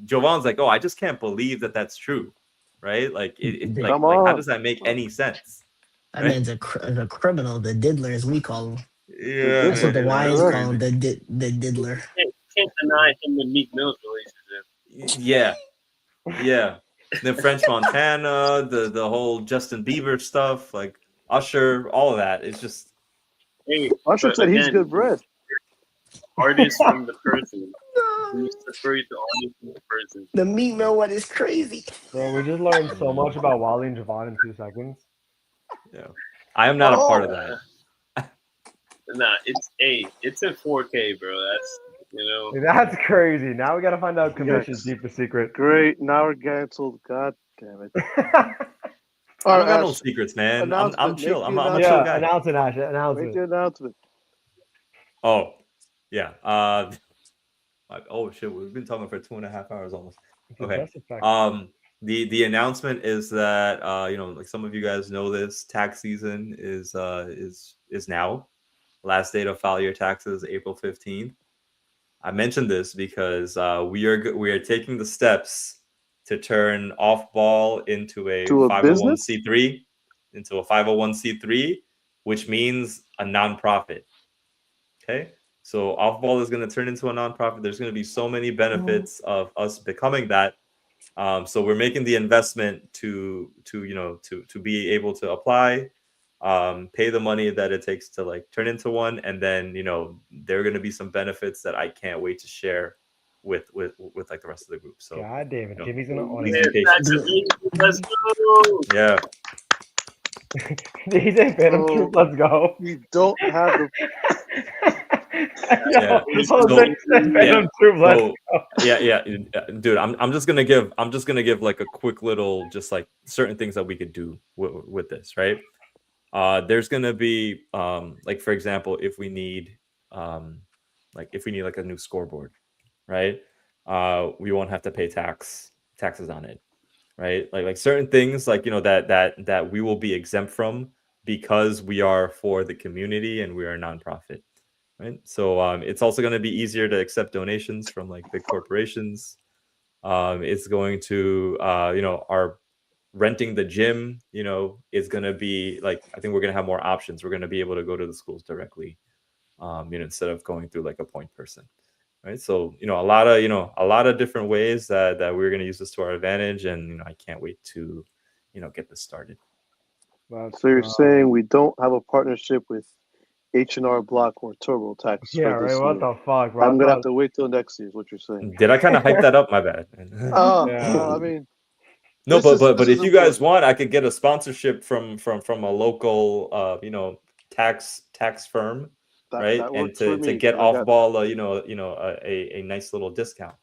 Jovan's like, oh, I just can't believe that that's true, right? Like Come how on. does that make any sense? that Right? man's a criminal, the diddler, as we call him. Yeah, That's what the Wyans right. call him, the diddler. Can't deny him and Meek Mill's relationship. yeah. The French Montana, the whole Justin Bieber stuff, like Usher, all of that. It's just Hey, Usher but said he's again, good bread. Artist from the person. You separate the artist from the person. The Meat Mill one is crazy. bro, we just learned so much about Wally and Javon in 2 seconds. I am not a part of that. Nah, it's in 4K, bro. That's That's crazy. Now we gotta find out Commission's deepest secret. Great. Now we're canceled. God damn it. I All don't got right, no Ash, secrets, man. I'm announcement. chill. Make I'm the a chill guy. Announce it, Ash. Announce Make it. the announcement. Oh, yeah. Oh shit, we've been talking for 2.5 hours almost. Okay. The announcement is that like some of you guys know this, tax season is now. Last day to file your taxes, April 15th. I mentioned this because we are taking the steps to turn OffBall into a To a 501c3, which means a nonprofit. Okay, so OffBall is going to turn into a nonprofit. There's going to be so many benefits of us becoming that. So we're making the investment to be able to apply, pay the money that it takes to like turn into one, and then there are going to be some benefits that I can't wait to share with like the rest of the group. So God damn it, Jimmy's gonna own please it. be patient. Let's go. Yeah. He's a Phantom Troop. Let's go. You don't have the. Yeah. This whole thing said Phantom Troop. Let's So, go. dude, I'm just gonna give like a quick little just like certain things that we could do with this, right? There's gonna be like for example, if we need like a new scoreboard, right? We won't have to pay taxes on it, right? Like certain things like that we will be exempt from because we are for the community and we are a nonprofit. Right. So it's also going to be easier to accept donations from like big corporations. It's going to, our renting the gym, is going to be like, I think we're going to have more options. We're going to be able to go to the schools directly, instead of going through like a point person. Right. So, a lot of different ways that we're going to use this to our advantage. And, I can't wait to, get this started. So you're saying we don't have a partnership with H&R Block or TurboTax? Yeah, for this right. What year. the fuck, bro? I'm gonna have to wait till next year. Is what you're saying? Did I kind of hype that up? My bad. Yeah. I mean, No, this but is if you guys important. want, I could get a sponsorship from a local tax firm, right? That And works for to me. get 'cause I got- OffBall, a nice little discount.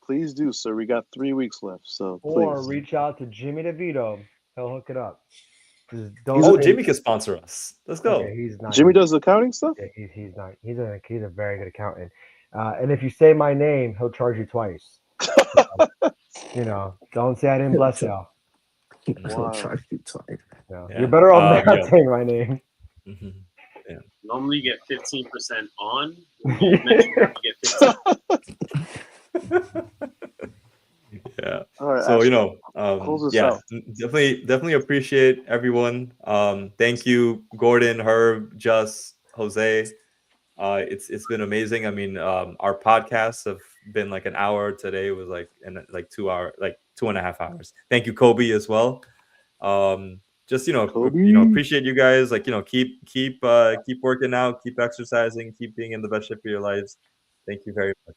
Please do, sir. We got 3 weeks left, so Or please. reach out to Jimmy DeVito. He'll hook it up. Just He's Oh, a- Jimmy can sponsor us. Let's go. Okay, he's not. Jimmy does accounting stuff. Yeah, he's not. He's a very good accountant. And if you say my name, he'll charge you twice. Don't say I didn't bless y'all. I'll Wow. charge you twice. No, Yeah. you're better off not Yeah. saying my name. Mhm. Normally you get 15% on. When you mention that, you get 15%. Yeah. All right. So Ashley, close this out. definitely appreciate everyone. Thank you, Gordon, Herb, Juss, Jose. It's been amazing. I mean, our podcasts have been like an hour. Today was like 2 hour, like 2.5 hours. Thank you, Kobe, as well. Just Kobe. appreciate you guys. Like keep working out, keep exercising, keep being in the best shape of your lives. Thank you very much.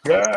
Yeah.